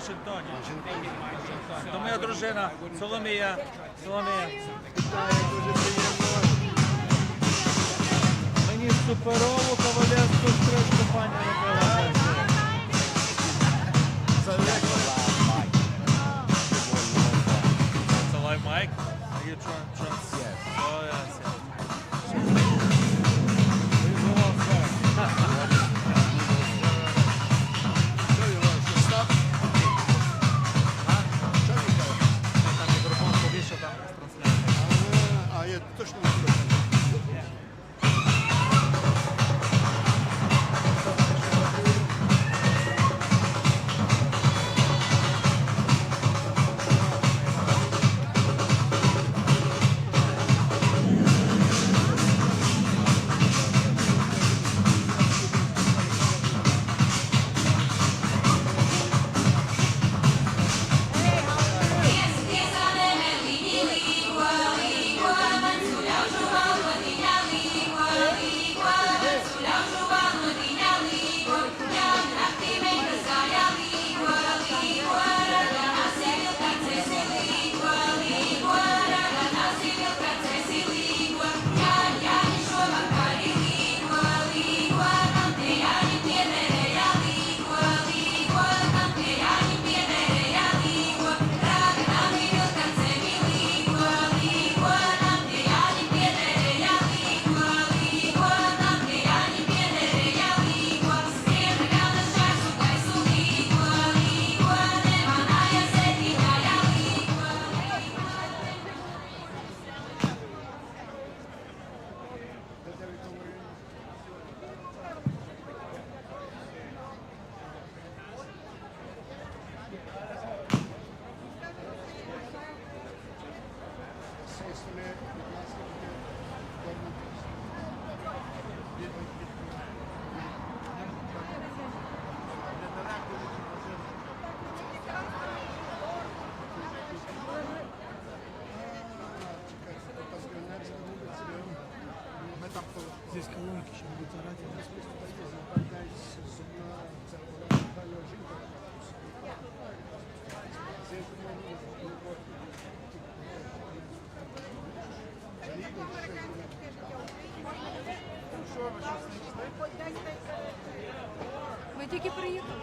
Вашингтоні. То моя дружина Соломія. Соломія. Мені суперову кавалерську стрижку пані робила. It's a live mic? Are you trying? Yes. Oh, yes. Please go on first. Там мікрофон повіше, там трансляція. А я точно не знаю. Здесь колонки ще будуть орати. Ми тільки приїхали.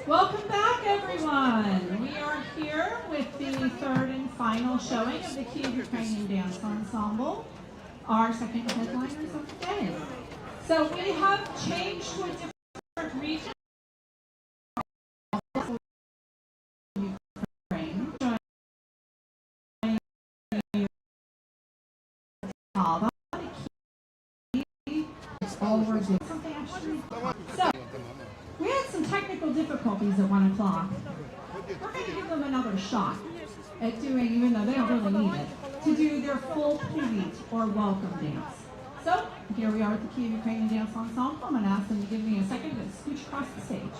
Welcome back, everyone. We are here with the third and final showing of the Kyiv Ukrainian Dance Ensemble, our second headliners of the day. So we have changed to a different region. So, we had some technical difficulties at 1 o'clock. We're going to give them another shot at doing, even though they don't really need it, to do their full pivot or welcome dance. So, here we are at the Kyiv Ukrainian Dance Ensemble. I'm going to ask them to give me a second to scooch across the stage.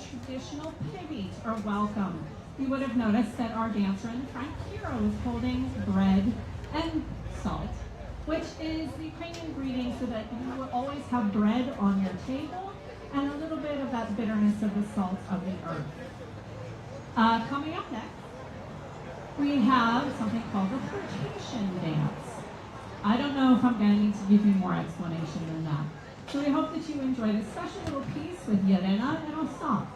traditional piggies are welcome. You would have noticed that our dancer in the front hero is holding bread and salt, which is the Ukrainian greeting so that you will always have bread on your table and a little bit of that bitterness of the salt of the earth. Coming up next, we have something called the flirtation dance. I don't know if I'm going to need to give you more explanation than that. So we hope that you enjoy this special little piece with Yelena, and I'll stop.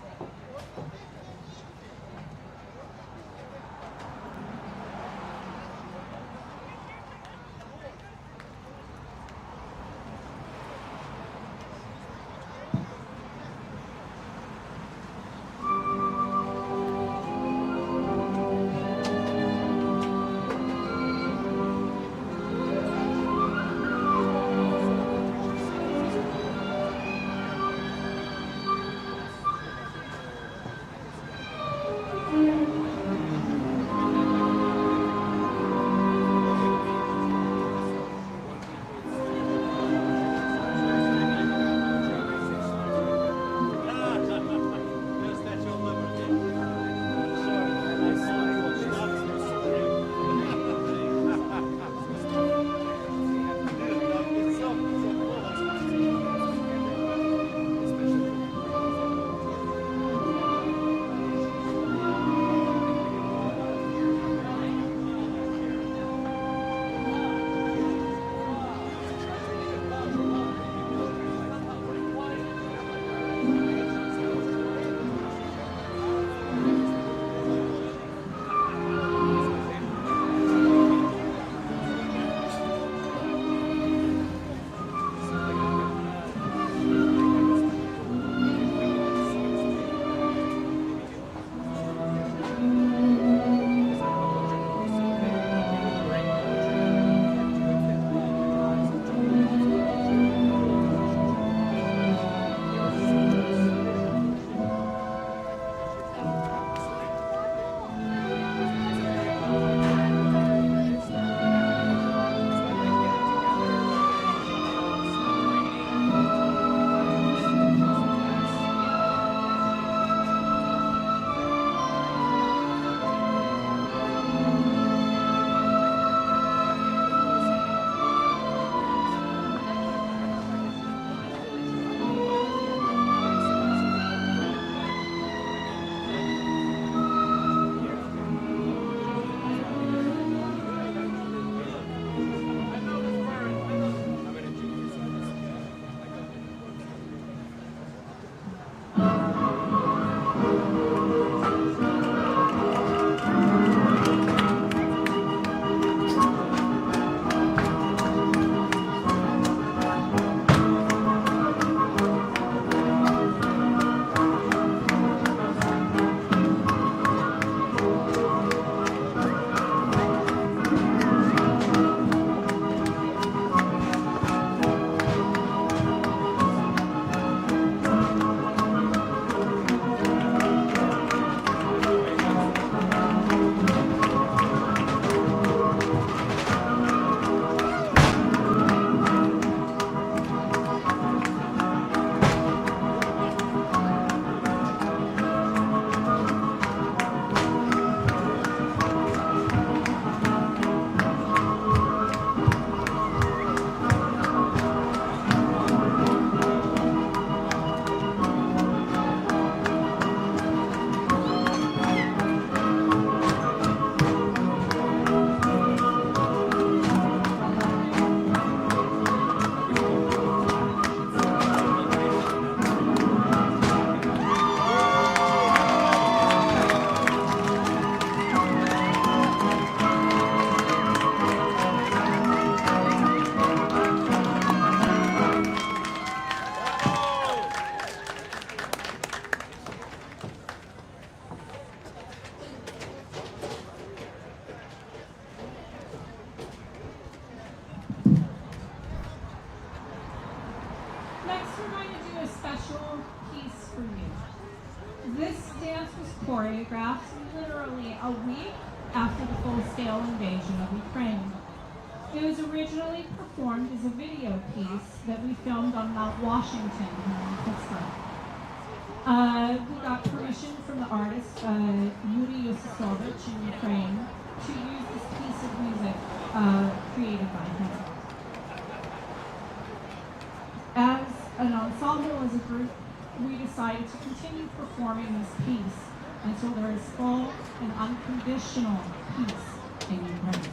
choreographed literally a week after the full-scale invasion of Ukraine. It was originally performed as a video piece that we filmed on Mount Washington here in Pittsburgh. We got permission from the artist, Yuri Yosisovich in Ukraine, to use this piece of music created by him. As an ensemble, as a group, we decided to continue performing this piece until there is full and unconditional peace in Ukraine.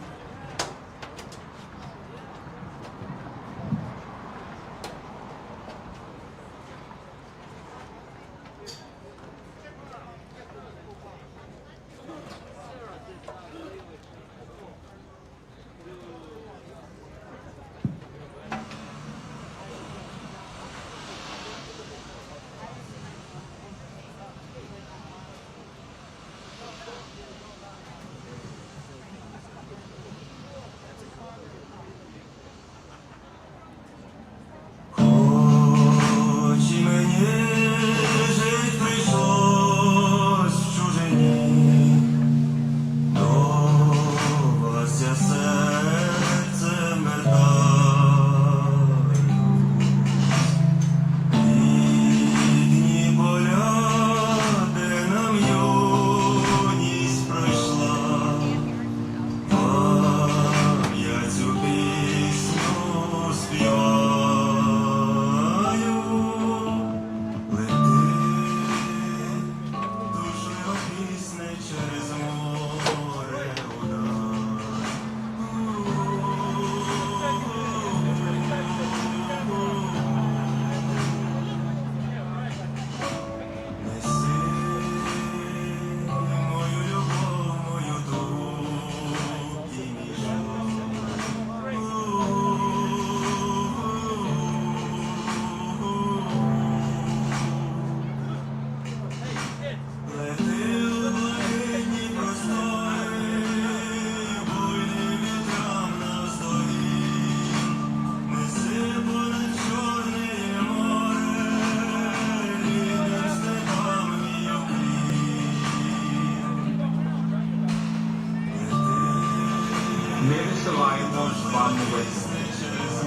Ми висилаємо з вами лист.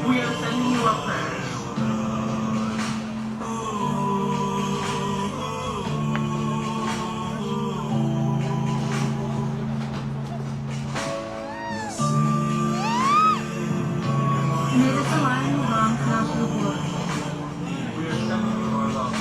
We are sending you a prayer. Ми висилаємо вам нашу любов. We are sending you our love.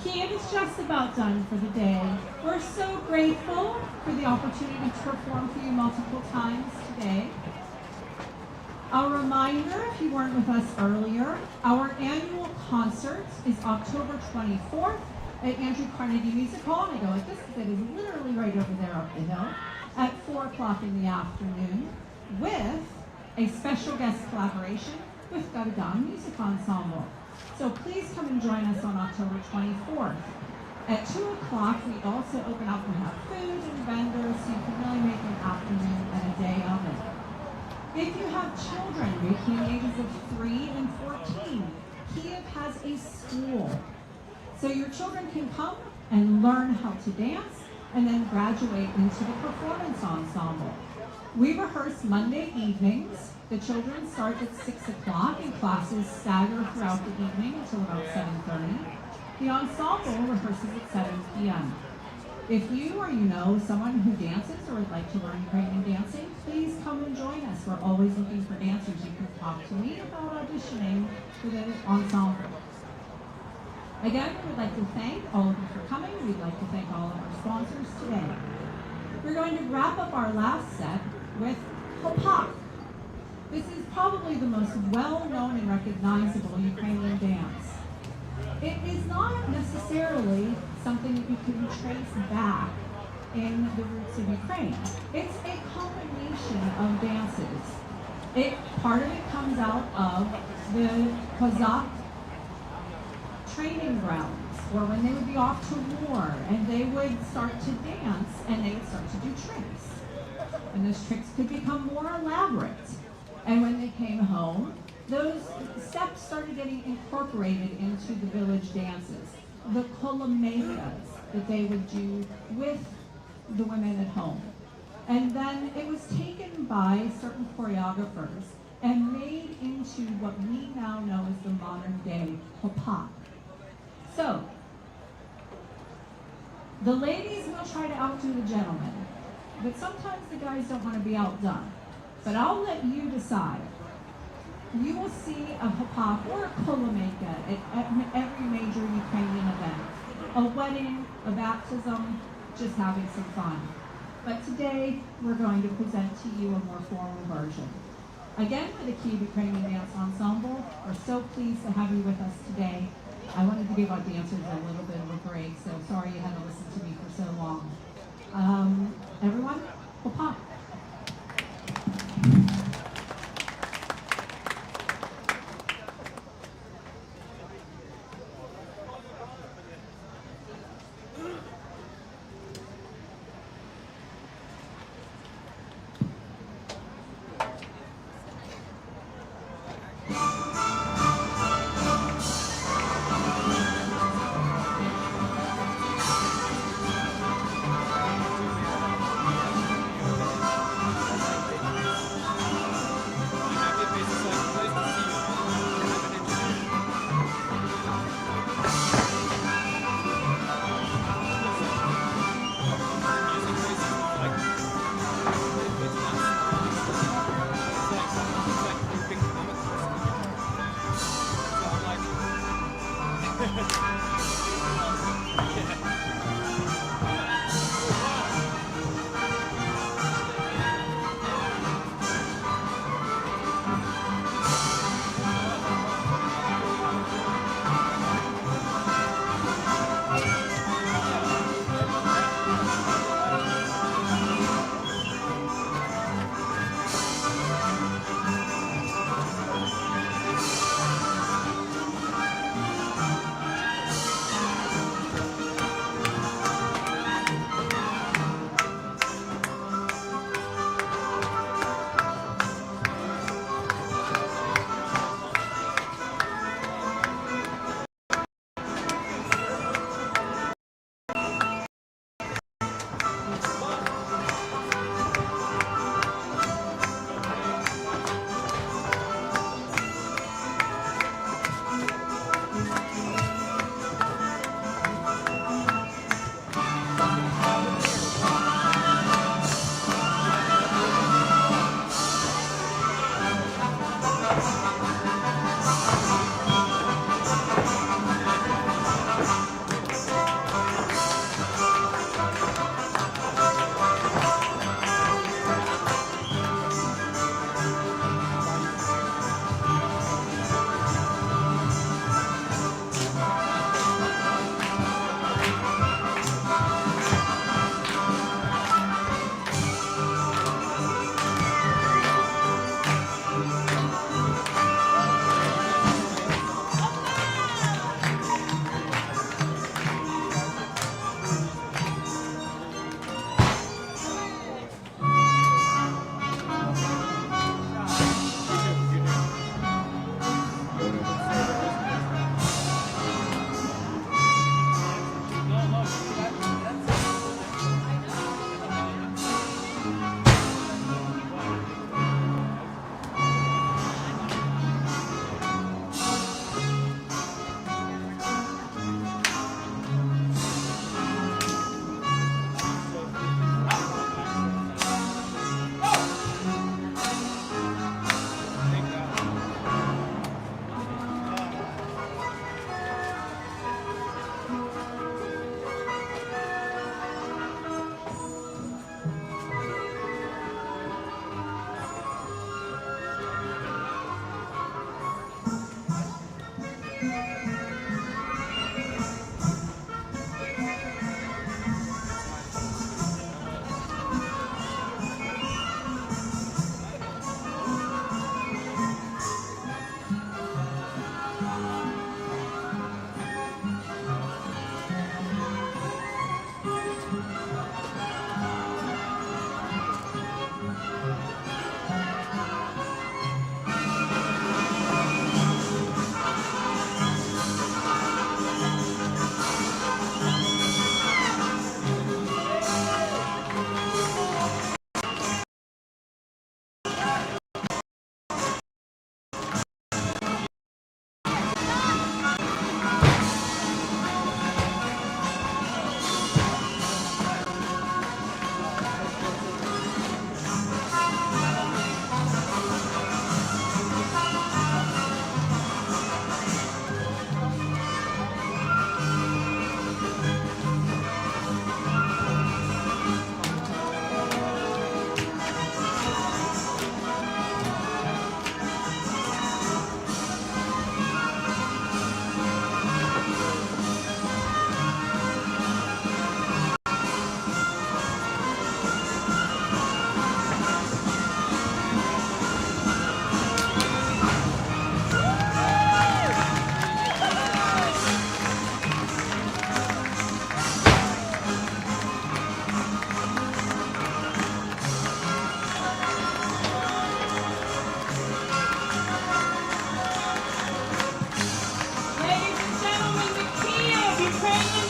Kiev is just about done for the day. We're so grateful for the opportunity to perform for you multiple times today. A reminder, if you weren't with us earlier, our annual concert is October 24th at Carnegie Music Hall. And I go like this because it is literally right over there up the hill at 4 o'clock in the afternoon with a special guest collaboration with Gaudan Music Ensemble. So please come and join us on October 24th. At 2 o'clock, we also open up and have food and vendors, so you can really make an afternoon and a day of it. If you have children between the ages of 3 and 14, Kiev has a school. So your children can come and learn how to dance and then graduate into the performance ensemble. We rehearse Monday evenings. The children start at 6 o'clock and classes stagger throughout the evening until about 7:30. The ensemble rehearses at 7 p.m. If you or you know someone who dances or would like to learn Ukrainian dancing, please come and join us. We're always looking for dancers. You can talk to me about auditioning for the ensemble. Again, we would like to thank all of you for coming. We'd like to thank all of our sponsors today. We're going to wrap up our last set with Hop. This is probably the most well-known and recognizable Ukrainian dance. It is not necessarily something that you can trace back in the roots of Ukraine. It's a combination of dances. Part of it comes out of the Cossack training grounds, or when they would be off to war, and they would start to dance, and they would start to do tricks. And those tricks could become more elaborate. And when they came home, those steps started getting incorporated into the village dances. The kolomekas that they would do with the women at home. And then it was taken by certain choreographers and made into what we now know as the modern day hop. So, the ladies will try to outdo the gentlemen, but sometimes the guys don't want to be outdone. But I'll let you decide. You will see a hop or a kolomeka at every major Ukrainian event. A wedding, a baptism, just having some fun. But today, we're going to present to you a more formal version. Again, with the Kyiv Ukrainian Dance Ensemble, we're so pleased to have you with us today. I wanted to give our dancers a little bit of a break, so sorry you had to listen to me for so long. Everyone, hop.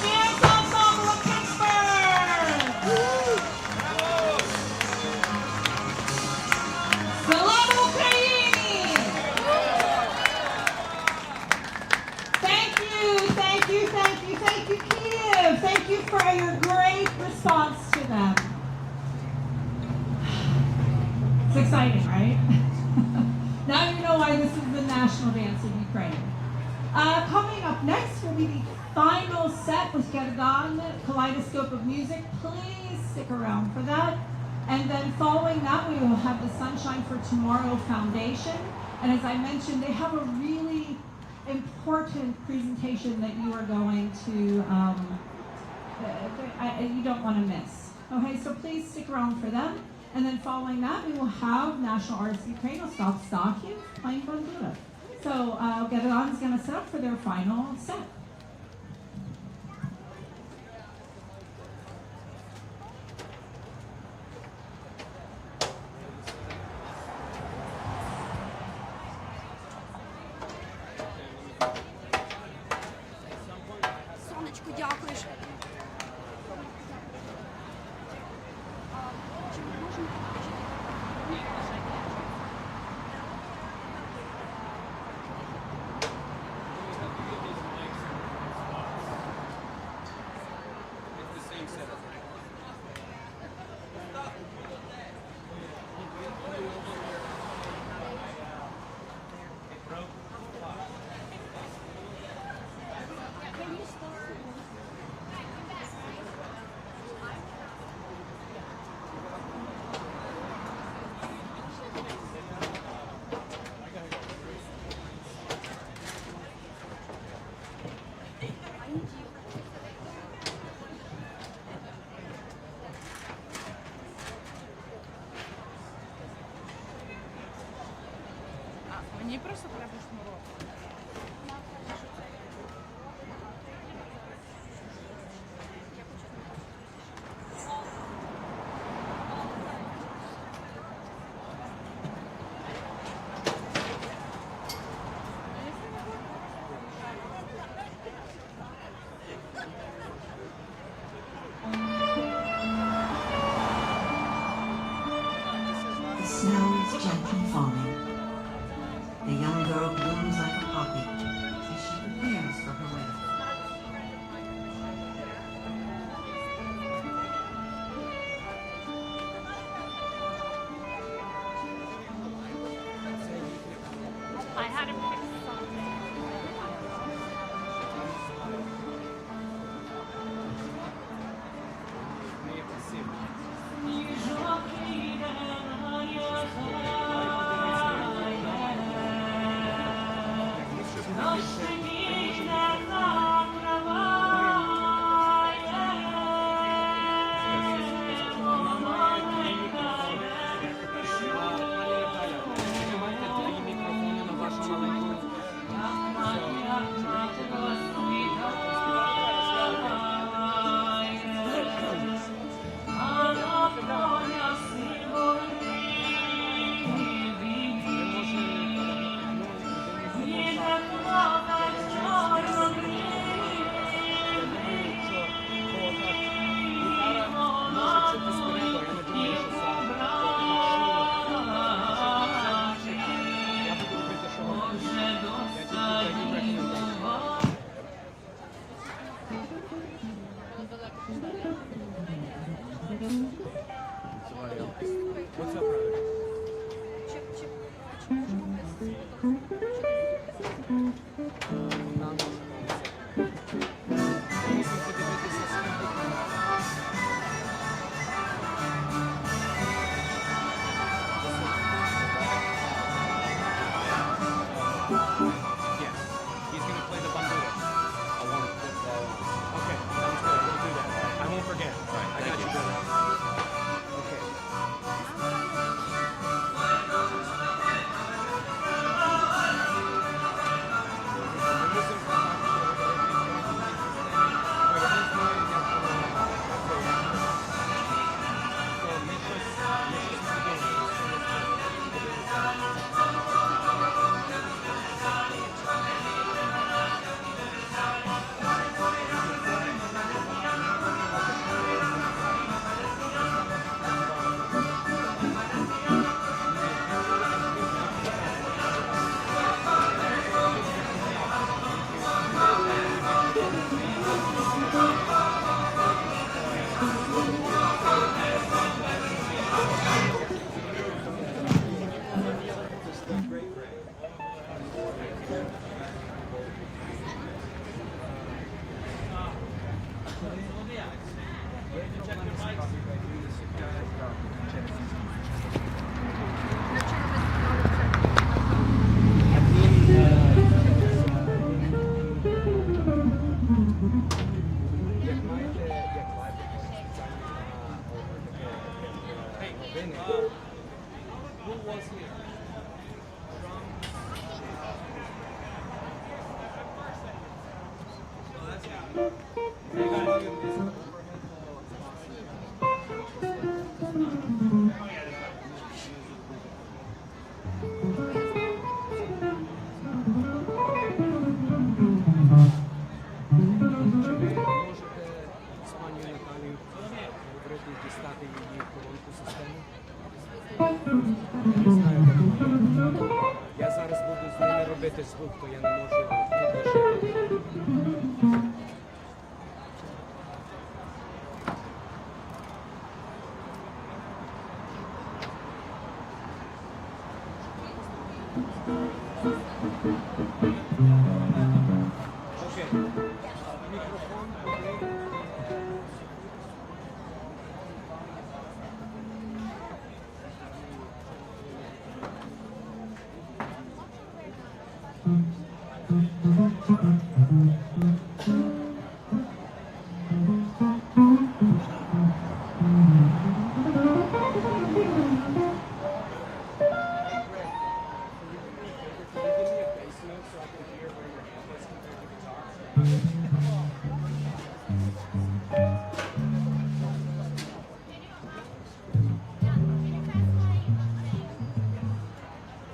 Dance Ensemble of Pittsburgh! Slava Ukraini! Thank you, thank you, thank you, thank you, Kiev! Thank you for your great response to them. It's exciting, right? Now you know why this is the national dance of Ukraine. Coming up next will be the final set with Gergan, Kaleidoscope of Music. Please stick around for that. And then following that, we will have the Sunshine for Tomorrow Foundation. And as I mentioned, they have a really important presentation that you are going to, you don't want to miss. Okay, so please stick around for them. And then following that, we will have National Artists of Ukraine, Ostap Stakhin, playing bandura. So Gergan is going to set up for their final set. Сонечко, дякуєш. Who was here? Дістати її колонку системи. Не знаю, де вона. Я зараз буду з ними робити звук, то я не можу підлишити. Окей. Мікрофон, окей.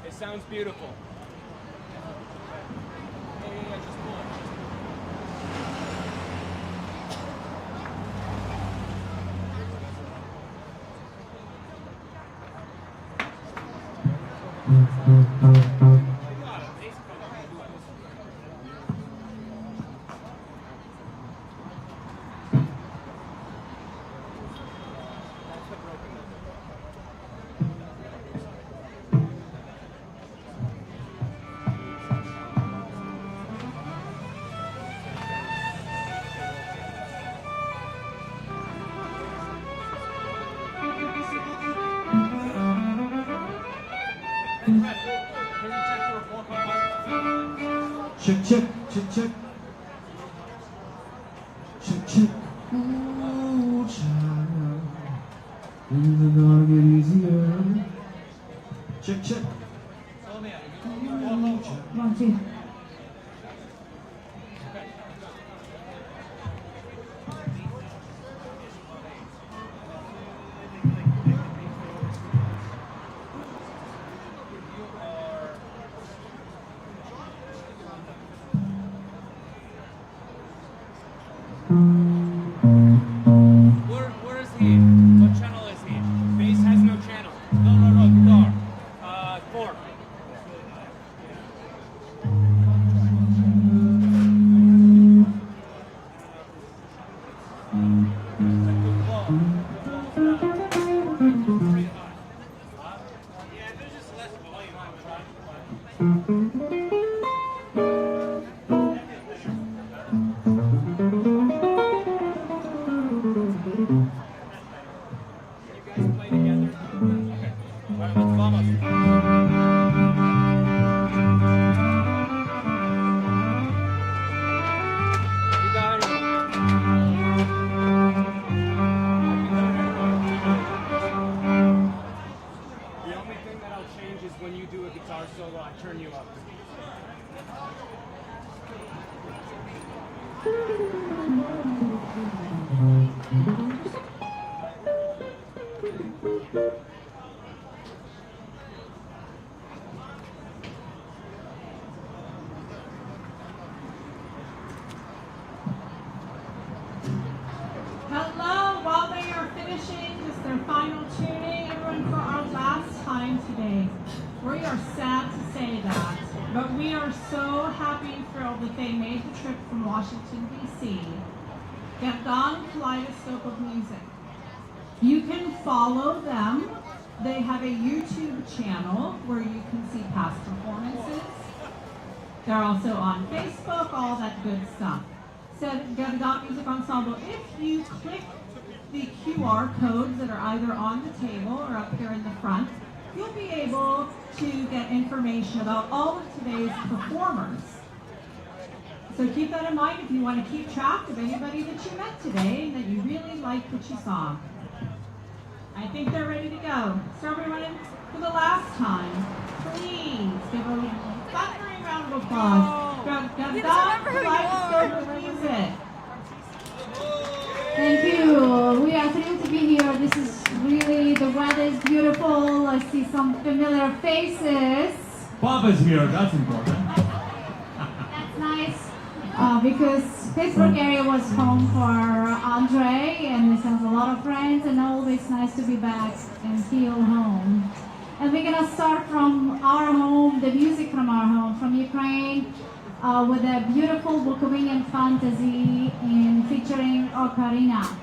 It sounds beautiful. Yeah, just pull it. Check, check, check, check. Check, check. Ooh, child. Things are gonna get easier. Check, check. Ooh, child. 1, 2. Where is he? What channel is he? Bass has no channel. No, guitar. 4. Yeah, there's just less volume. When you do a guitar solo, I turn you up. Hello, while they are finishing just their final tuning, everyone, for our last time today. We are sad to say that, but we are so happy and thrilled that they made the trip from Washington, D.C. Get gone Kaleidoscope of Music. You can follow them. They have a YouTube channel where you can see past performances. They're also on Facebook, all that good stuff. Gadot Music Ensemble. If you click the QR codes that are either on the table or up here in the front, you'll be able to get information about all of today's performers. So keep that in mind if you want to keep track of anybody that you met today and that you really liked what you saw. I think they're ready to go. So everyone, for the last time, please give a thundering round of applause. Gadot, live music. Thank you. We are thrilled to be here. This is really, the weather is beautiful. I see some familiar faces. Papa's here, that's important. That's nice. Because Pittsburgh area was home for Andre, and he has a lot of friends, and always nice to be back and feel home. And we're gonna start from our home, the music from our home, from Ukraine, with a beautiful Bukovian fantasy in featuring UKRAINIAN.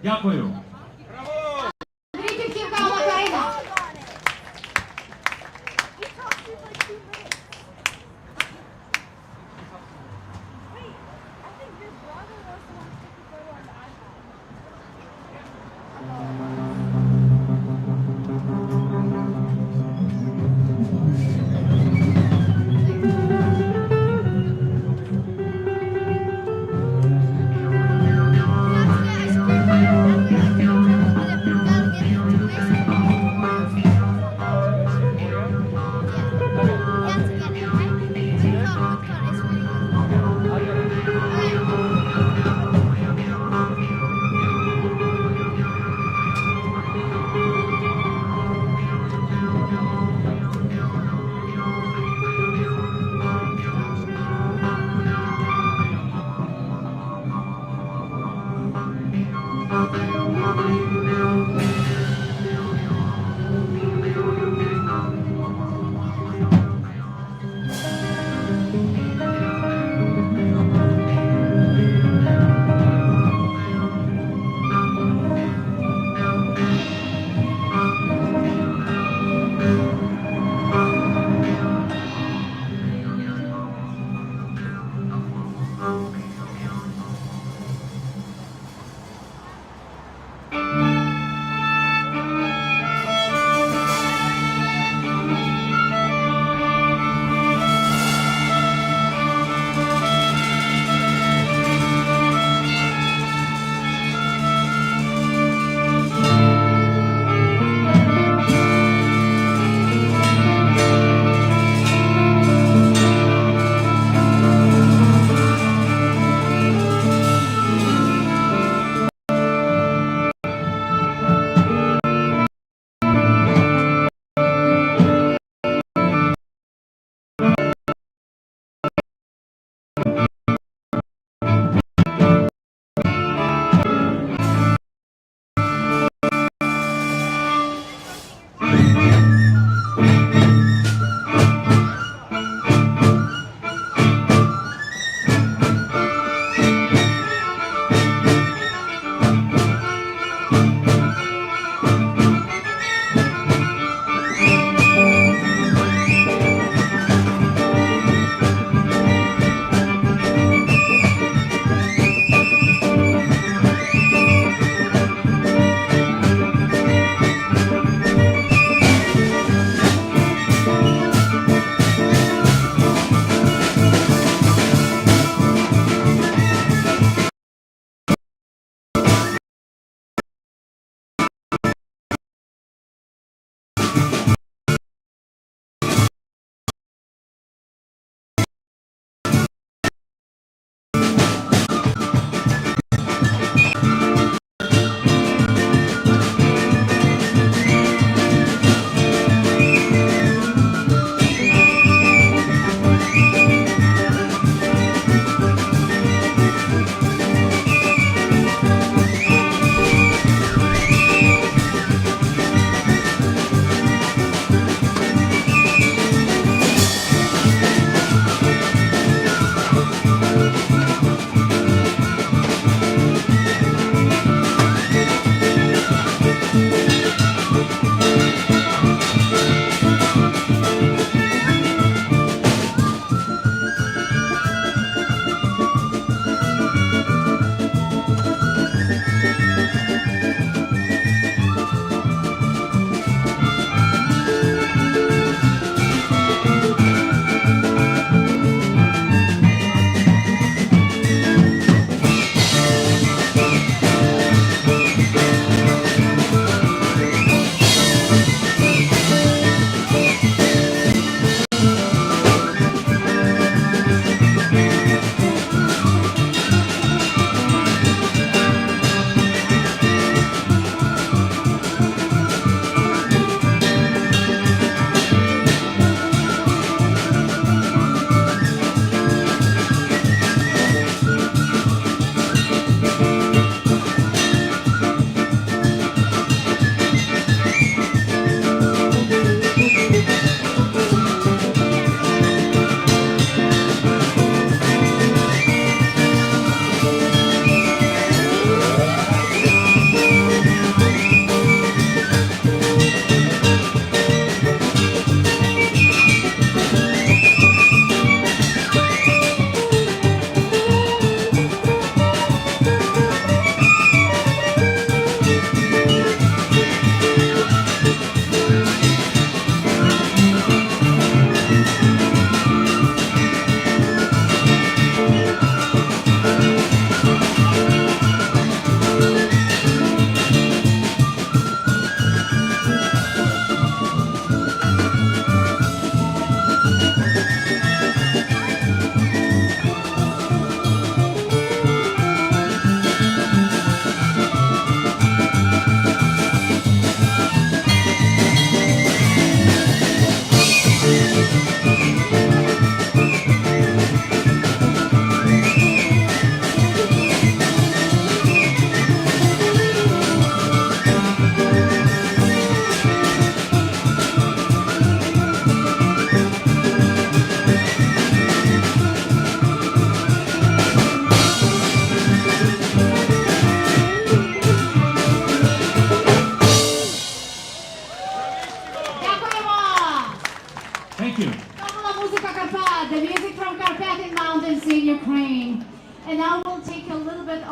Дякую.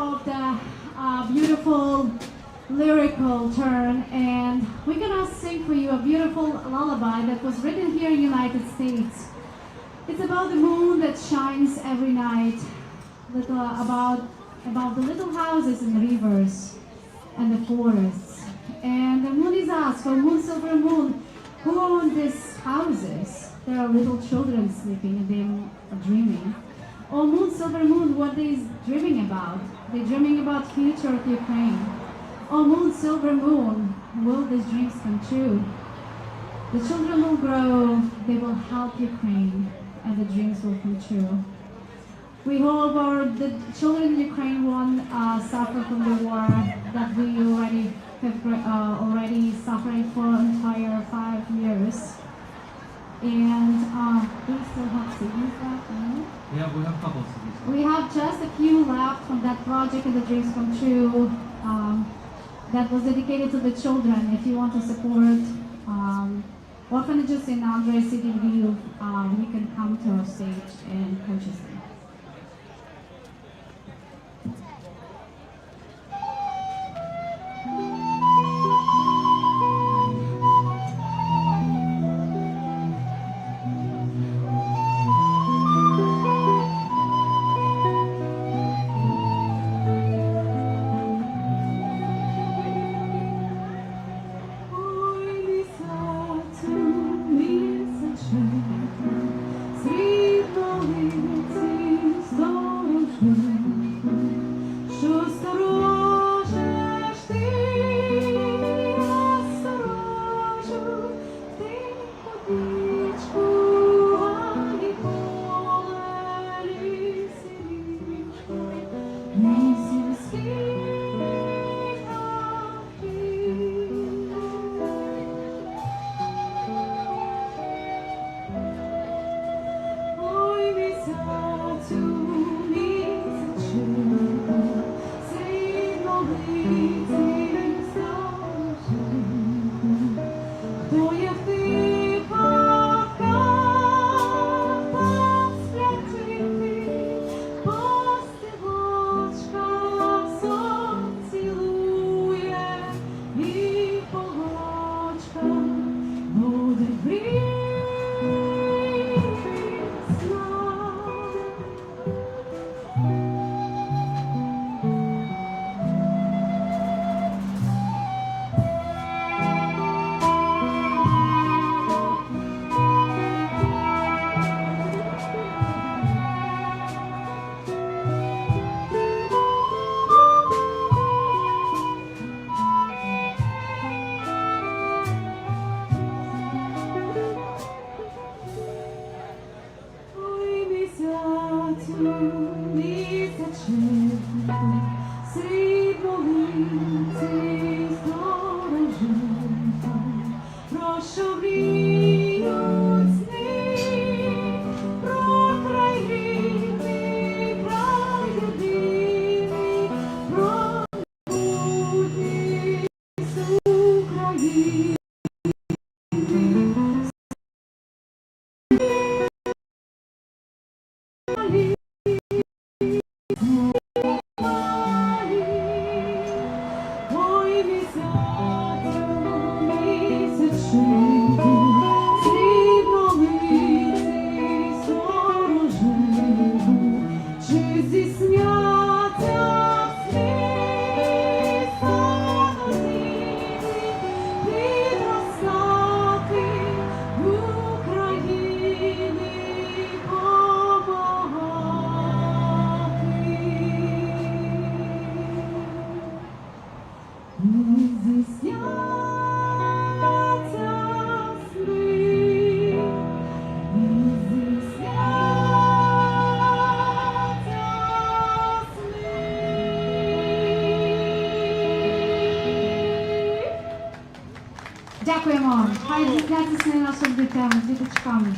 of the beautiful lyrical turn, and we're gonna sing for you a beautiful lullaby that was written here in the United States. It's about the moon that shines every night, about the little houses and the rivers and the forests. And the moon is asked, "Oh moon, silver moon, who owns these houses?" There are little children sleeping and they are dreaming. "Oh moon, silver moon, what are they dreaming about?" They're dreaming about future of Ukraine. "Oh moon, silver moon, will these dreams come true?" The children will grow, they will help Ukraine, and the dreams will come true. We hope the children in Ukraine won't suffer from the war that we already have suffering for entire 5 years. And we still have CDs left, no? Yeah, we have a couple of CDs. We have just a few left from that project and the dreams come true. That was dedicated to the children. If you want to support orphanages in Andre City, you can come to our stage and purchase them. Дякуємо. Хай здійсняться сни нашим дітям, діточкам.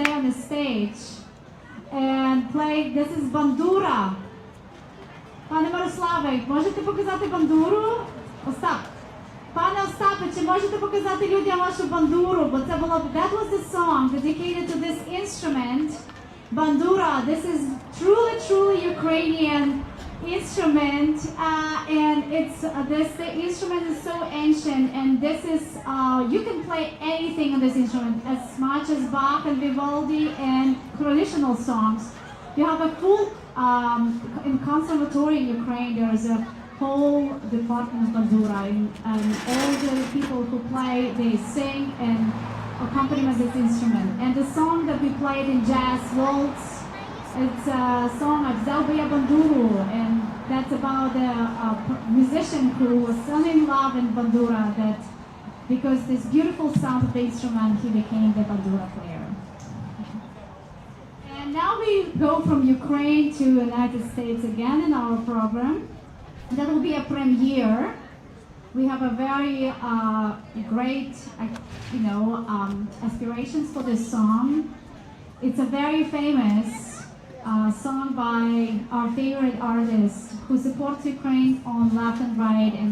today on the stage and play. This is bandura. Пане Мирославе, можете показати бандуру? Остап. Пане Остапе, чи можете показати людям вашу бандуру? Бо це було, that was the song dedicated to this instrument, bandura. This is truly Ukrainian instrument, and it's the instrument is so ancient, and this is you can play anything on this instrument, as much as Bach and Vivaldi and traditional songs. You have a full in conservatory in Ukraine. There's a whole department of bandura, and all the people who play, they sing and accompaniment this instrument. And the song that we played in jazz waltz, it's a song of Zalbaya Banduru, and that's about a musician who was so in love in bandura that because this beautiful sound of the instrument, he became the bandura player. And now we go from Ukraine to United States again in our program. That will be a premiere. We have a very great, aspirations for this song. It's a very famous song by our favorite artist who supports Ukraine on left and right, and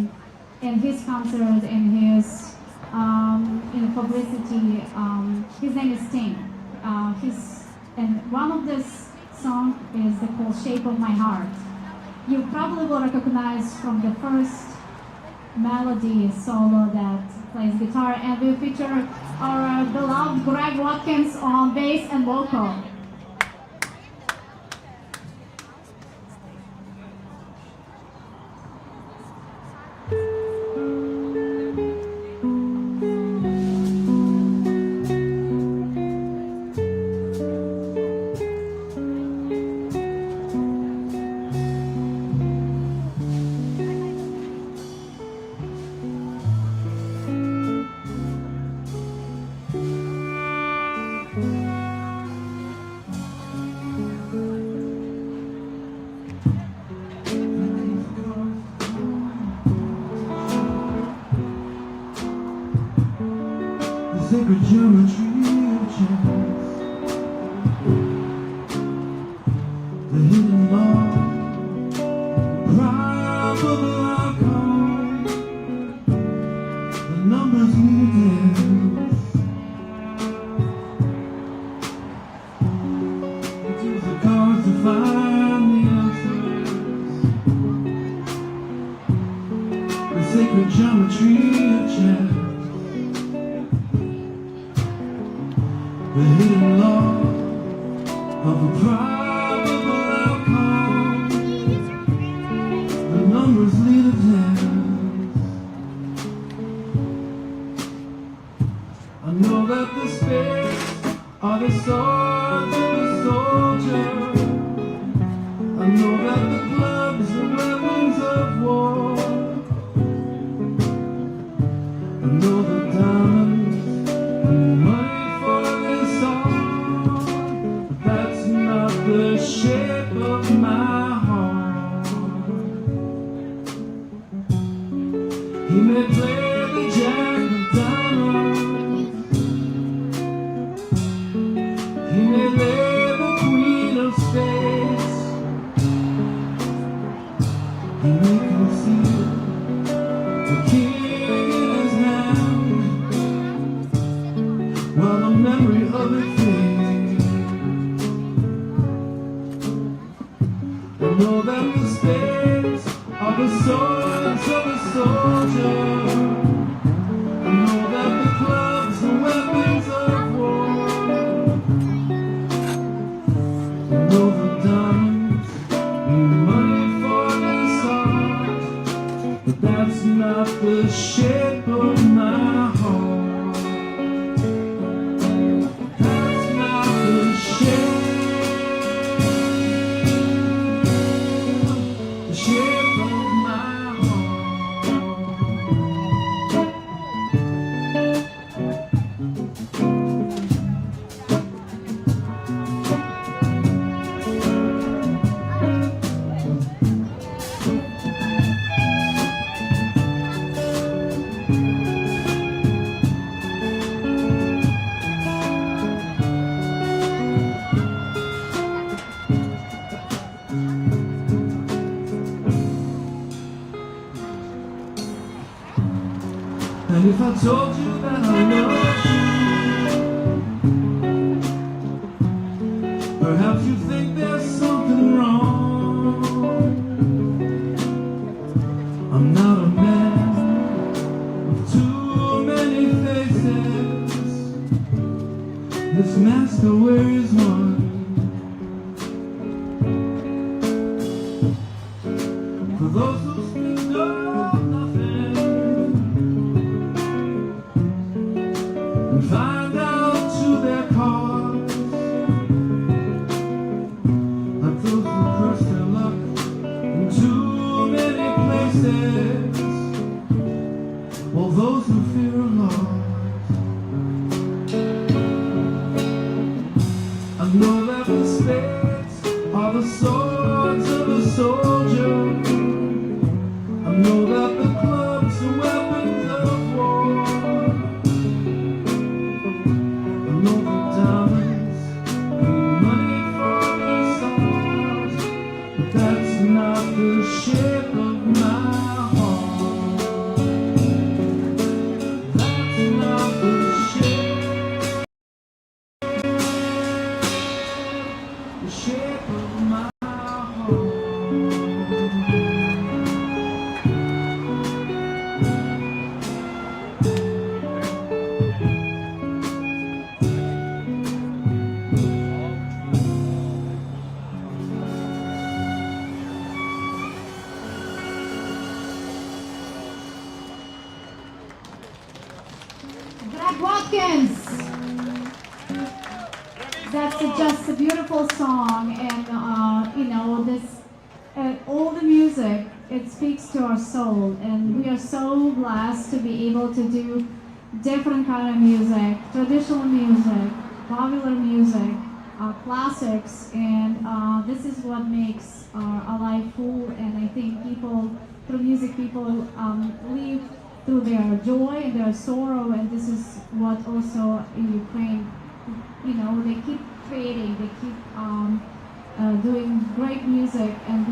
in his concert and his publicity. His name is Sting. And one of this song is called "Shape of My Heart." You probably will recognize from the first melody solo that plays guitar, and we feature our beloved Greg Watkins on bass and vocal. Sacred geometry of chance, the hidden law, probable outcome, the numbers need dance. It is the cause to find the answers, the sacred geometry of chance. The hidden law of a probable outcome, the numbers lead a dance. I know that the spades are the swords of a soldier. I know that the clubs are weapons of war. I know the diamonds and money the shape of my heart. He may play the jack of diamonds, he may lay the queen of spades, he may conceal the king in his hand, while the memory of it fades. I know that the spades are the swords of a soldier. I know that the clubs are weapons of war. I know the diamonds need money for this art, but that's not the shape of my heart. That's not the shape. The shape of my heart. I told you that I loved you, perhaps you think there's something wrong. I'm not a man with too many faces. This mask I wear is one. For those who speak of nothing and find out to their cause, like those who curse their luck in too many places, while those who fear a loss. I know that mistakes are the swords of a soldier. I know that the clubs are weapons of war. I know that diamonds need money for themselves, but that's not the shape of my heart. That's not the shape of my heart. Greg Watkins. That's just a beautiful song, and you know, this all the music, it speaks to our soul, and we are so blessed to be able to do different kind of music, traditional music, popular music, classics, and this is what makes our life full. And I think people, through music, people live through their joy and their sorrow, and this is what also in Ukraine, you know, they keep creating, they keep doing great music, and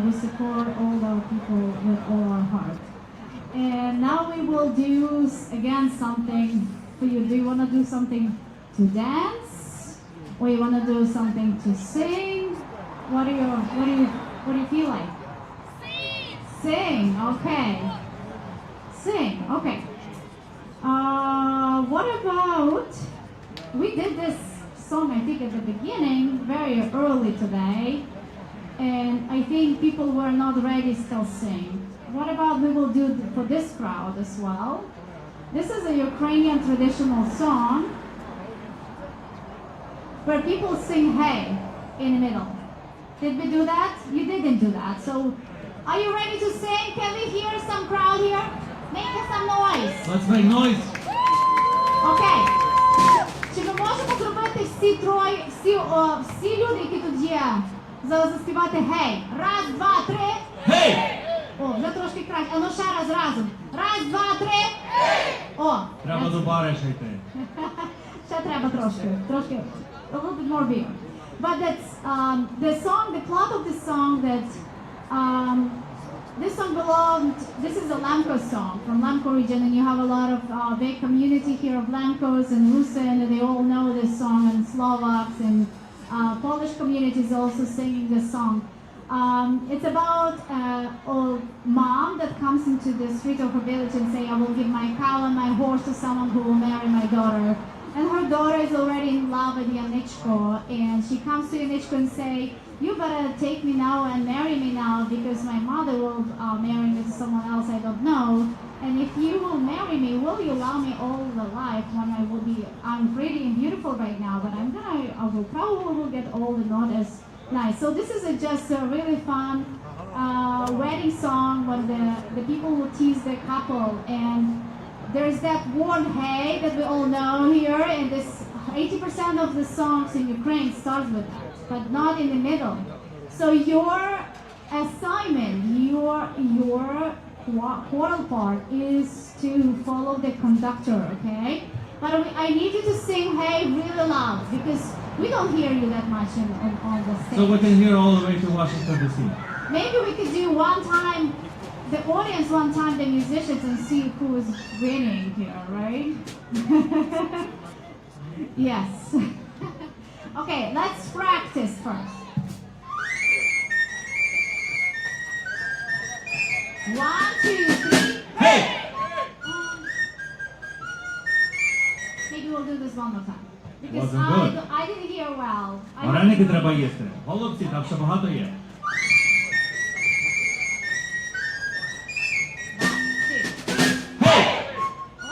we support all our people with all our heart. And now we will do again something for you. Do you want to do something to dance, or you want to do something to sing? What do you feel like? Sing. Okay. Sing. Okay. What about, we did this song I think at the beginning, very early today, and I think people were not ready still sing. What about we will do for this crowd as well? This is a Ukrainian traditional song where people sing hey in the middle. Did we do that? You didn't do that. So are you ready to sing? Can we hear some crowd here? Make some noise. Let's make noise. Окей. Чи ми можемо зробити всі люди, які тут є, заспівати гей? Раз, два, три. Гей! О, вже трошки краще. А ну ще раз разом. Раз, два, три. Гей! О. Треба до бари ще йти. Ще треба трошки. A little bit more beer. But that's the song, the plot of the song that this song belonged, this is a Lamco song from Lamco region, and you have a lot of big community here of Lamcos and Rusin, and they all know this song, and Slovaks and Polish communities also singing this song. It's about a mom that comes into the street of her village and say, I will give my cow and my horse to someone who will marry my daughter. And her daughter is already in love with Yanichko, and she comes to Yanichko and say, you better take me now and marry me now, because my mother will marry me to someone else I don't know. And if you will marry me, will you allow me all the life when I'm pretty and beautiful right now, but I will probably get old and not as nice. So this is just a really fun wedding song when the people will tease the couple, and there's that word hey that we all know here, and this 80% of the songs in Ukraine start with that, but not in the middle. So your assignment, your choral part is to follow the conductor, okay? But I need you to sing hey really loud, because we don't hear you that much on the stage. So we can hear all the way to Washington, D.C. Maybe we could do one time the audience one time the musicians and see who is winning here, right? Yes. Okay, let's practice first. 1, 2, 3. Hey! Maybe we'll do this one more time. Because Wasn't good. I didn't hear well. Вареники треба їсти. Голубці, там ще багато є.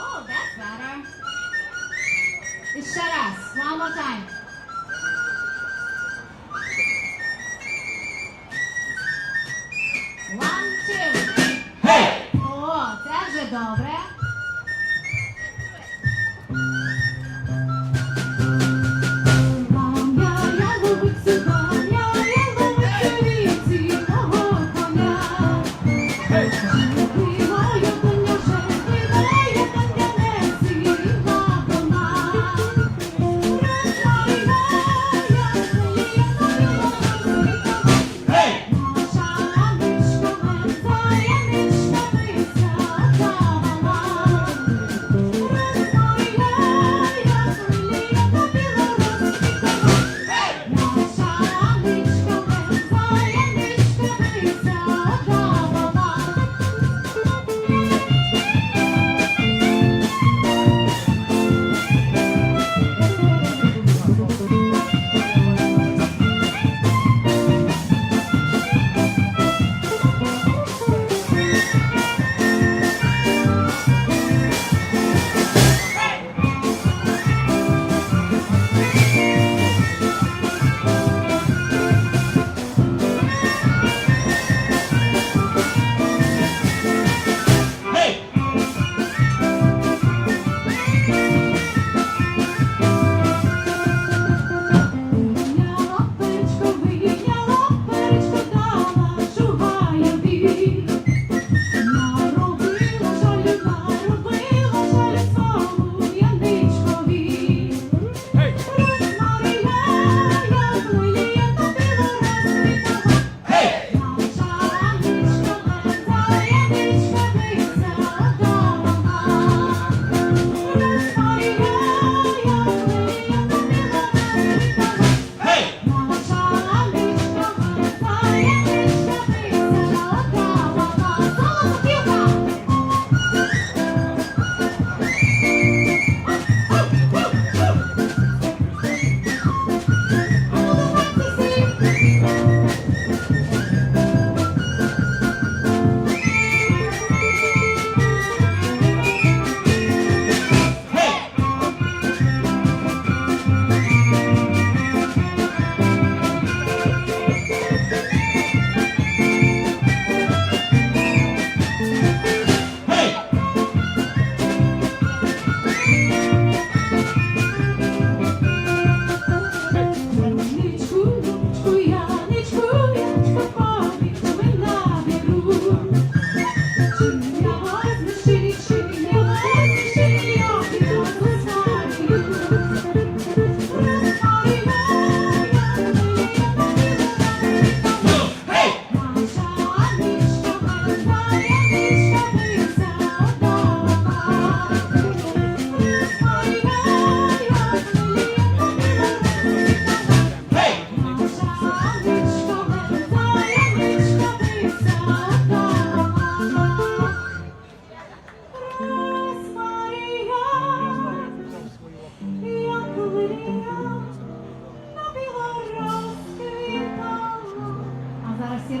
Oh, that's better. It's Sharas. One more time. One, two, three. Hey! О, це вже добре.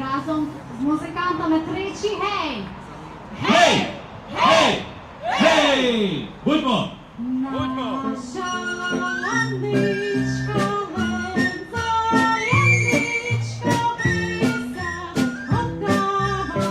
разом з музикантами тричі гей! Гей! Гей! Гей! Будьмо! Наша Анничка ленца, Янничка писа, отдавала.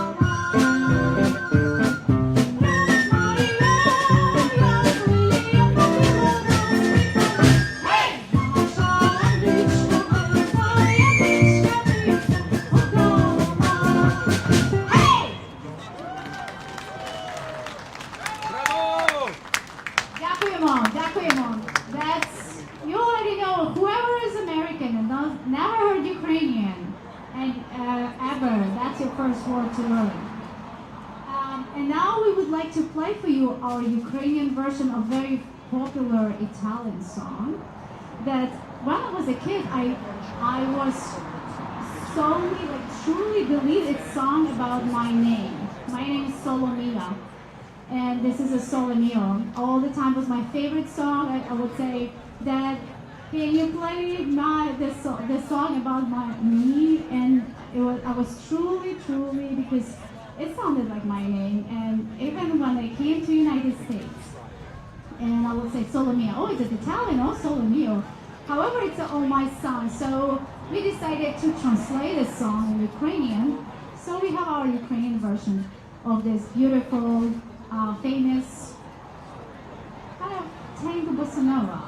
That's, you already know, whoever is American and never heard Ukrainian and ever, that's your first word to learn. And now we would like to play for you our Ukrainian version of very popular Italian song that when I was a kid, I was solely, like, truly believe it's song about my name. My name is Solomia, and this is a Sole Mio. All the time was my favorite song. I would say, Dad, can you play this song about me? And I was truly, because it sounded like my name. And even when I came to United States, and I would say Sole Mio. Oh, is it Italian? Oh, Sole Mio. However, it's all my song. So we decided to translate this song in Ukrainian. So we have our Ukrainian version of this beautiful, famous kind of tango bossa nova.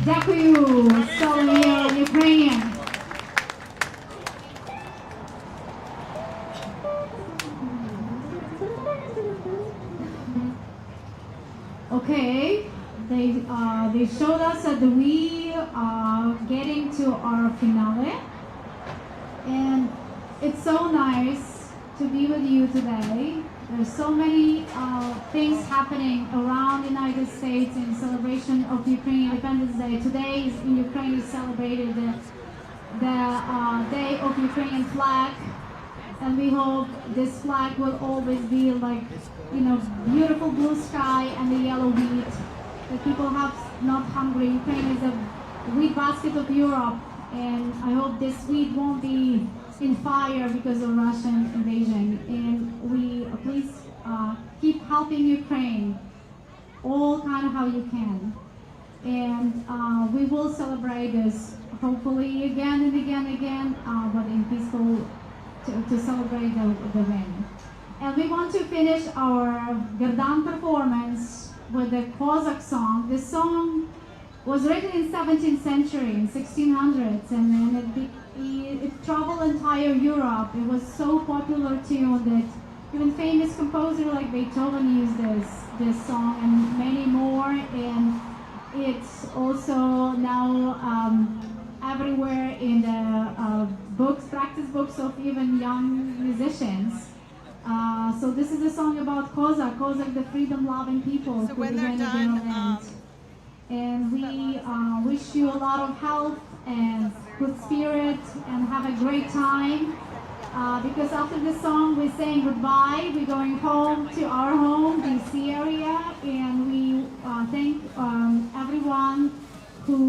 Дякую, Соломія, Ukrainian. Okay, they showed us that we are getting to our finale, and it's so nice to be with you today. There's so many things happening around the United States in celebration of Ukrainian Independence Day. Today is in Ukraine is celebrated the Day of Ukrainian flag, and we hope this flag will always be like, you know, beautiful blue sky and the yellow wheat. That people have not hungry. Ukraine is a wheat basket of Europe, and I hope this wheat won't be in fire because of Russian invasion. And we please keep helping Ukraine, all kind of how you can. And we will celebrate this hopefully again and again and again, but in peaceful to celebrate the win. And we want to finish our Gerdan performance with the Cossack song. This song was written in 17th century, in 1600s, and then it traveled entire Europe. It was so popular tune that even famous composer like Beethoven used this song and many more. And it's also now everywhere in the books, practice books of even young musicians. So this is a song about Cossack, the freedom-loving people So who when they're defended their done, land. And we wish you a lot of health and good spirit and have a great time. Because after this song we're saying goodbye. We're going home to our home, DC area, and we thank everyone who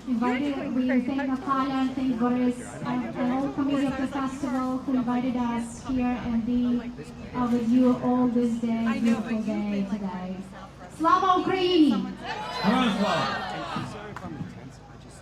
invited. We thank Natalia and thank Boris and the whole committee of the festival who invited us here and be with you all this day, beautiful day today. Slava Ukraini! There's a lot of channels, so we could just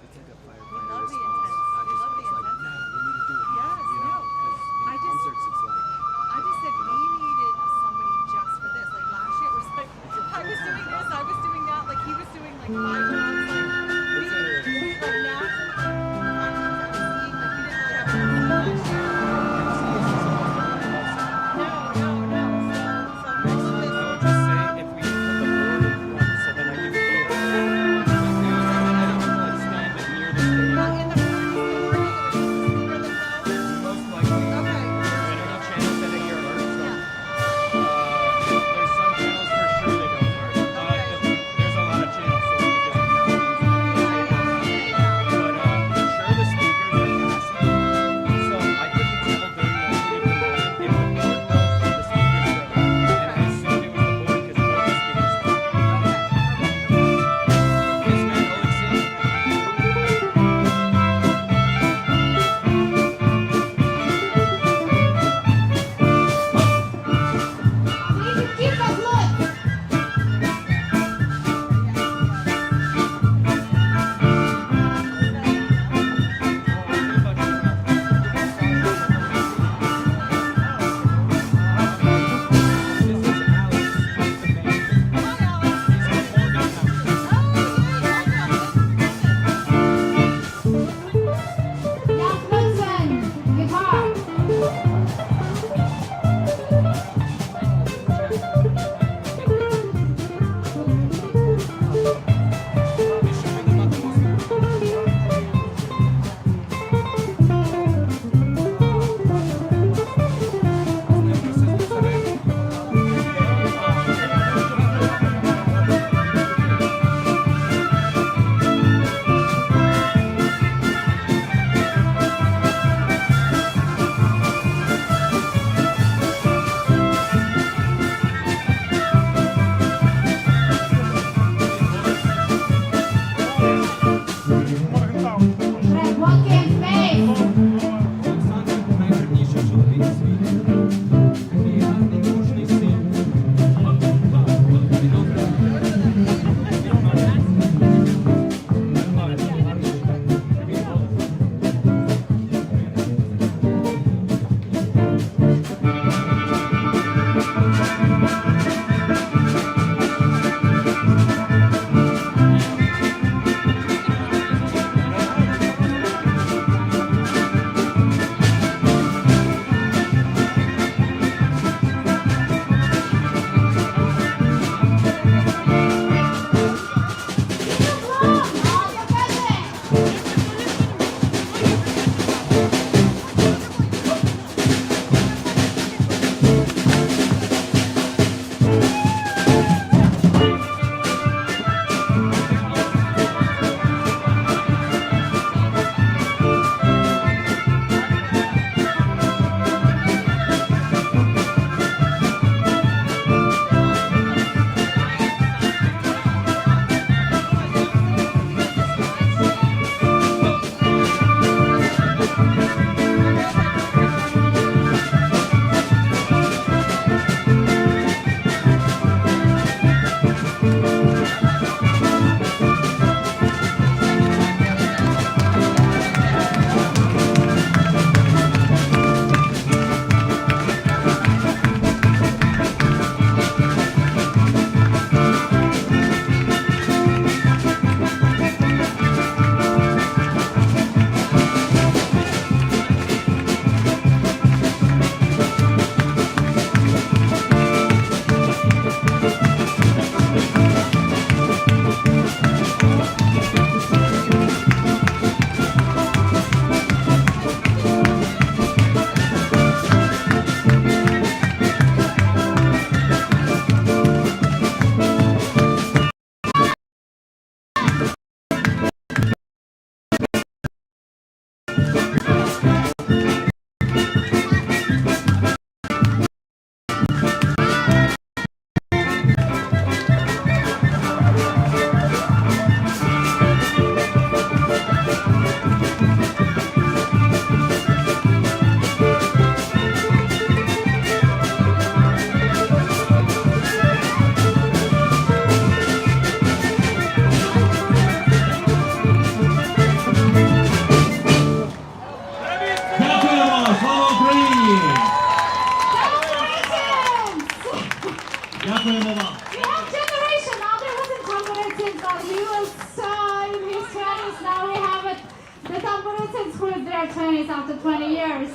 relatives who is their 20s after 20 years.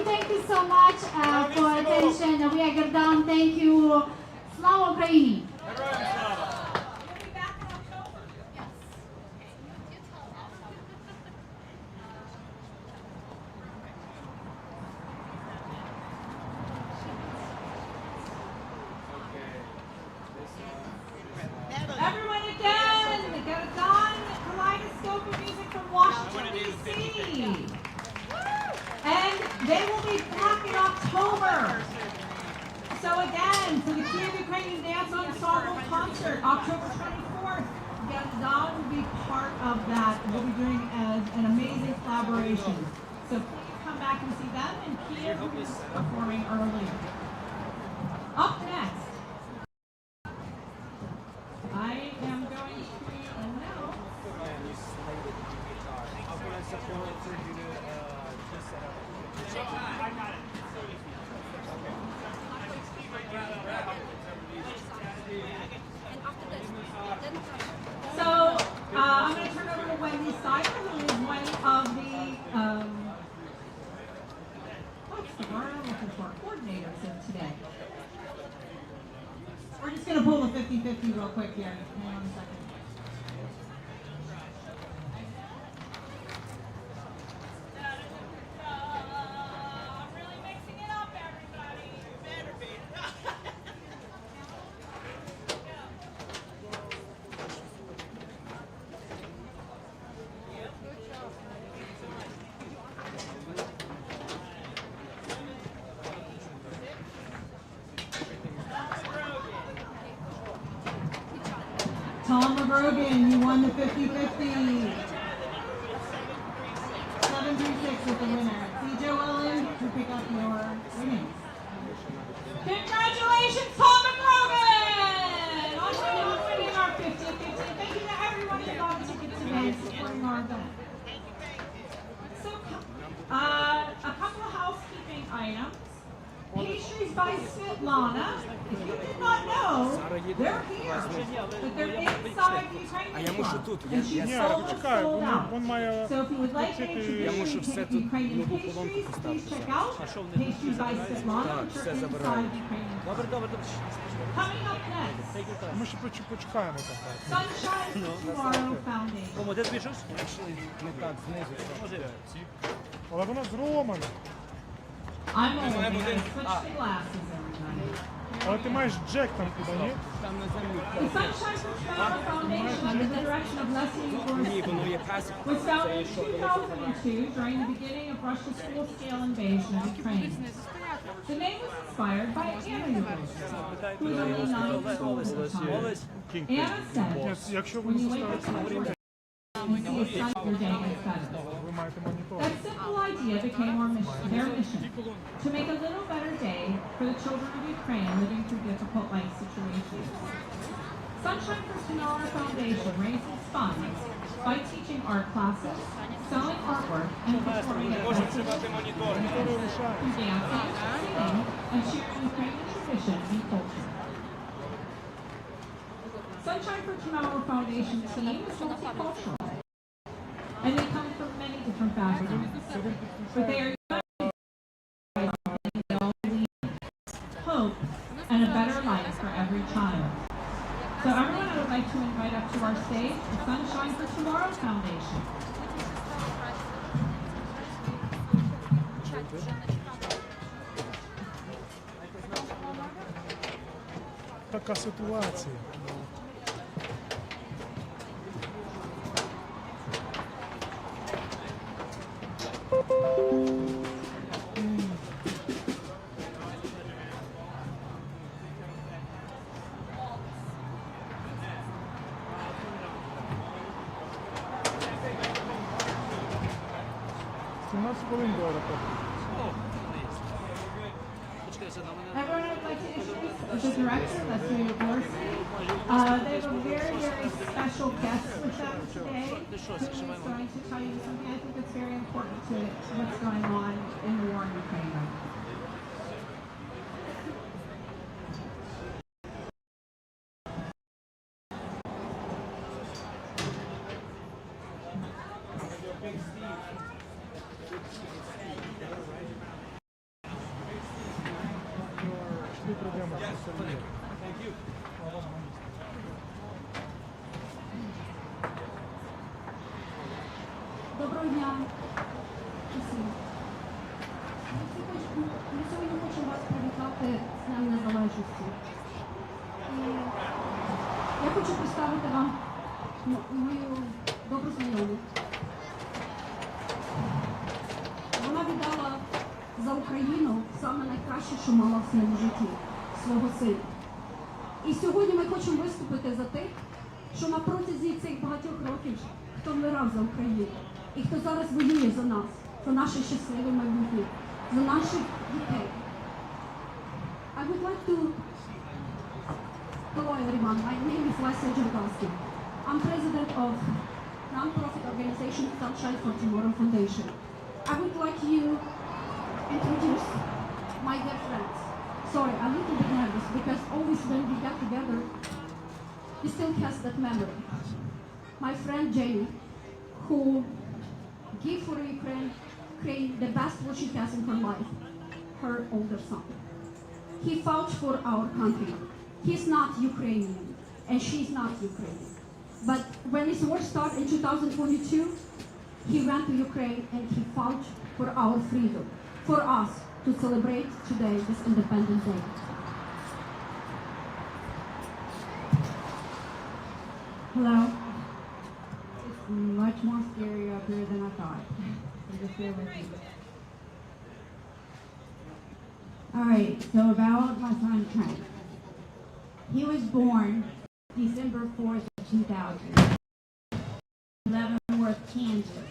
Thank you so much for attention. We are Gardan. Thank you. Slava Ukraini. Everyone again, get a Don kaleidoscope of music from Washington, D.C. And they will be back in October. So again, for the Kiev Ukrainian Dance Ensemble concert, October 24th, Don will be part of that. We'll be doing an amazing collaboration. So please come back and see them, and Kiev will be performing earlier. Up next, I am going to announce. So I'm going to turn over to Wendy Steiner, who is one of the what's the word I'm looking for? Coordinators of today. We're just going to pull the 50-50 real quick here. Hang on a second. I'm really mixing it up, everybody. Better be. Tom McGrogan, you won the 50-50. 736 is the winner. C. Joe Ellen, you pick up your winnings. Congratulations, Tom McGrogan! On winning our 50-50. Thank you to everyone who got tickets today supporting our event. So, a couple of housekeeping items. Pastries by Svetlana. If you did not know, they're here, but they're inside the Ukrainian club. And she's sold out. So if you would like any traditional Ukrainian pastries, please check out Pastries by Svetlana, which are inside the Ukrainian club. Coming up next, Sunshine Tomorrow Foundation. Але вона зломана. I'm only going to switch the glasses, everybody. Але ти маєш джек там куди, ні? The Sunshine Tomorrow Foundation, under the direction of Leslie Gorski, was founded in 2002 during the beginning of Russia's full-scale invasion of Ukraine. The name was inspired by Anna Yugoslav, who was only 9 years old at the time. Anna said, when you wake up tomorrow, you see a sun, your day gets better. That simple idea became their mission, to make a little better day for the children of Ukraine living through difficult life situations. Sunshine for Tomorrow Foundation raises funds by teaching art classes, selling artwork, and performing at festivals, through dancing, singing, and sharing Ukrainian tradition and culture. Sunshine for Tomorrow Foundation team is multicultural, and they come from many different backgrounds, but they are united by something they all believe in: hope and a better life for every child. So everyone, I would like to invite up to our stage the Sunshine for Tomorrow Foundation. Така ситуація. Everyone, I'd like to introduce the director, Leslie Gorski. They have a very, very special guest with them today, who is going to tell you something I think that's very important to what's going on in the war in Ukraine right now. хочу представити вам мою добру знайому. Вона віддала за Україну саме найкраще, що мала в своєму житті, свого сина. І сьогодні ми хочемо виступити за тих, що на протязі цих багатьох років, хто вмирав за Україну, і хто зараз воює за нас, за наше щасливе майбутнє, за наших дітей. I would like to... Hello everyone, my name is Leslie Jerkowski. I'm president of non-profit organization Sunshine for Tomorrow Foundation. I would like to introduce my dear friends. Sorry, I'm a little bit nervous because always when we got together, we still has that memory. My friend Jamie, who gave for Ukraine the best what she has in her life, her older son. He fought for our country. He's not Ukrainian, and she's not Ukrainian. But when this war started in 2022, he went to Ukraine and he fought for our freedom, for us to celebrate today, this Independence Day. Hello. It's much more scary up here than I thought. So just bear with me. Alright, so about my son Trent. He was born December 4th of 2000. Leavenworth, Kansas.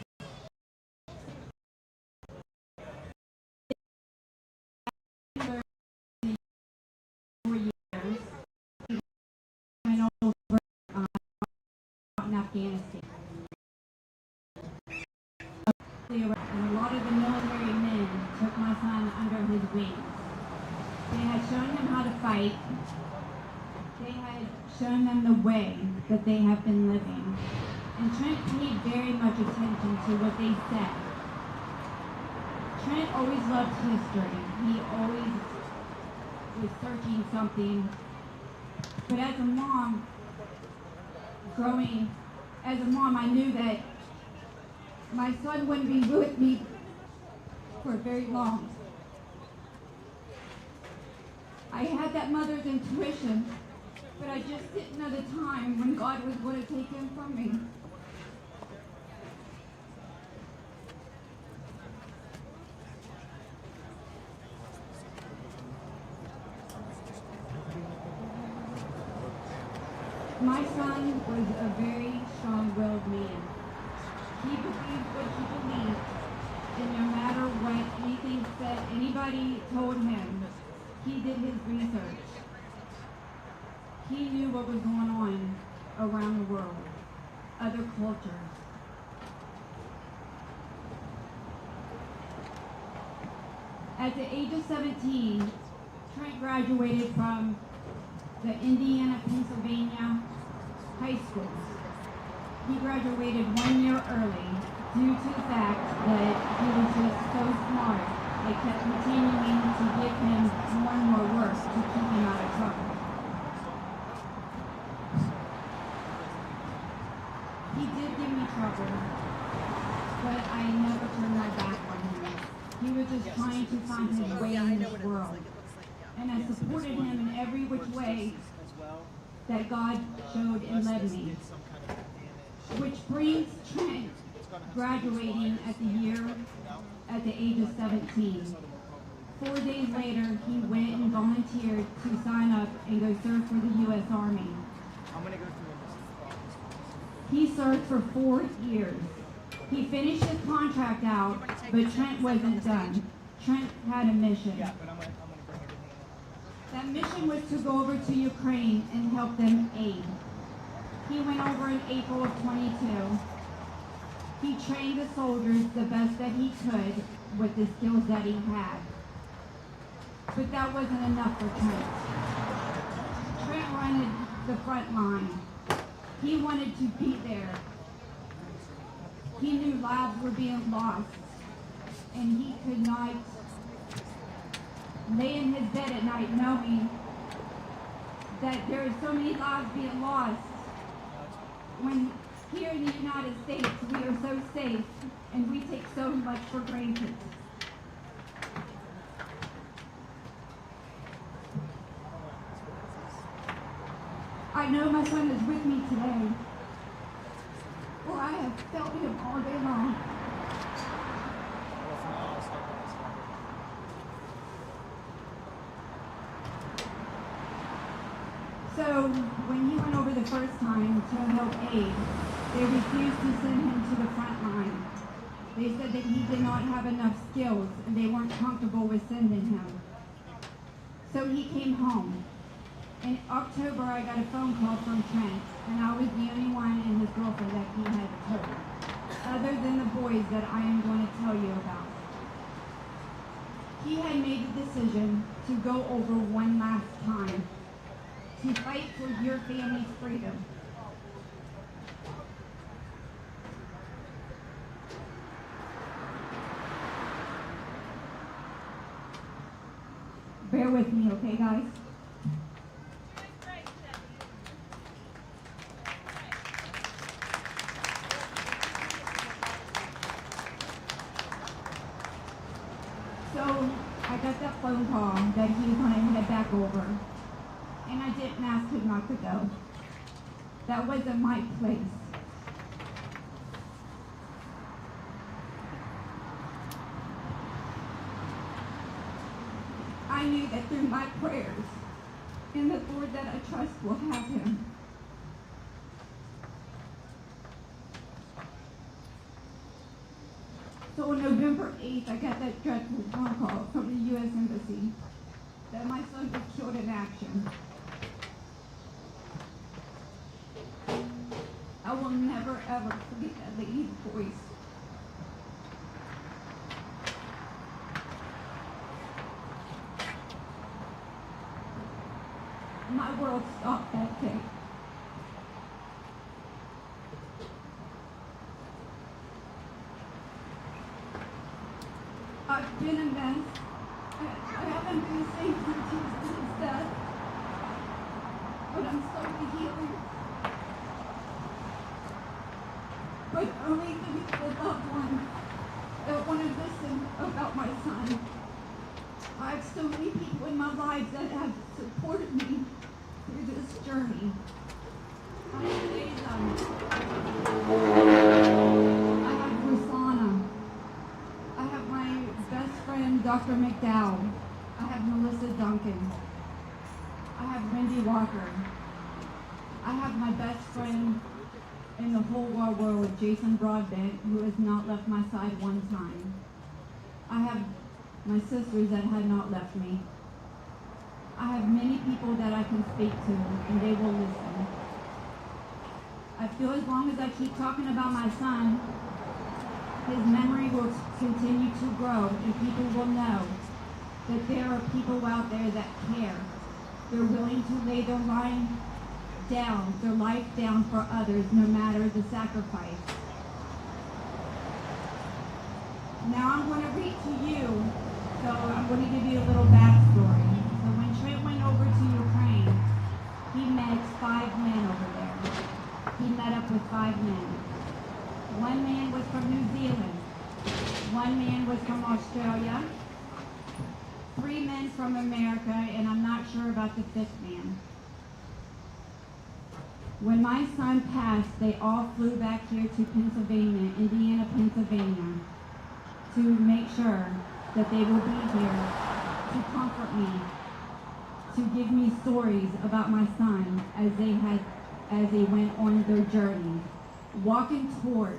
Afghanistan. And a lot of the military men took my son under his wing. They had shown him how to fight. They had shown them the way that they have been living. And Trent paid very much attention to what they said. Trent always loved history. He always was searching something. But as a mom, I knew that my son wouldn't be with me for very long. I had that mother's intuition, but I just didn't know the time when God was going to take him from me. My son was a very strong-willed man. He believed what he believed, and no matter what anything said, anybody told him, he did his research. He knew what was going on around the world, other cultures. At the age of 17, Trent graduated from the Indiana, Pennsylvania high schools. He graduated 1 year early due to the fact that he was just so smart. They kept continuing to give him more and more work to keep him out of trouble. He did give me trouble, but I never turned my back on him. He was just trying to find his way in this world. And I supported him in every which way that God showed and led me. Which brings Trent graduating at the age of 17. 4 days later, he went and volunteered to sign up and go serve for the U.S. Army. He served for 4 years. He finished his contract out, but Trent wasn't done. Trent had a mission. That mission was to go over to Ukraine and help them aid. He went over in April of 22. He trained the soldiers the best that he could with the skills that he had. But that wasn't enough for Trent. Trent wanted the front line. He wanted to be there. He knew lives were being lost, and he could not lay in his bed at night knowing that there are so many lives being lost when here in the United States we are so safe and we take so much for granted. I know my son is with me today, for I have felt him all day long. So when he went over the first time to help aid, they refused to send him to the front line. They said that he did not have enough skills and they weren't comfortable with sending him. So he came home. In October, I got a phone call from Trent, and I was the only one and his girlfriend that he had told, other than the boys that I am going to tell you about. He had made the decision to go over one last time, to fight for your family's freedom. Bear with me, okay, guys? So I got that phone call that he was going to head back over, and I didn't ask him not to go. That wasn't my place. I knew that through my prayers and the Lord that I trust will have him. So on November 8th, I got that dreadful phone call from the U.S. Embassy that my son was killed in action. I will never ever forget that lady's voice. My world stopped that day. I've been a mess. I haven't been the same since his death. But I'm slowly healing. But only the loved one that want to listen about my son. I have so many people in my life that have supported me through this journey. I have Rusana. I have my best friend, Dr. McDowell. I have Melissa Duncan. I have Wendy Walker. I have my best friend in the whole wide world, Jason Broadbent, who has not left my side one time. I have my sisters that had not left me. I have many people that I can speak to, and they will listen. I feel as long as I keep talking about my son, his memory will continue to grow, and people will know that there are people out there that care. They're willing to lay their life down for others, no matter the sacrifice. Now I'm going to read to you, so I'm going to give you a little backstory. So when Trent went over to Ukraine, he met 5 men over there. He met up with 5 men. 1 man was from New Zealand. 1 man was from Australia. 3 men from America, and I'm not sure about the 5th man. When my son passed, they all flew back here to Pennsylvania, Indiana, Pennsylvania, to make sure that they will be here to comfort me, to give me stories about my son as they went on their journey, walking toward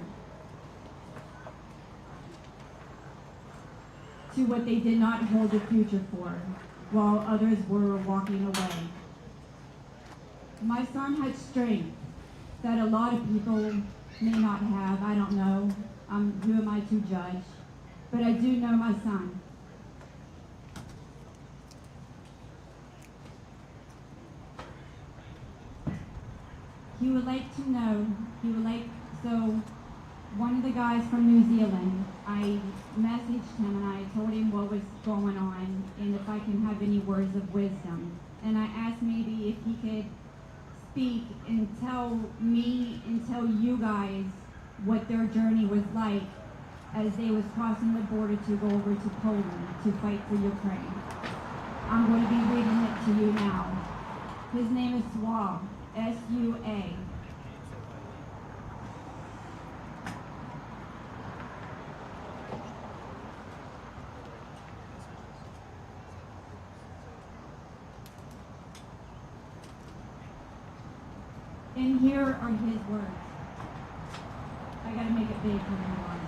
to what they did not hold a future for, while others were walking away. My son had strength that a lot of people may not have. I don't know. Who am I to judge? But I do know my son. He would like to know, so one of the guys from New Zealand, I messaged him and I told him what was going on and if I can have any words of wisdom. And I asked maybe if he could speak and tell me and tell you guys what their journey was like as they was crossing the border to go over to Poland to fight for Ukraine. I'm going to be reading it to you now. His name is Sua, S-U-A. And here are his words. I gotta make it big for everyone.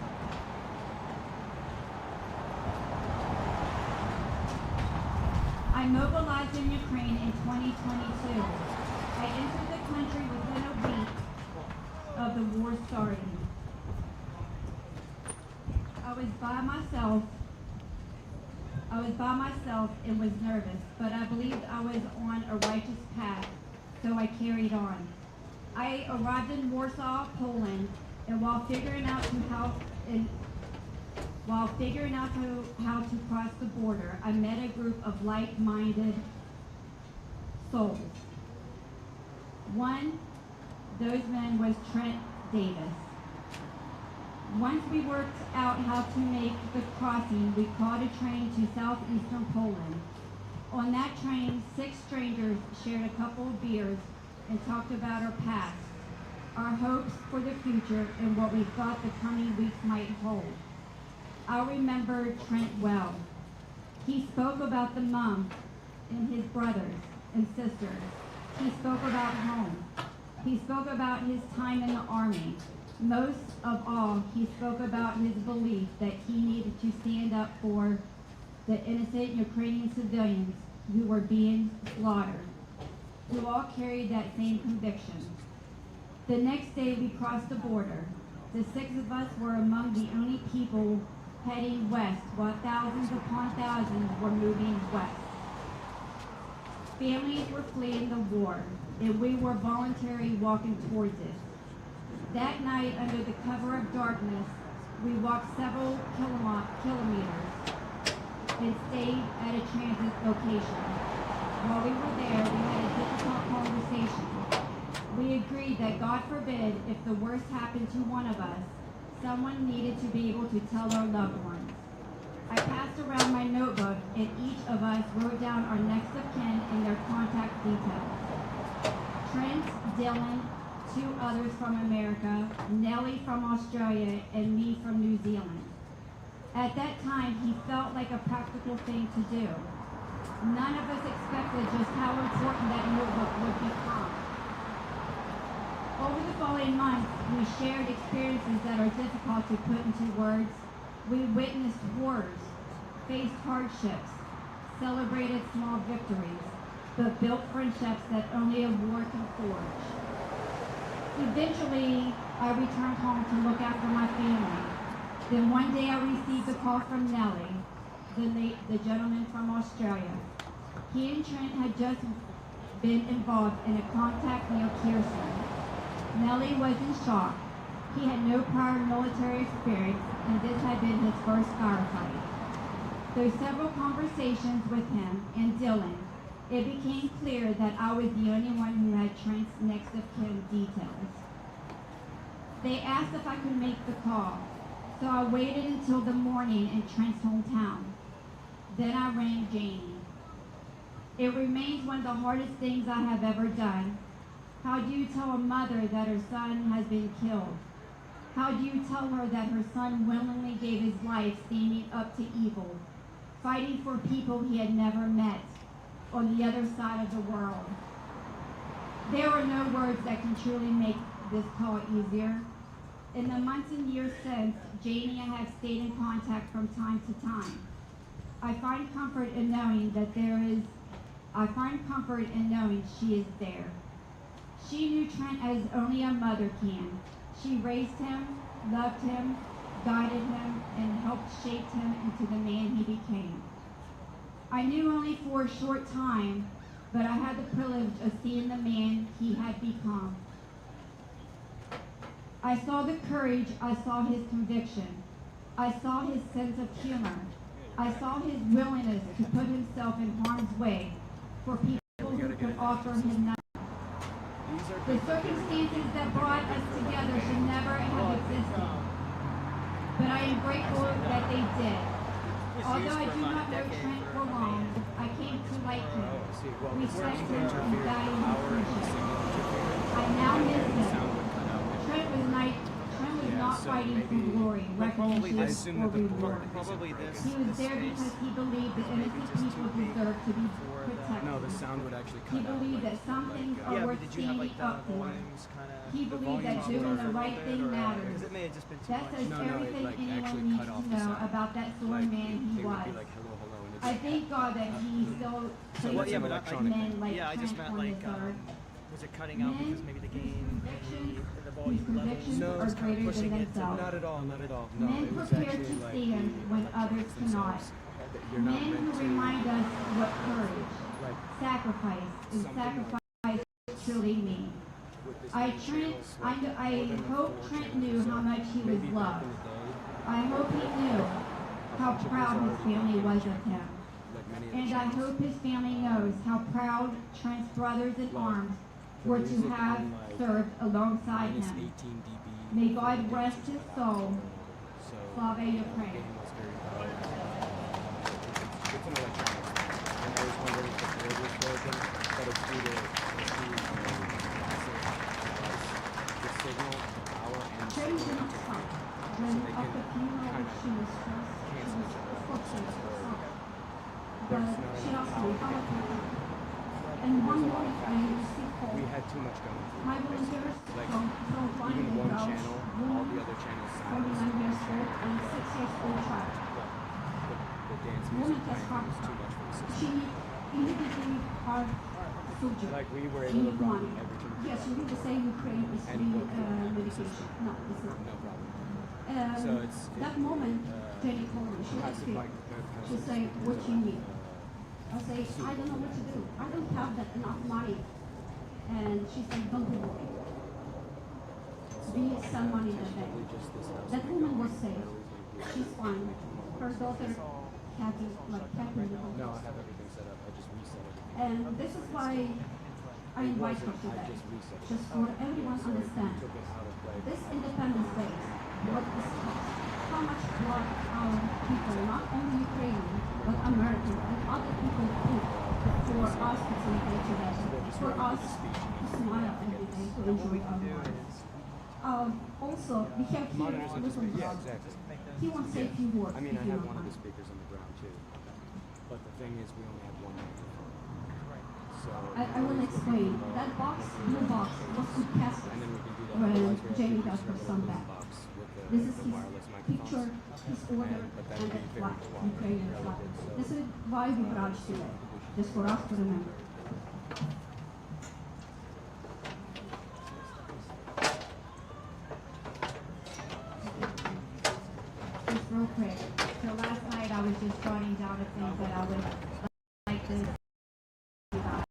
I mobilized in Ukraine in 2022. I entered the country within a week of the war starting. I was by myself and was nervous, but I believed I was on a righteous path, so I carried on. I arrived in Warsaw, Poland, and while figuring out how to cross the border, I met a group of like-minded souls. One, those men was Trent Davis. Once we worked out how to make the crossing, we caught a train to southeastern Poland. On that train, 6 strangers shared a couple of beers and talked about our past, our hopes for the future, and what we thought the coming weeks might hold. I remember Trent well. He spoke about the mom and his brothers and sisters. He spoke about home. He spoke about his time in the army. Most of all, he spoke about his belief that he needed to stand up for the innocent Ukrainian civilians who were being slaughtered. We all carried that same conviction. The next day we crossed the border. The 6 of us were among the only people heading west, while thousands upon thousands were moving west. Families were fleeing the war, and we were voluntarily walking towards it. That night, under the cover of darkness, we walked several kilometers and stayed at a transit location. While we were there, we had a difficult conversation. We agreed that, God forbid, if the worst happened to one of us, someone needed to be able to tell our loved ones. I passed around my notebook, and each of us wrote down our next of kin and their contact details. Trent, Dylan, 2 others from America, Nellie from Australia, and me from New Zealand. At that time, he felt like a practical thing to do. None of us expected just how important that notebook would become. Over the following months, we shared experiences that are difficult to put into words. We witnessed wars, faced hardships, celebrated small victories, but built friendships that only a war can forge. Eventually, I returned home to look after my family. Then one day I received a call from Nellie, the gentleman from Australia. He and Trent had just been involved in a contact near Kherson. Nellie was in shock. He had no prior military experience, and this had been his first firefight. Through several conversations with him and Dylan, it became clear that I was the only one who had Trent's next of kin details. They asked if I could make the call, so I waited until the morning in Trent's hometown. Then I rang Janie. It remains one of the hardest things I have ever done. How do you tell a mother that her son has been killed? How do you tell her that her son willingly gave his life standing up to evil, fighting for people he had never met on the other side of the world? There are no words that can truly make this call easier. In the months and years since, Janie and I have stayed in contact from time to time. I find comfort in knowing she is there. She knew Trent as only a mother can. She raised him, loved him, guided him, and helped shape him into the man he became. I knew only for a short time, but I had the privilege of seeing the man he had become. I saw the courage, I saw his conviction, I saw his sense of humor, I saw his willingness to put himself in harm's way for people who could offer him nothing. The circumstances that brought us together should never have existed, but I am grateful that they did. was Although used I for do about not a know decade Trent for for long, I came to like him, Oh, I see. Well, respect before him, he and value his power and friendship. signal interfered, I now miss the him. sound would cut out. Trent was Yeah, not so fighting for maybe- glory, Probably recognition, this, or reward. probably this. He was there because he believed that innocent people deserve to be protected. No, the sound would actually He cut out. believed that some things are worth standing up for. He believed that doing the right thing matters. Because it may have just been too That much. says everything anyone needs to know about that sort of man he was. I thank God that he still So what? Yeah, but men like yeah, I just Trent meant on like, his earth. was it cutting out because maybe the gain, the volume Whose convictions levels? No, are it's kind of greater pushing than it. themselves. Not at all, not at all. No, Men it was prepare actually to like stand when others cannot. you're not Men who meant to. remind us what courage, Like sacrifice, and something sacrifice truly mean. I hope Trent knew how much he was loved. I hope he knew how proud his family was of him. And I hope his family knows how proud Trent's brothers in arms were to have served alongside him. May God rest his soul. Slava Ukraine. It's an electronic. And I was wondering if the radio was broken, but it's due to the signal, the power, and Trey didn't stop. When at the funeral she was stressed, but she asked me how much I had. And one morning I received calls. we had too much going. My volunteers Like, from flying even the one Grouch, channel, all the other channels sound. 49 years old and 6 years old child. The dance music Woman has playing heart was too attack. much for the system. She immediately heart surgery. Like we were You able to need run one. everything. Yes, you need to say Ukraine is And free go through the medication. system. No, it's not. No problem. So it's That moment, Jenny called me. She was passive sick. like She said, what you need? I say, I don't know what to do. I don't have that enough money. And she said, don't worry. We send money that day. That woman was safe. She's fine. Her daughter, Kathy, No, I have everything set up. I just reset everything. and this is why I invite her today. Just for everyone to understand. This Independence Day, what this cost, how much blood our people, not only Ukrainian, but American and other people put for us to celebrate today, for us to smile every day, to enjoy our lives. Also, we have here a little Yeah, brother. exactly. He wants to say a few words. I mean, I if you have don't one of the mind. speakers on the ground too. But the thing is, we only have one microphone. So I will explain. That box, blue box, was to cast and then we can do that. when Otherwise, we Jamie have does to her use son the back. box with This is the his wireless picture, microphones. his order, But that and would the be very flag, quiet. Ukrainian flag. This is why we brought today, just for us to remember. Just real quick. So last night I was just jotting down the things that I would like to about.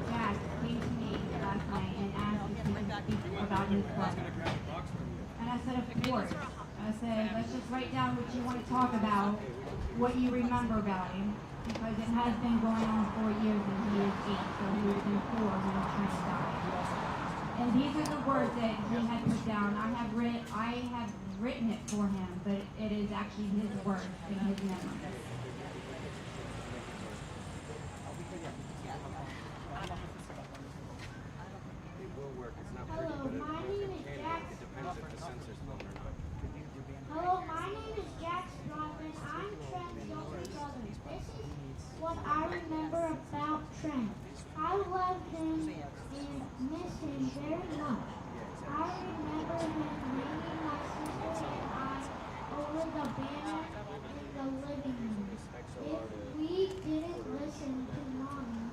Jack came to me last night and asked if he could speak about his brother. And I said, of course. I said, let's just write down what you want to talk about, what you remember about him, because it has been going on 4 years and he is 8, so he would have been 4 when Trent died. And these are the words that he had put down. I have written it for him, but it is actually his words in his memory. It will work. It's not pretty, Hello, but it my name is Jack. it depends if the sensor's blown or not. Hello, my name is Jack Strawman. I'm Trent's younger brother. This is what I remember about Trent. I love him and miss him very much. I remember him bringing my sister and I over the banner in the living room. If we didn't listen to Mommy,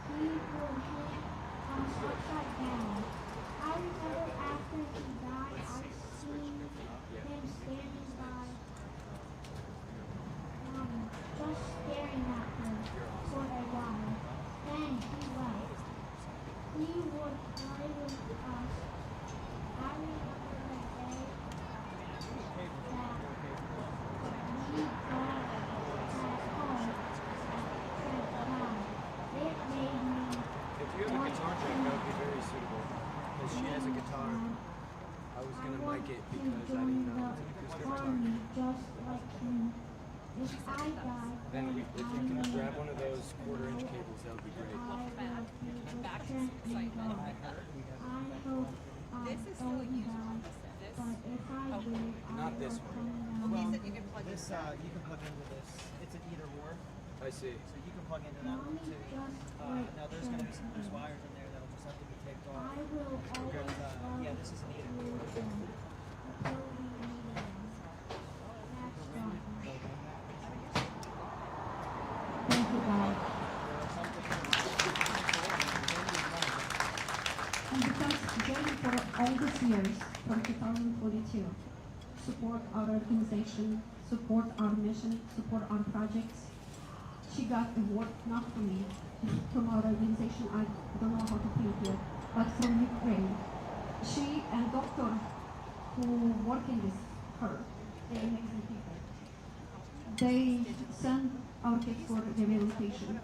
he would hit us upside down. I remember after he died, I seen him standing by Mommy, just staring at her for a while. Then he left. He would play with us. I remember the day that we got back home and cried. It made me If you have a guitar track, that would be very suitable. Because she has a guitar. I was going to mic it because I didn't If you can grab one of those quarter-inch cables, that would be great. This is still usable. This? Not this one. Well, you can plug this, you can plug into this. It's an either or. I see. So you can plug into that one too. Now there's going to be some loose wires in there that'll just have to be taped off. Because, yeah, this is an either or. Thank you, God. And because Jamie, for all these years, from 2042, support our organization, support our mission, support our projects, she got a award not from me, from our organization. I don't know how to think here, but from Ukraine. She and doctor who work in this, her, they're amazing people. They send our kids for rehabilitation.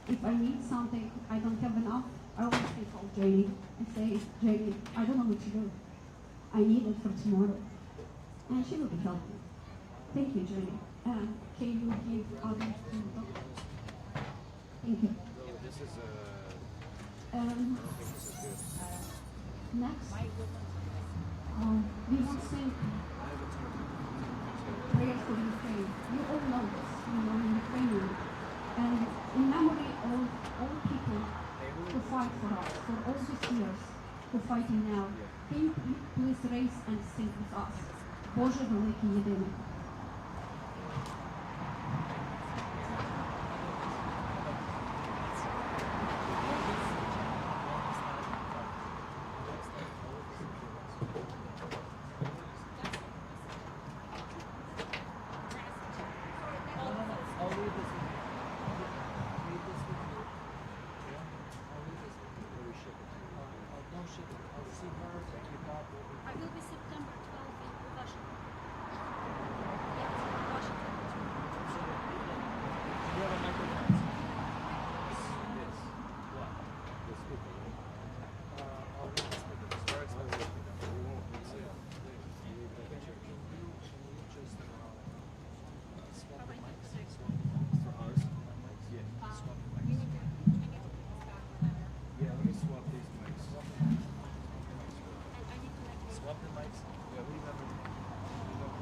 If I need something, I don't have enough, I always call Jamie and say, Jamie, I don't know what to do. I need it for tomorrow. And she will be helping. Thank you, Jamie. And can you give others to the doctor? Thank you. This is Next, we want to sing prayers for Ukraine. You all know this, you know, in Ukrainian. And in memory of all people who fight for us, for all these years, who are fighting now, can you please raise and sing with us? Боже великий єдиний. I will be September 12th in Washington. Swap the mics. Yeah, we never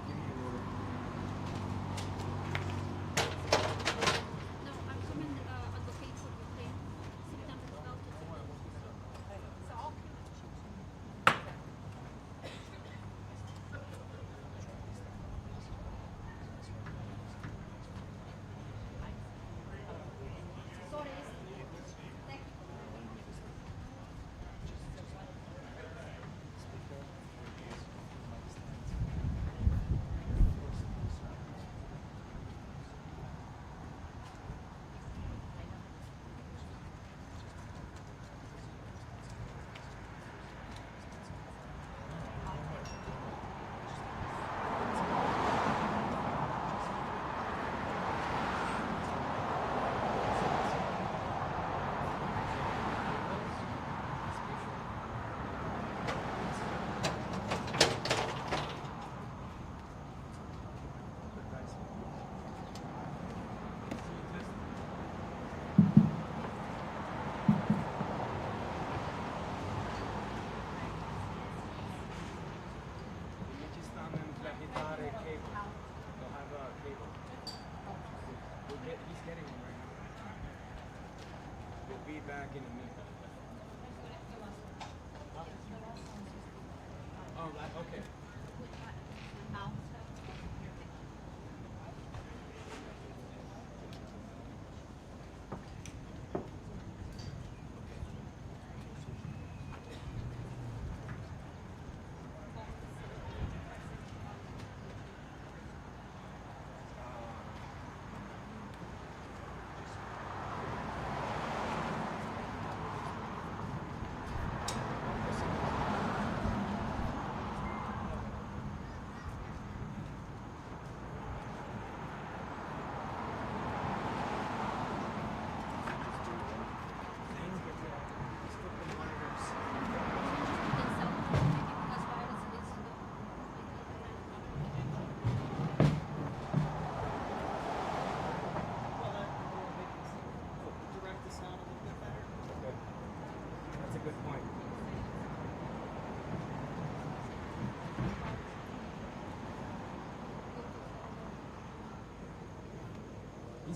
give me your order. No, I'm coming advocate for Ukraine. September 12th. So I'll He's getting one right now. We'll be back in a minute. Oh, okay.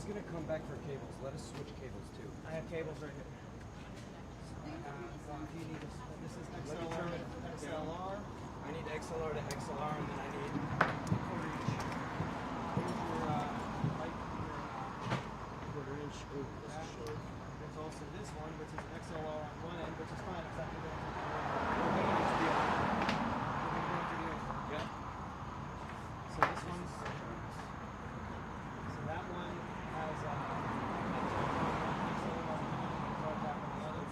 gonna come back for cables. Let us switch cables too. I have cables right here. If you need this is XLR to XLR. I need XLR to XLR, and then I need Quarter inch. Here's your quarter inch. Oh, this is short. There's also this one, which is XLR on one end, which is fine. It's not going to Yeah. So this one's. So that one has XLR back on the other.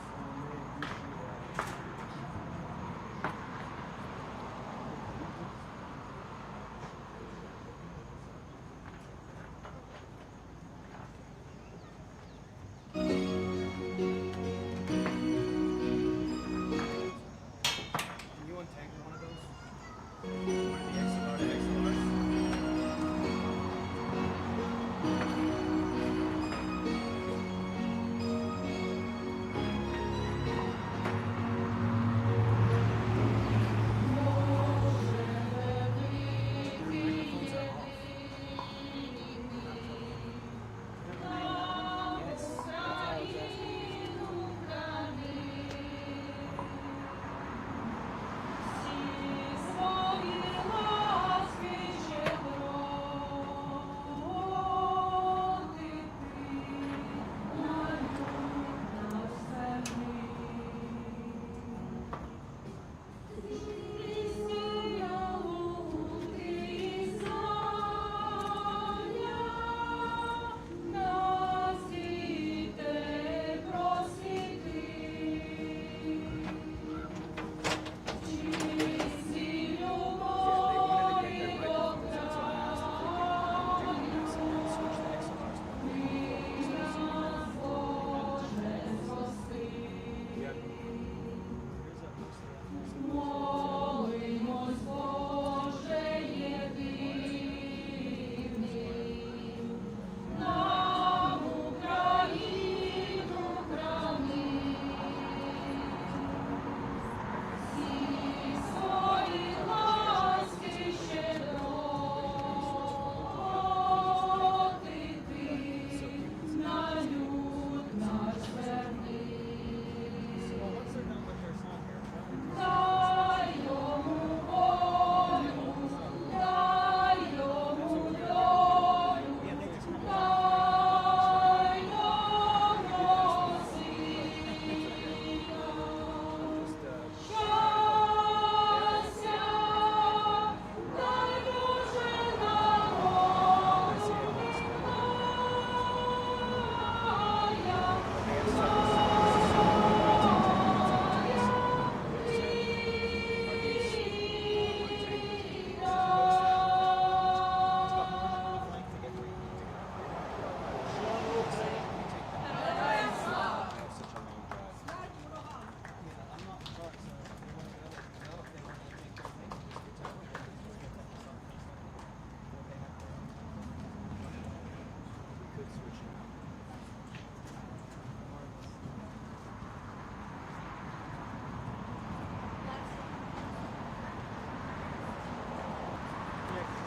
Can you untangle one of those? One of the XLR to XLRs?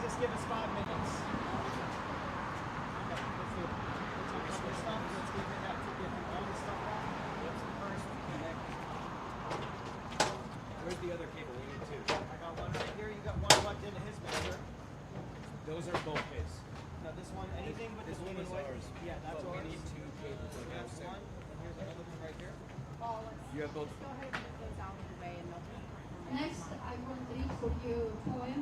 Just give us 5 minutes. Okay, let's do it. Let's get this stuff. Let's get all this stuff off. What's the first connect? Where's the other cable? We need two. I got one right here. You got one plugged into his mixer. Those are both his. Now this one, anything with This the one is white- ours. Yeah, that's But ours. we need two cables. Like I was That's saying. one. And here's another one right here. You have both. Go ahead and move those out of the way and Next, I will read for you a poem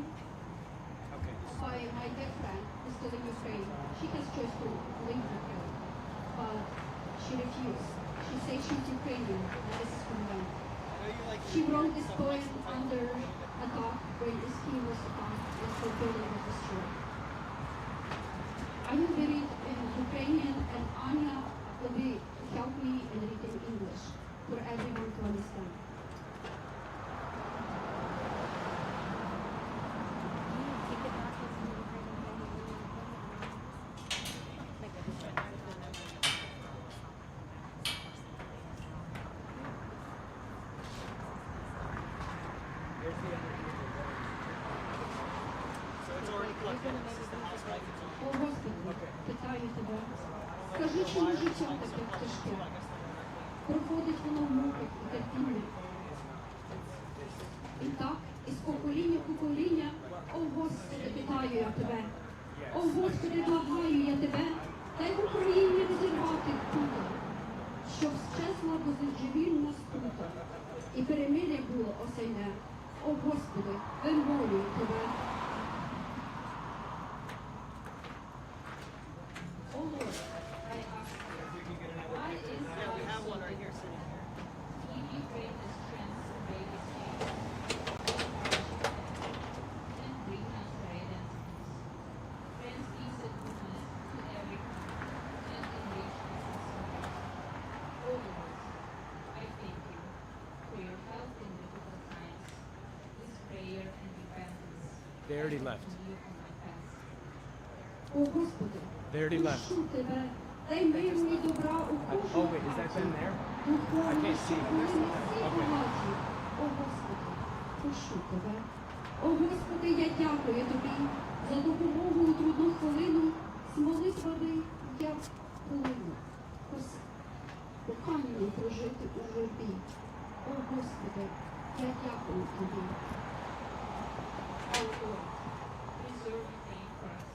Okay. by my dear friend who still in Ukraine. She has choice to live with her, but she refused. She says she's Ukrainian, and this is from them. She wrote this poem under attack when the ski was attacked and her building was destroyed. I will be read in Ukrainian, and Anya will be help me and read in English for everyone to understand. So it's already plugged in. This is the house light. It's on. Питаю тебе, Скажи, чому життя таке тяжке? Проходить воно в муках і терпінні. І так, із покоління в покоління, о Господи, питаю я тебе. О Господи, благаю я тебе, дай в Україні розірвати пута, щоб щезла божевільна спута, і перемир'я було осяйне. О Господи, вимолюю тебе. Oh Lord, I ask you, why is Yeah, we have one right here sitting here. give you greatness strength to break his chains, and bring us our identities. Grant peace and goodness to every country, and enrich us in service. O Lord, I thank you for your help in difficult times. This prayer and repentance. They already left. Continue on my path. О Господи, They already left. прошу тебе, дай миру і добра у кожному. Oh wait, is that them there? Духовно, I can't see. щоб вони всі Okay. багаті. О Господи, прошу тебе. О Господи, я дякую тобі за допомогу у трудну хвилину. З молитвами я полину. По камінню прожити у журбі. О Господи, я дякую тобі. O Lord, preserve your name for us.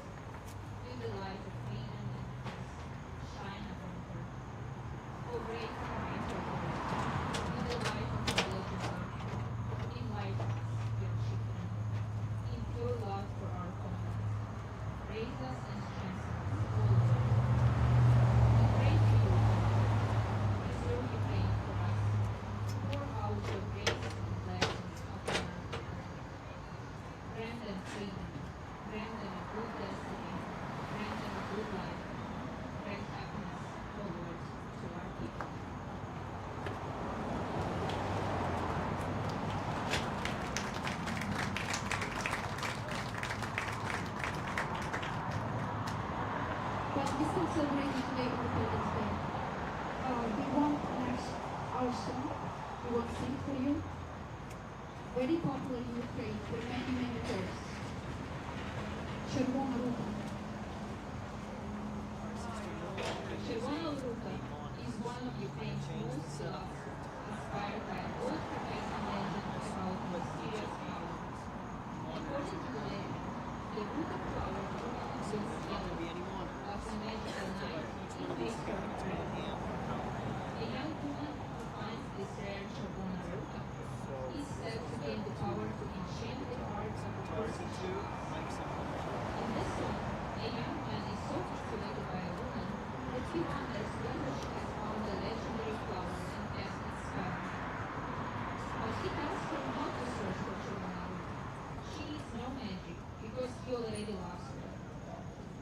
Let the light of freedom and peace shine upon her. O great Creator Lord, let the light of religious learning enlighten us, your children, in pure love for our community. Raise us and strengthen us, O Lord. We pray to you, Lord. Preserve your name for us. Pour out your grace and blessings upon our people. Grant them freedom, grant them a good destiny, grant them a good life, grant happiness, O Lord, to our people. But we still celebrating today Independence Day. We want next our song. We will sing for you. Very popular in Ukraine for many, many years. Червона рука. Червона Рука is one of Ukraine's most beloved, inspired by an old Carnegie legend about mysterious power. According to the legend, the root of flower was yellow, was a magical night in Victor. A young woman who finds this rare Червона Рука is said to gain the power to enchant the hearts of a person. In this song, a young man is so fascinated by a woman that he wonders whether she has found the legendary flower and has its power. But he asks her not to search for Червона Рука. She needs no magic because he already loves her.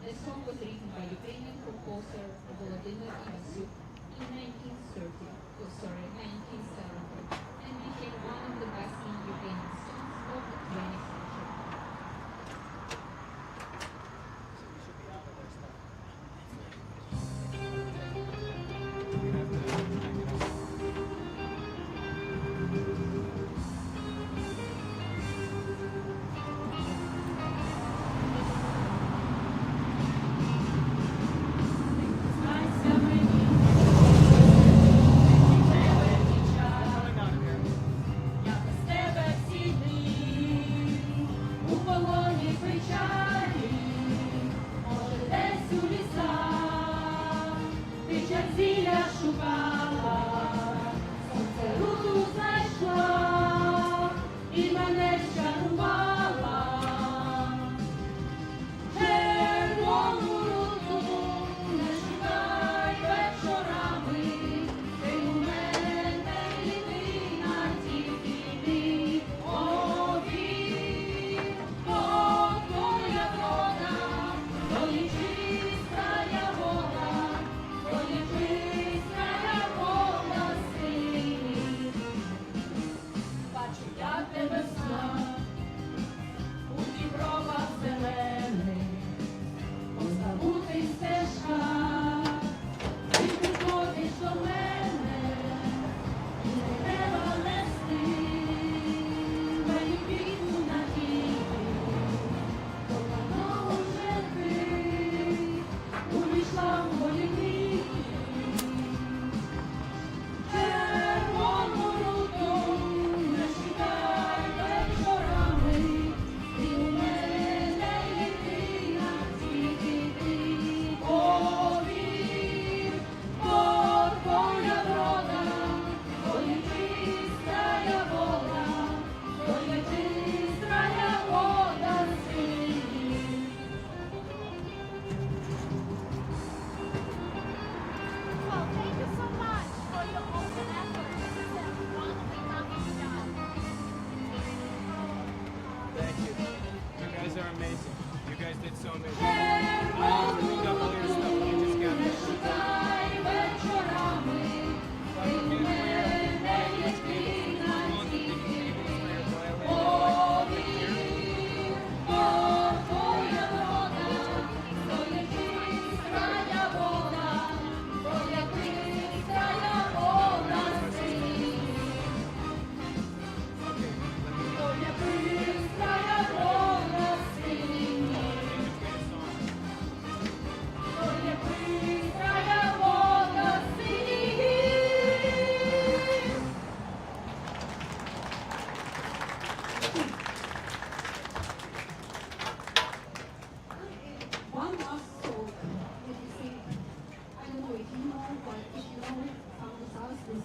The song was written by Ukrainian composer Volodymyr Ivasyuk in 1970 and became one of the best-known Ukrainian songs of the 20th century.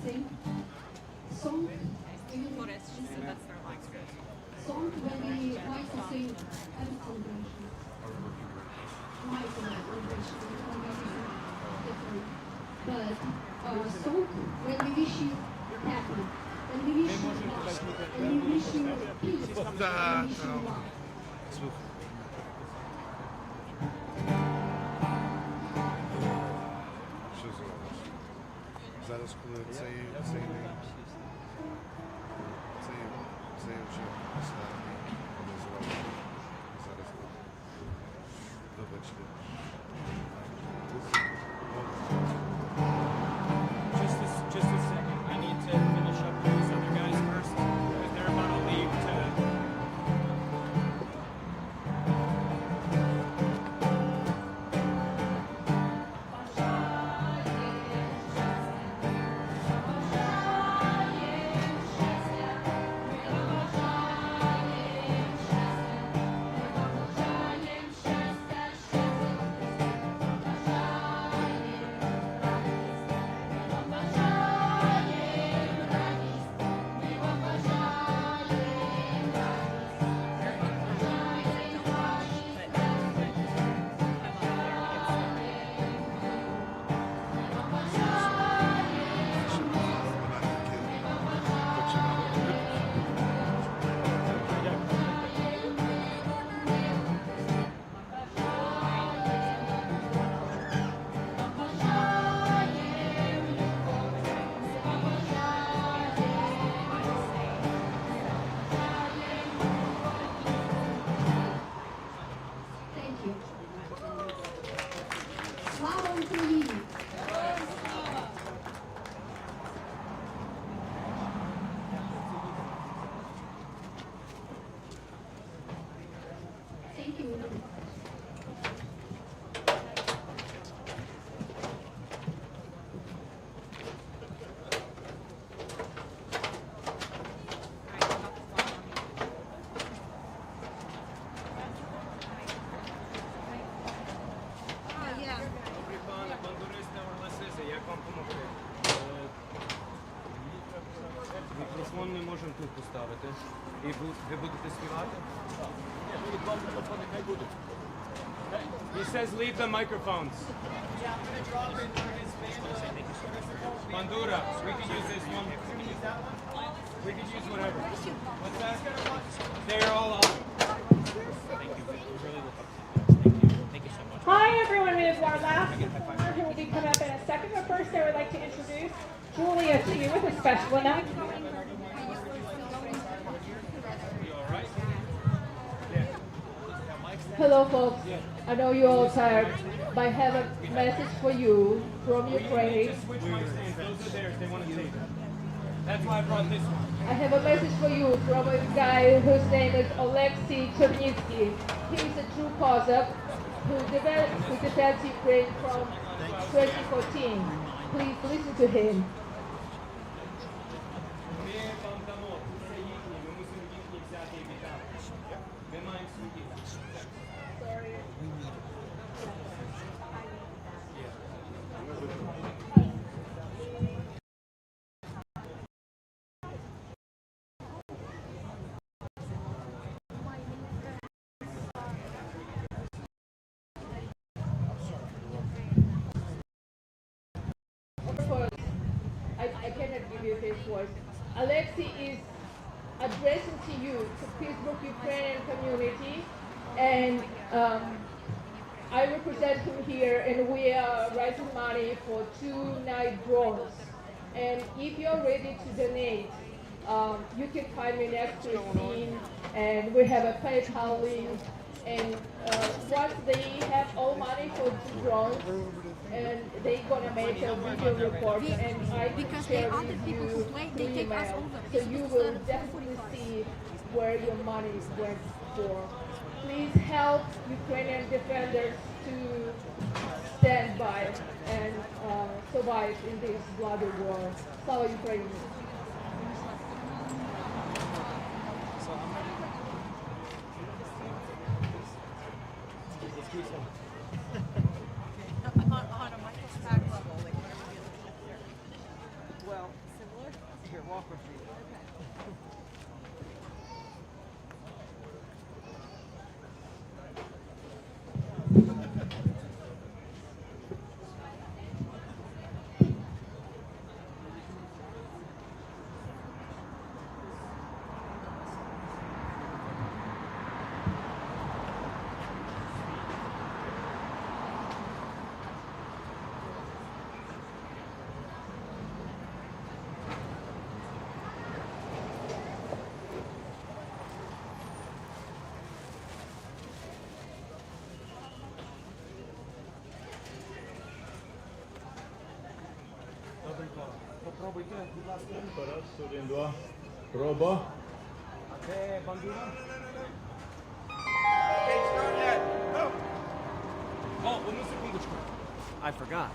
sing. Song, song when we like to sing every celebration. My celebration, different. But our song when we wish you happy, when we wish you love, when we wish you peace, when we wish you love. Що зробиш? Зараз, коли цей вже останній називав. Зараз вибачте. Just a second. I need to finish up with these other guys first, because they're about to leave to. Thank you. Слава Україні! Thank you. Добрий пане бандуристи Орлесиси, як вам допомогти? Мікрофон ми можемо тут поставити. І ви будете співати? He says leave the microphones. Bandura, we could use this one. We could use whatever. What's that? They're all on. Thank you. Really look up. Thank you so much. Hi everyone, it is our last performer who will be coming up in a second, but first I would like to introduce Julia to you with a special announcement. Hello folks, I know you're all tired, but I have a message for you from Ukraine. Switch my stands. Those are theirs. They want to take them. That's why I brought this one. I have a message for you from a guy whose name is Alexei Chernitsky. He is a true Cossack who defends Ukraine from 2014. Please listen to him. Ми вам дамо. Це їхні. Ми мусимо їхні взяти і віддати. Ми маємо свої. I cannot give you his voice. Alexei is addressing to you, to Facebook Ukrainian community, and I represent him here, and we are raising money for 2 night drones. And if you're ready to donate, you can find me next to a scene, and we have a PayPal link. And once they have all money for 2 drones, and they're gonna make a video report, and I can share with you through email, so you will definitely see where your money went for. Please help Ukrainian defenders to stand by and survive in this bloody war. Slava Ukraini! On a microscopic level, like, well, Here, walk with me. Попробуйте, будь ласка. Раз, один, два. Проба. А де бандура? О, одну секундочку. I forgot.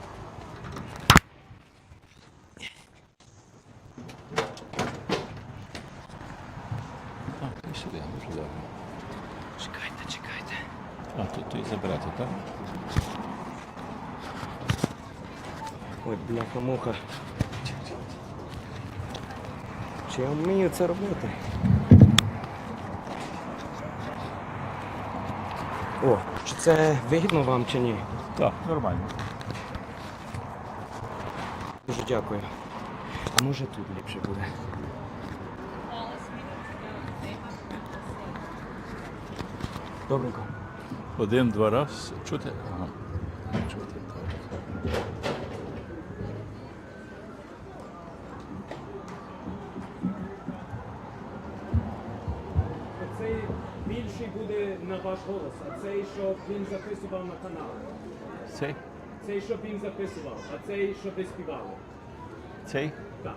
А, і сюди, дуже добре. Чекайте. А, тут і забрати, так? Ой, бляха-муха. Чи я вмію це робити? О, чи це вигідно вам, чи ні? Так, нормально. Дуже дякую. А може тут ліпше буде? Добренько. Один-два раз. Чути? Ага. Чути, так. Цей більший буде на ваш голос, а цей, щоб він записував на канал. Цей? Цей, щоб він записував, а цей, щоб ви співали. Цей? Так.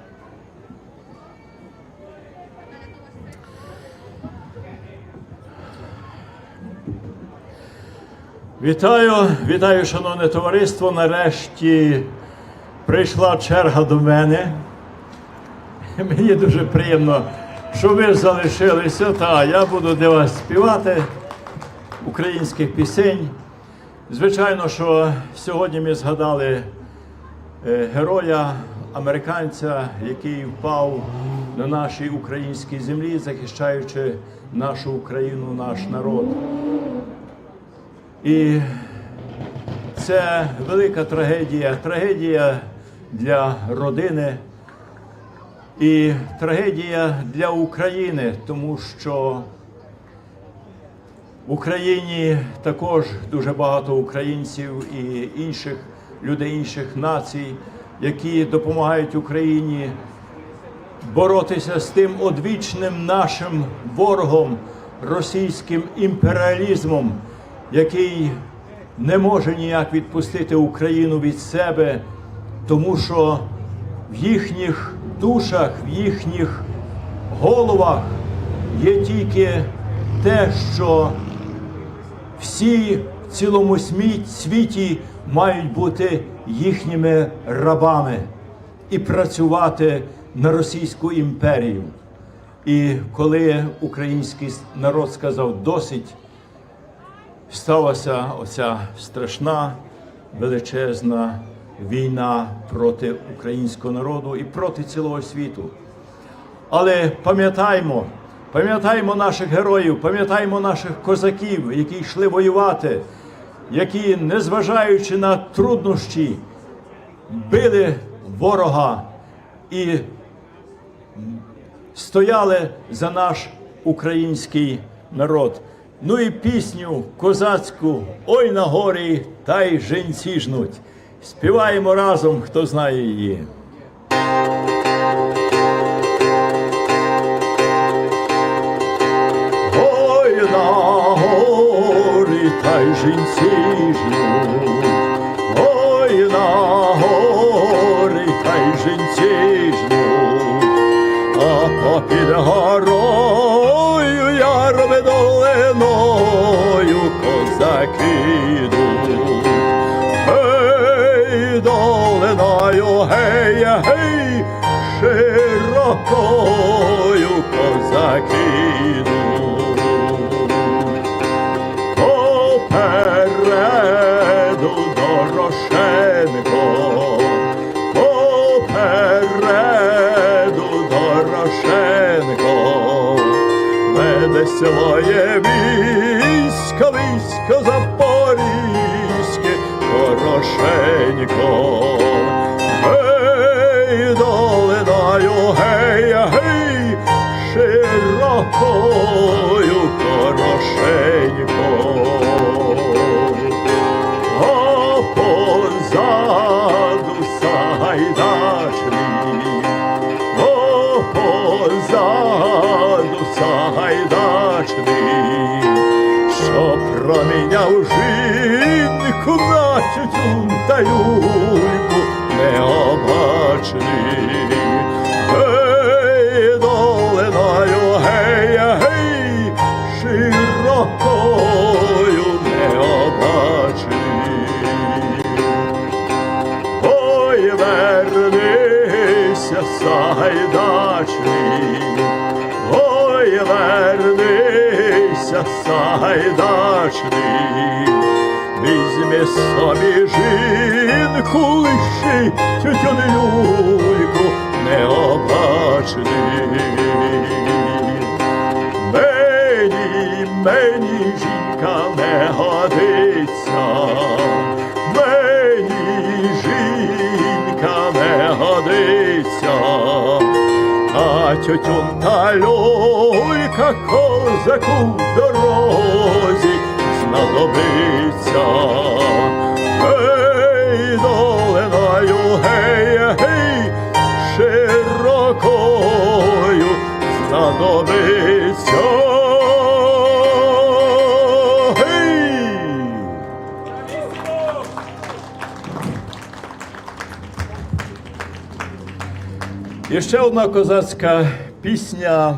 Вітаю, шановне товариство. Нарешті прийшла черга до мене. Мені дуже приємно, що ви залишилися. Та я буду для вас співати українських пісень. Звичайно, що сьогодні ми згадали героя, американця, який впав на нашій українській землі, захищаючи нашу Україну, наш народ. І це велика трагедія для родини і трагедія для України, тому що в Україні також дуже багато українців і інших людей інших націй, які допомагають Україні боротися з тим одвічним нашим ворогом, російським імперіалізмом, який не може ніяк відпустити Україну від себе, тому що в їхніх душах, в їхніх головах є тільки те, що всі в цілому світі мають бути їхніми рабами і працювати на Російську імперію. І коли український народ сказав «досить», сталася оця страшна, величезна війна проти українського народу і проти цілого світу. Але пам'ятаємо наших героїв, пам'ятаємо наших козаків, які йшли воювати, які, незважаючи на труднощі, били ворога і стояли за наш український народ. Ну і пісню козацьку «Ой на горі, та й жінці жнуть». Співаємо разом, хто знає її. Ой на горі, та й жінці жнуть. Ой на горі, та й жінці жнуть. А попід горою ярми долиною козаки йдуть. Гей, долиною, гей, гей, широкою козаки йдуть. Попереду Дорошенко, попереду веселає військо, військо запорізьке, хорошенько. Гей, долинаю, гей, гей, широкою, хорошенько. А позаду Сагайдачний, о, позаду Сагайдачний, що проміняв жінку на тютюн та люльку необачний. Гей, долинаю, гей, гей, широкою необачний. Ой, вернися, Сагайдачний, ой, вернися, Сагайдачний, візьми собі жінку, лиши тютюн люльку необачний. Мені жінка не годиться, мені жінка не годиться, а тютюн та люлька козаку в дорозі знадобиться. Гей, долинаю, гей, гей, широкою знадобиться. І ще одна козацька пісня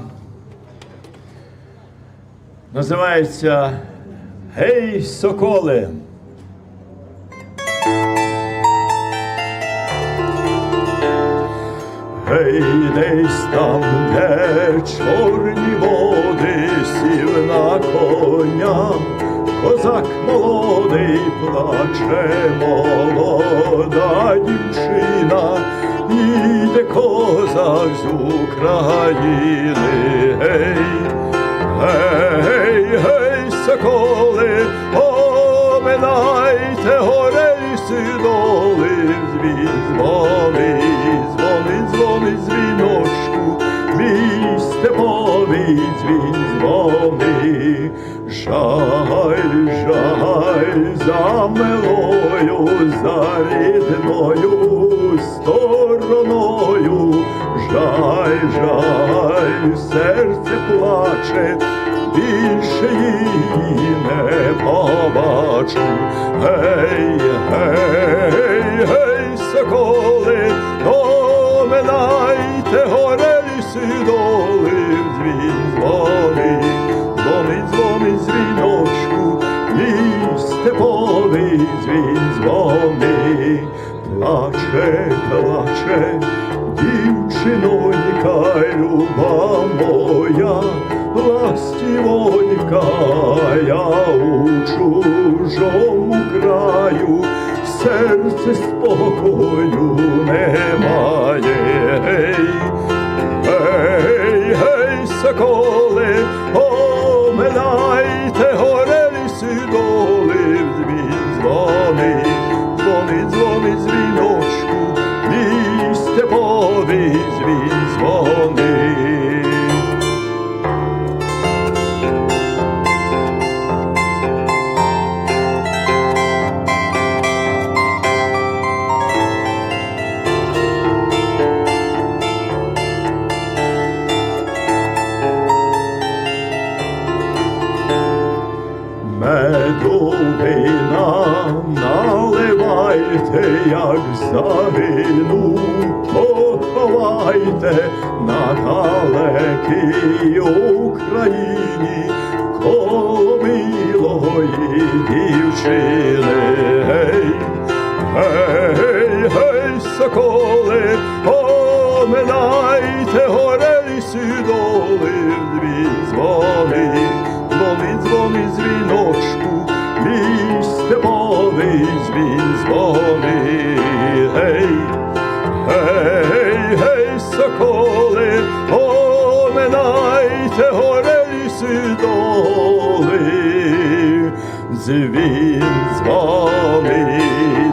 називається «Гей, соколи». Гей, десь там, де чорні води, сів на коня, козак молодий, плаче молода дівчина. Іде козак з України, гей, гей, гей, соколи, поминайте гори й сидоли, дзвін, дзвони, дзвони, дзвони, дзвіночку, мій степовий дзвін, дзвони. Жаль, жаль, за милою, за рідною стороною, жаль, жаль, серце плаче, більше її не побачу. Гей, гей, гей, соколи, поминайте гори й сидоли, дзвін, дзвони, дзвони, дзвони, дзвіночку, мій степовий дзвін, дзвони. Плаче, плаче, дівчинонька, люба моя, ластівонька, я у чужому краю, серце спокою немає. Гей, гей, гей, соколи, поминайте гори й сидоли, дзвін, дзвони, дзвони, дзвони, дзвіночку, мій степовий дзвін, дзвони. Меду вина наливайте, як загину, поховайте на далекій Україні коло милої дівчини. Гей, гей, гей, соколи, поминайте гори й сидоли, дзвін, дзвони, дзвони, дзвони, дзвіночку, мій степовий дзвін, дзвони. Гей, гей, гей, соколи, поминайте гори й сидоли, дзвін дзвонить,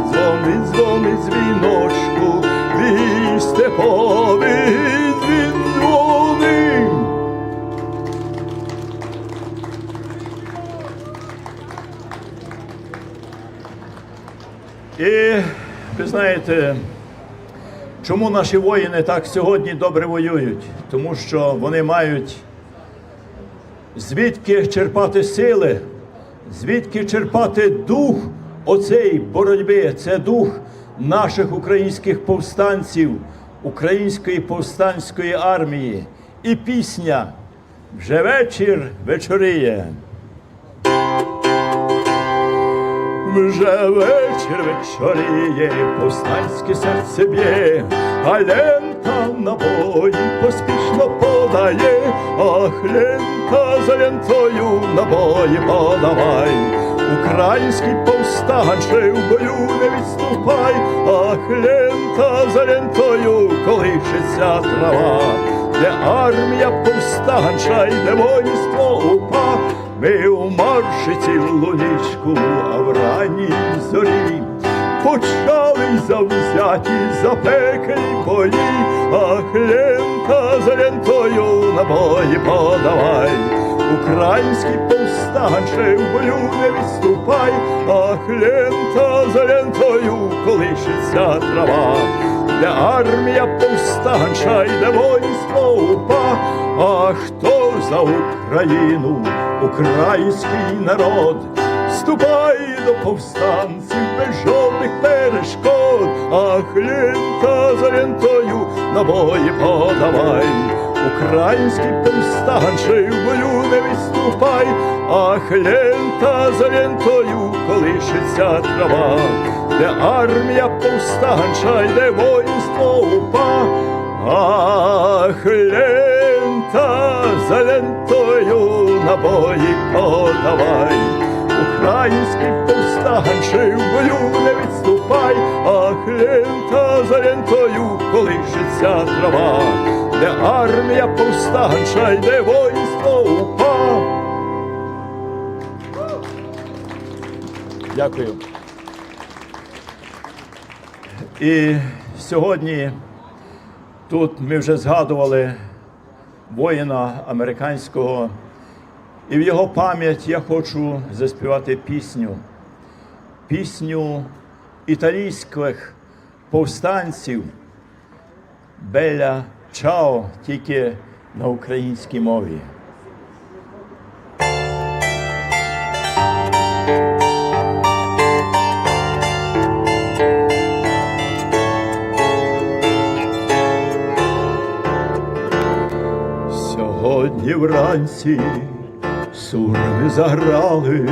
дзвонить, дзвонить дзвіночку, твій степовий дзвін дзвонить. І ви знаєте, чому наші воїни так сьогодні добре воюють? Тому що вони мають звідки черпати сили, звідки черпати дух оцеї боротьби. Це дух наших українських повстанців, української повстанської армії. І пісня «Вже вечір вечоріє». Вже вечір вечоріє, повстанське серце б'є, а лента набої поспішно подає, ах, лента за лентою набої подавай. Український повстанче в бою не відступай, ах, лента за лентою колишеться трава, де армія повстанча, йде воїнство упа. Ми у марші цілу нічку, а в ранній зорі почали завзяті запеклі бої, ах, лента за лентою набої подавай. Український повстанче в бою не відступай, ах, лента за лентою колишеться трава, де армія повстанча, йде воїнство упа. А хто за Україну, український народ, ступай до повстанців без жодних перешкод, ах, лента за лентою набої подавай. Український повстанче в бою не відступай, ах, лента за лентою колишеться трава, де армія повстанча, йде воїнство упа. Ах, лента за лентою набої подавай. Український повстанче в бою не відступай, ах, лента за лентою колишеться трава, де армія повстанча, йде воїнство упа. Дякую. І сьогодні тут ми вже згадували воїна американського, і в його пам'ять я хочу заспівати пісню італійських повстанців «Белля Чао», тільки на українській мові. Сьогодні вранці сурми заграли,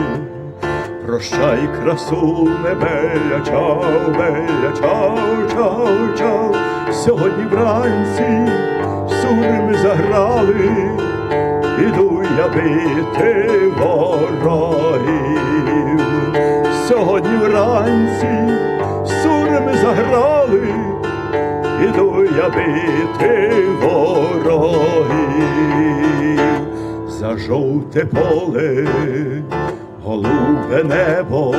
прощай, красуне, Белля Чао, Белля Чао, Чао, Чао. Сьогодні вранці сурми заграли, іду я бити ворогів. Сьогодні вранці сурми заграли, іду я бити ворогів. За жовте поле, голубе небо,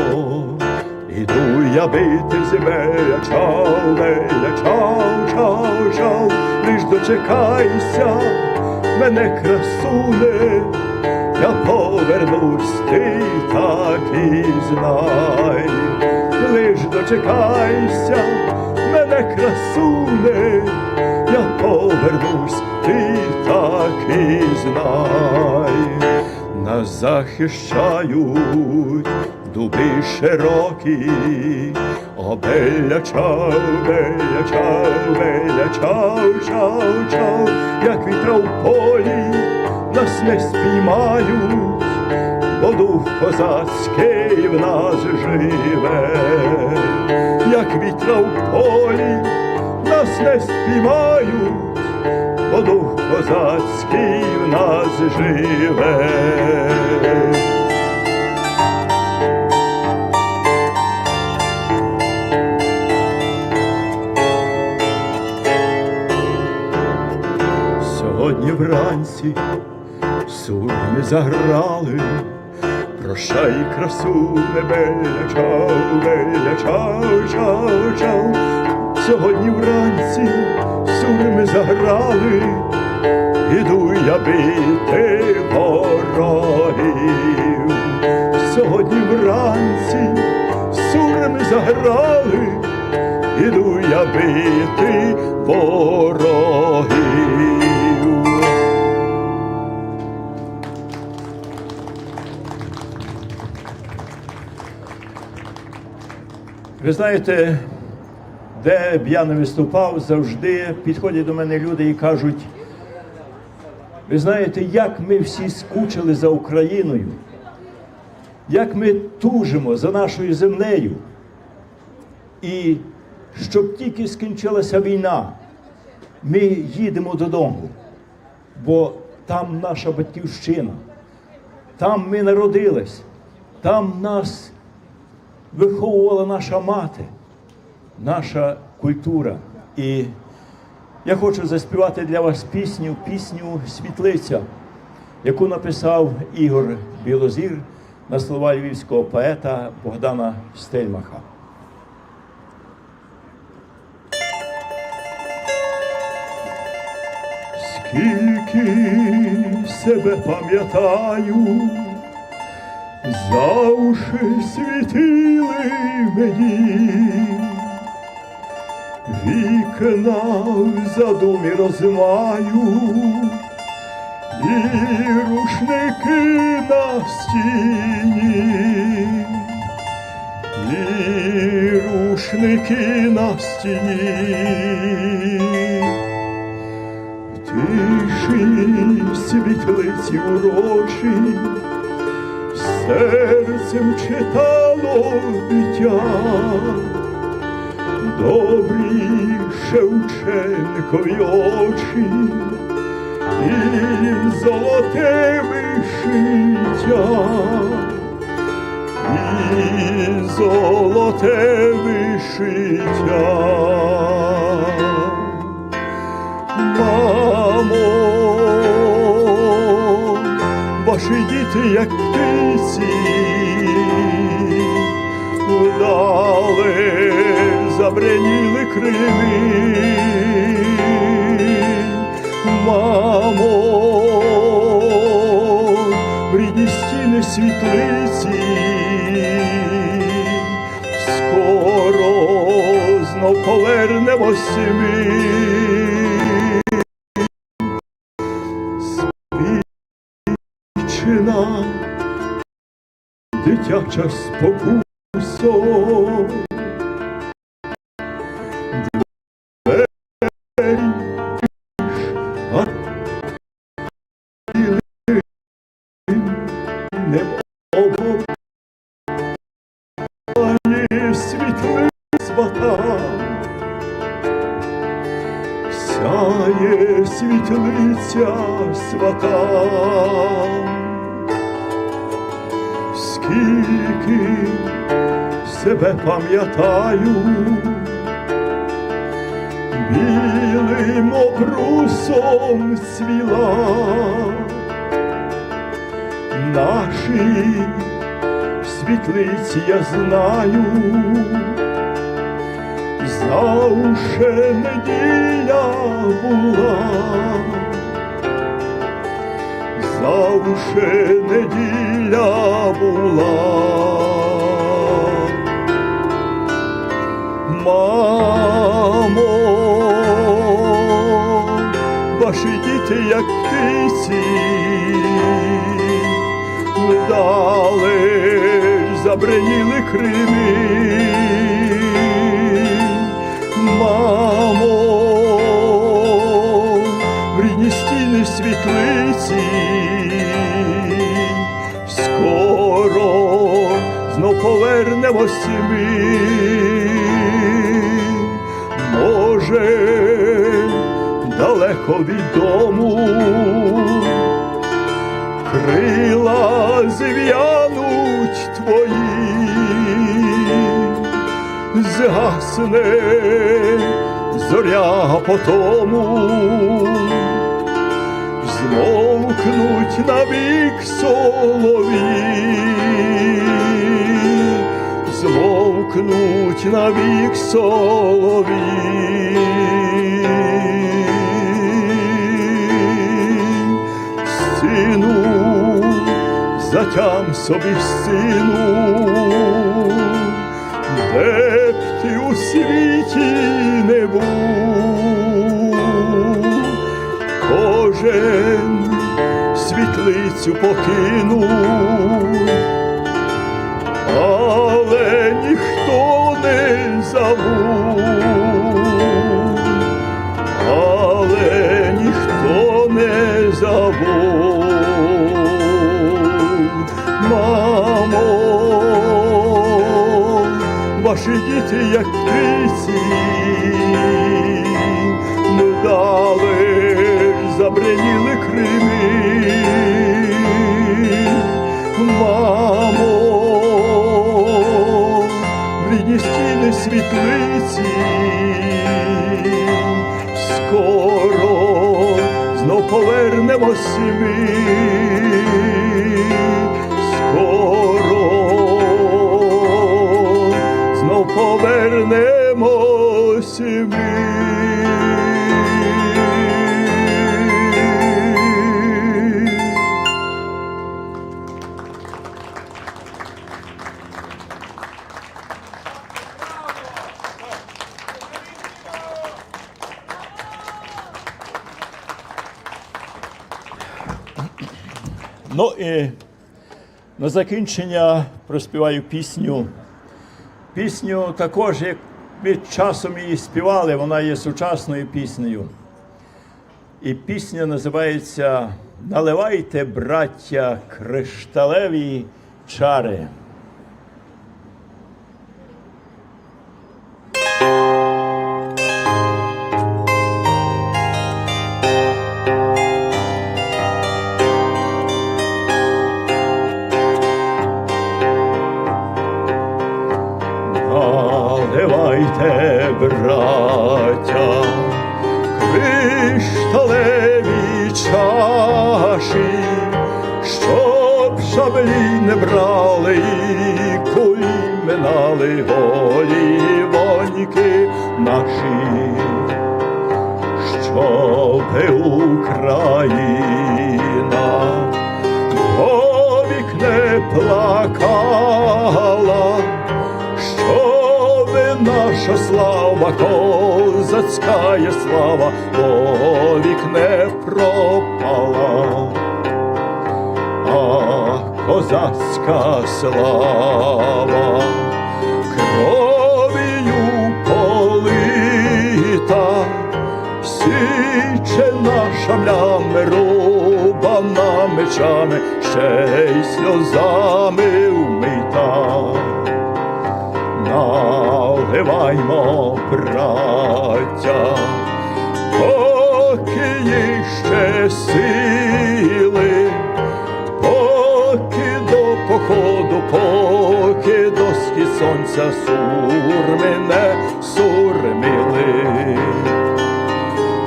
іду я бити Белля Чао, Белля Чао, Чао, Чао. Лиш дочекайся мене, красуне, я повернусь, ти так і знай. Лиш дочекайся мене, красуне, я повернусь, ти так і знай. Нас захищають дуби широкі, о, Белля Чао, Белля Чао, Белля Чао, Чао, Чао. Як вітра в полі нас не спіймають, бо дух козацький в нас живе. Як вітра в полі нас не спіймають, бо дух козацький в нас живе. Сьогодні вранці сурми заграли, Прощай, красу, небеля, чау, чау, чау. Сьогодні вранці сурми заграли, іду я бити ворогів. Сьогодні вранці сурми заграли, іду я бити ворогів. Ви знаєте, де б я не виступав, завжди підходять до мене люди і кажуть: ви знаєте, як ми всі скучили за Україною, як ми тужимо за нашою землею. І щоб тільки скінчилася війна, ми їдемо додому, бо там наша батьківщина, там ми народились, там нас виховувала наша мати, наша культура. І я хочу заспівати для вас пісню «Світлиця», яку написав Ігор Білозір на слова львівського поета Богдана Стельмаха. Скільки себе пам'ятаю, за уші світили мені, вікна в задумі розмаю, і рушники на стіні, і рушники на стіні. В тиші світлиці урочі серцем читало дитя добрі Шевченкові очі і золоте вишиття, і золоте вишиття. Мамо, ваші діти, як птиці, вдали забреніли крили. Мамо, в рідні стіни світлиці, скоро знов повернемось ми. Свічена дитяча спокусо, сяє світлиця свата. Скільки себе пам'ятаю, білим обрусом цвіла, наші світлиці я знаю, завше неділя була, завше неділя була. Мамо, ваші діти, як птиці, вдали забреніли крили. Мамо, в рідні стіни світлиці, скоро знов повернемось ми. Може, далеко від дому крила зв'януть твої, згасне зоря потому, змовкнуть навік солові. замовкнуть навік соловій. Сину, затям собі, сину, де б ти у світі не був, кожен світлицю покинув, але ніхто не забув, але ніхто не забув. Мамо, ваші діти, як птиці, недалеч забриніли крими. Мамо, в рідні стіни світлиці, скоро знов повернемось ми, скоро знов повернемось ми. Ну і на закінчення проспіваю пісню. Пісню також, як ми часом її співали, вона є сучасною піснею. І пісня називається «Наливайте, браття, кришталеві чари». Наливайте, браття, кришталеві чаші, щоб шаблі не брали і кулі минали голі воньки наші, щоб Україна повік не плакала, наша слава, козацька є слава, повік не пропала. А козацька слава кров'ю полита, січена шаблями, рубана мечами, ще й сльозами вмита. Наливаймо, браття, поки є ще сили, поки до походу, поки до схід сонця сурми не сурмили,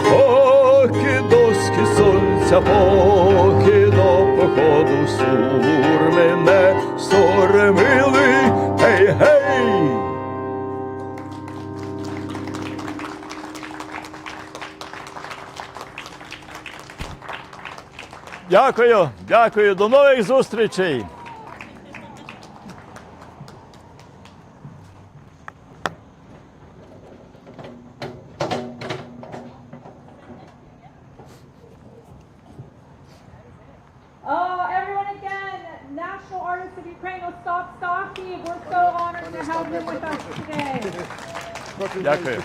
поки до схід сонця, поки до походу сурми не сурмили. Гей-гей! Дякую, дякую, до нових зустрічей! Oh, everyone again, National Artist of Ukraine, Ostap Staki. We're so honored to have him with us today. Дякую.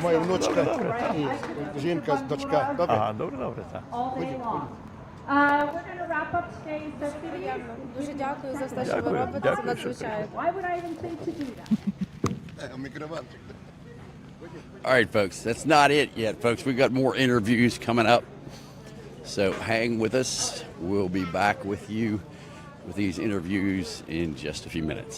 Моя внучка, жінка, дочка. Добре? Ага, добре, так. All day long. We're going to wrap up today's festivities. Дуже дякую за все, що ви робите, це надзвичайно. Why would I even say to do that? Мікроволновка. All right, folks, that's not it yet, folks. We've got more interviews coming up. So hang with us. We'll be back with you with these interviews in just a few minutes.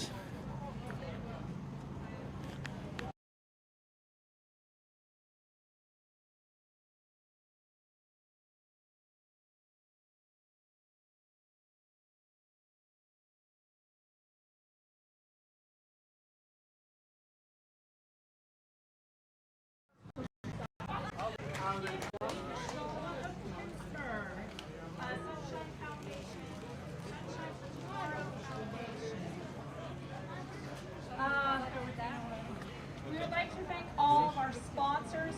We would like to thank all of our sponsors.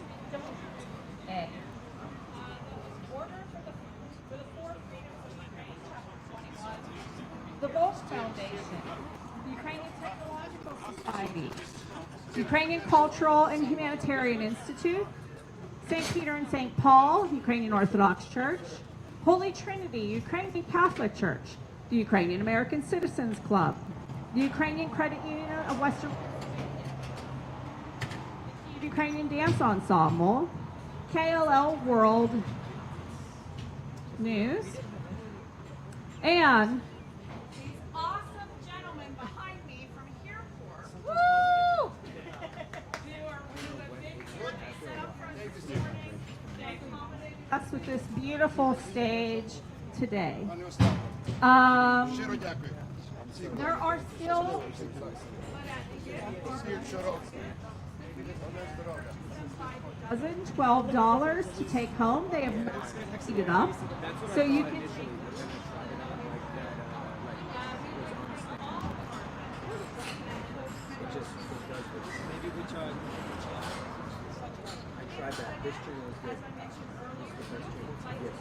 The Volk Foundation, the Ukrainian Technological Society, Ukrainian Cultural and Humanitarian Institute, St. Peter and St. Paul, Ukrainian Orthodox Church, Holy Trinity, Ukrainian Catholic Church, the Ukrainian American Citizens Club, the Ukrainian Credit Union of Western, the Ukrainian Dance Ensemble, KLL World News, and these awesome gentlemen behind me from Hereford. Woo! Us with this beautiful stage today. There are still $12 to take home. They have not heated up, so you can. Maybe we try. I tried that. This channel is good. This is the best channel. Yes.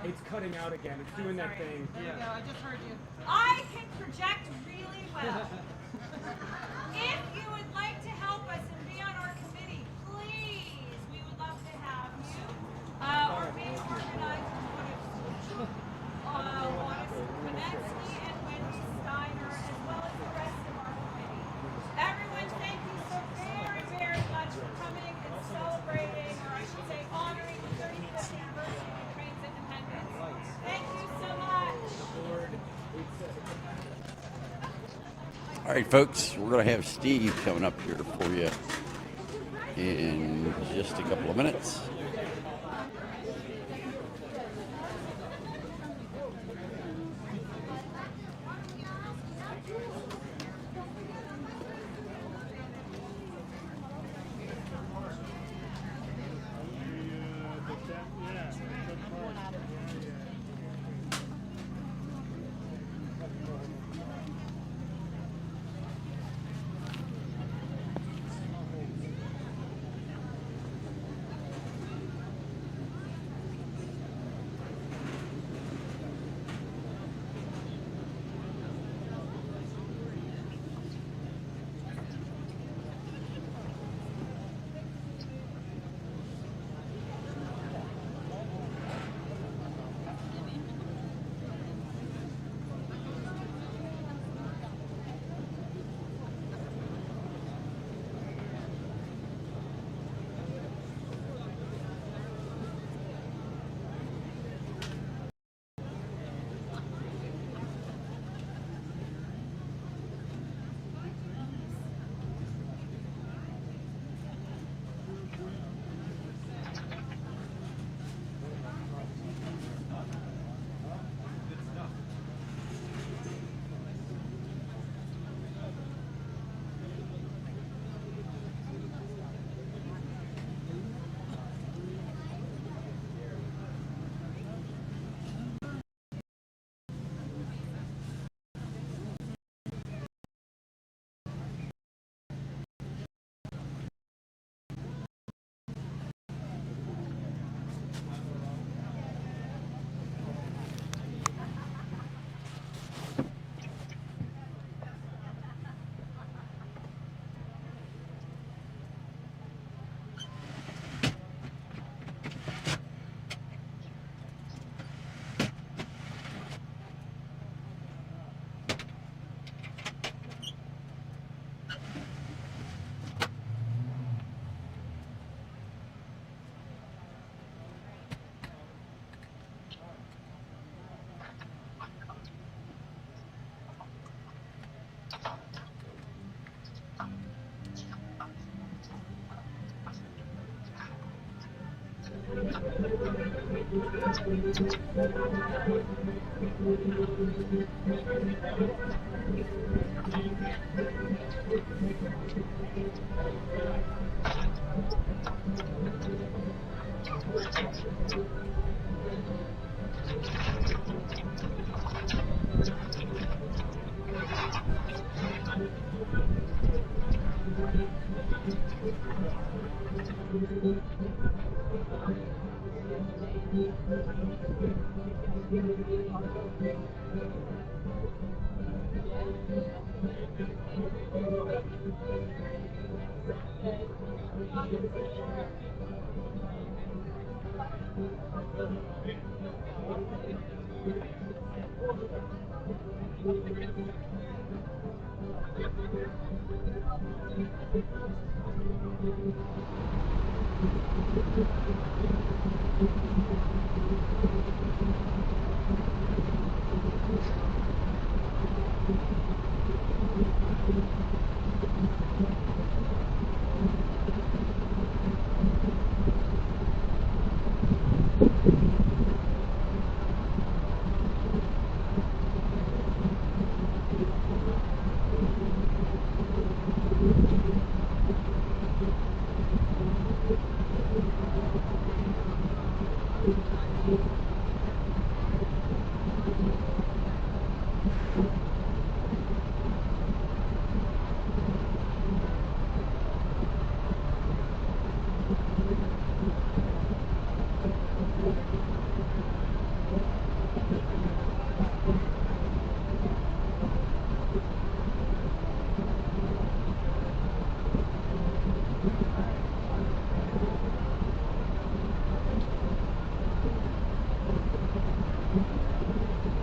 It's cutting out again. It's doing that thing. There you go. I just heard you. I can project really well. If you would like to help us and be on our committee, please, we would love to have you. Our main organizers Wannes Konecki and Wendy Steiner, as well as the rest of our committee. Everyone, thank you so very, very much for coming and celebrating, or I should say honoring the 35th anniversary of Ukraine's independence. Thank you so much. All right, folks, we're going to have Steve coming up here for you in just a couple of minutes.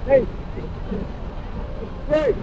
Hey! Hey!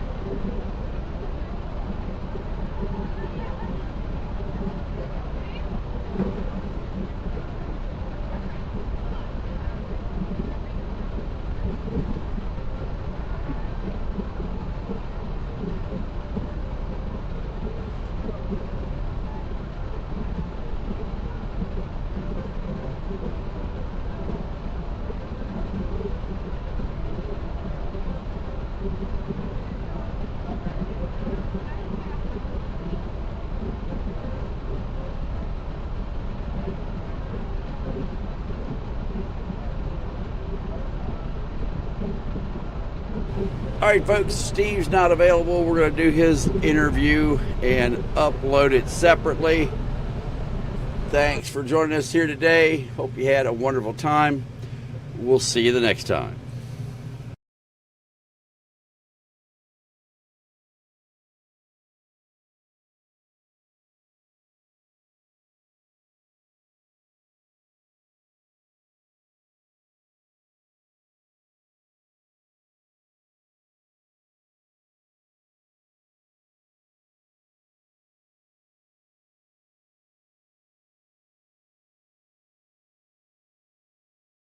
All right, folks, Steve's not available. We're going to do his interview and upload it separately. Thanks for joining us here today. Hope you had a wonderful time. We'll see you the next time.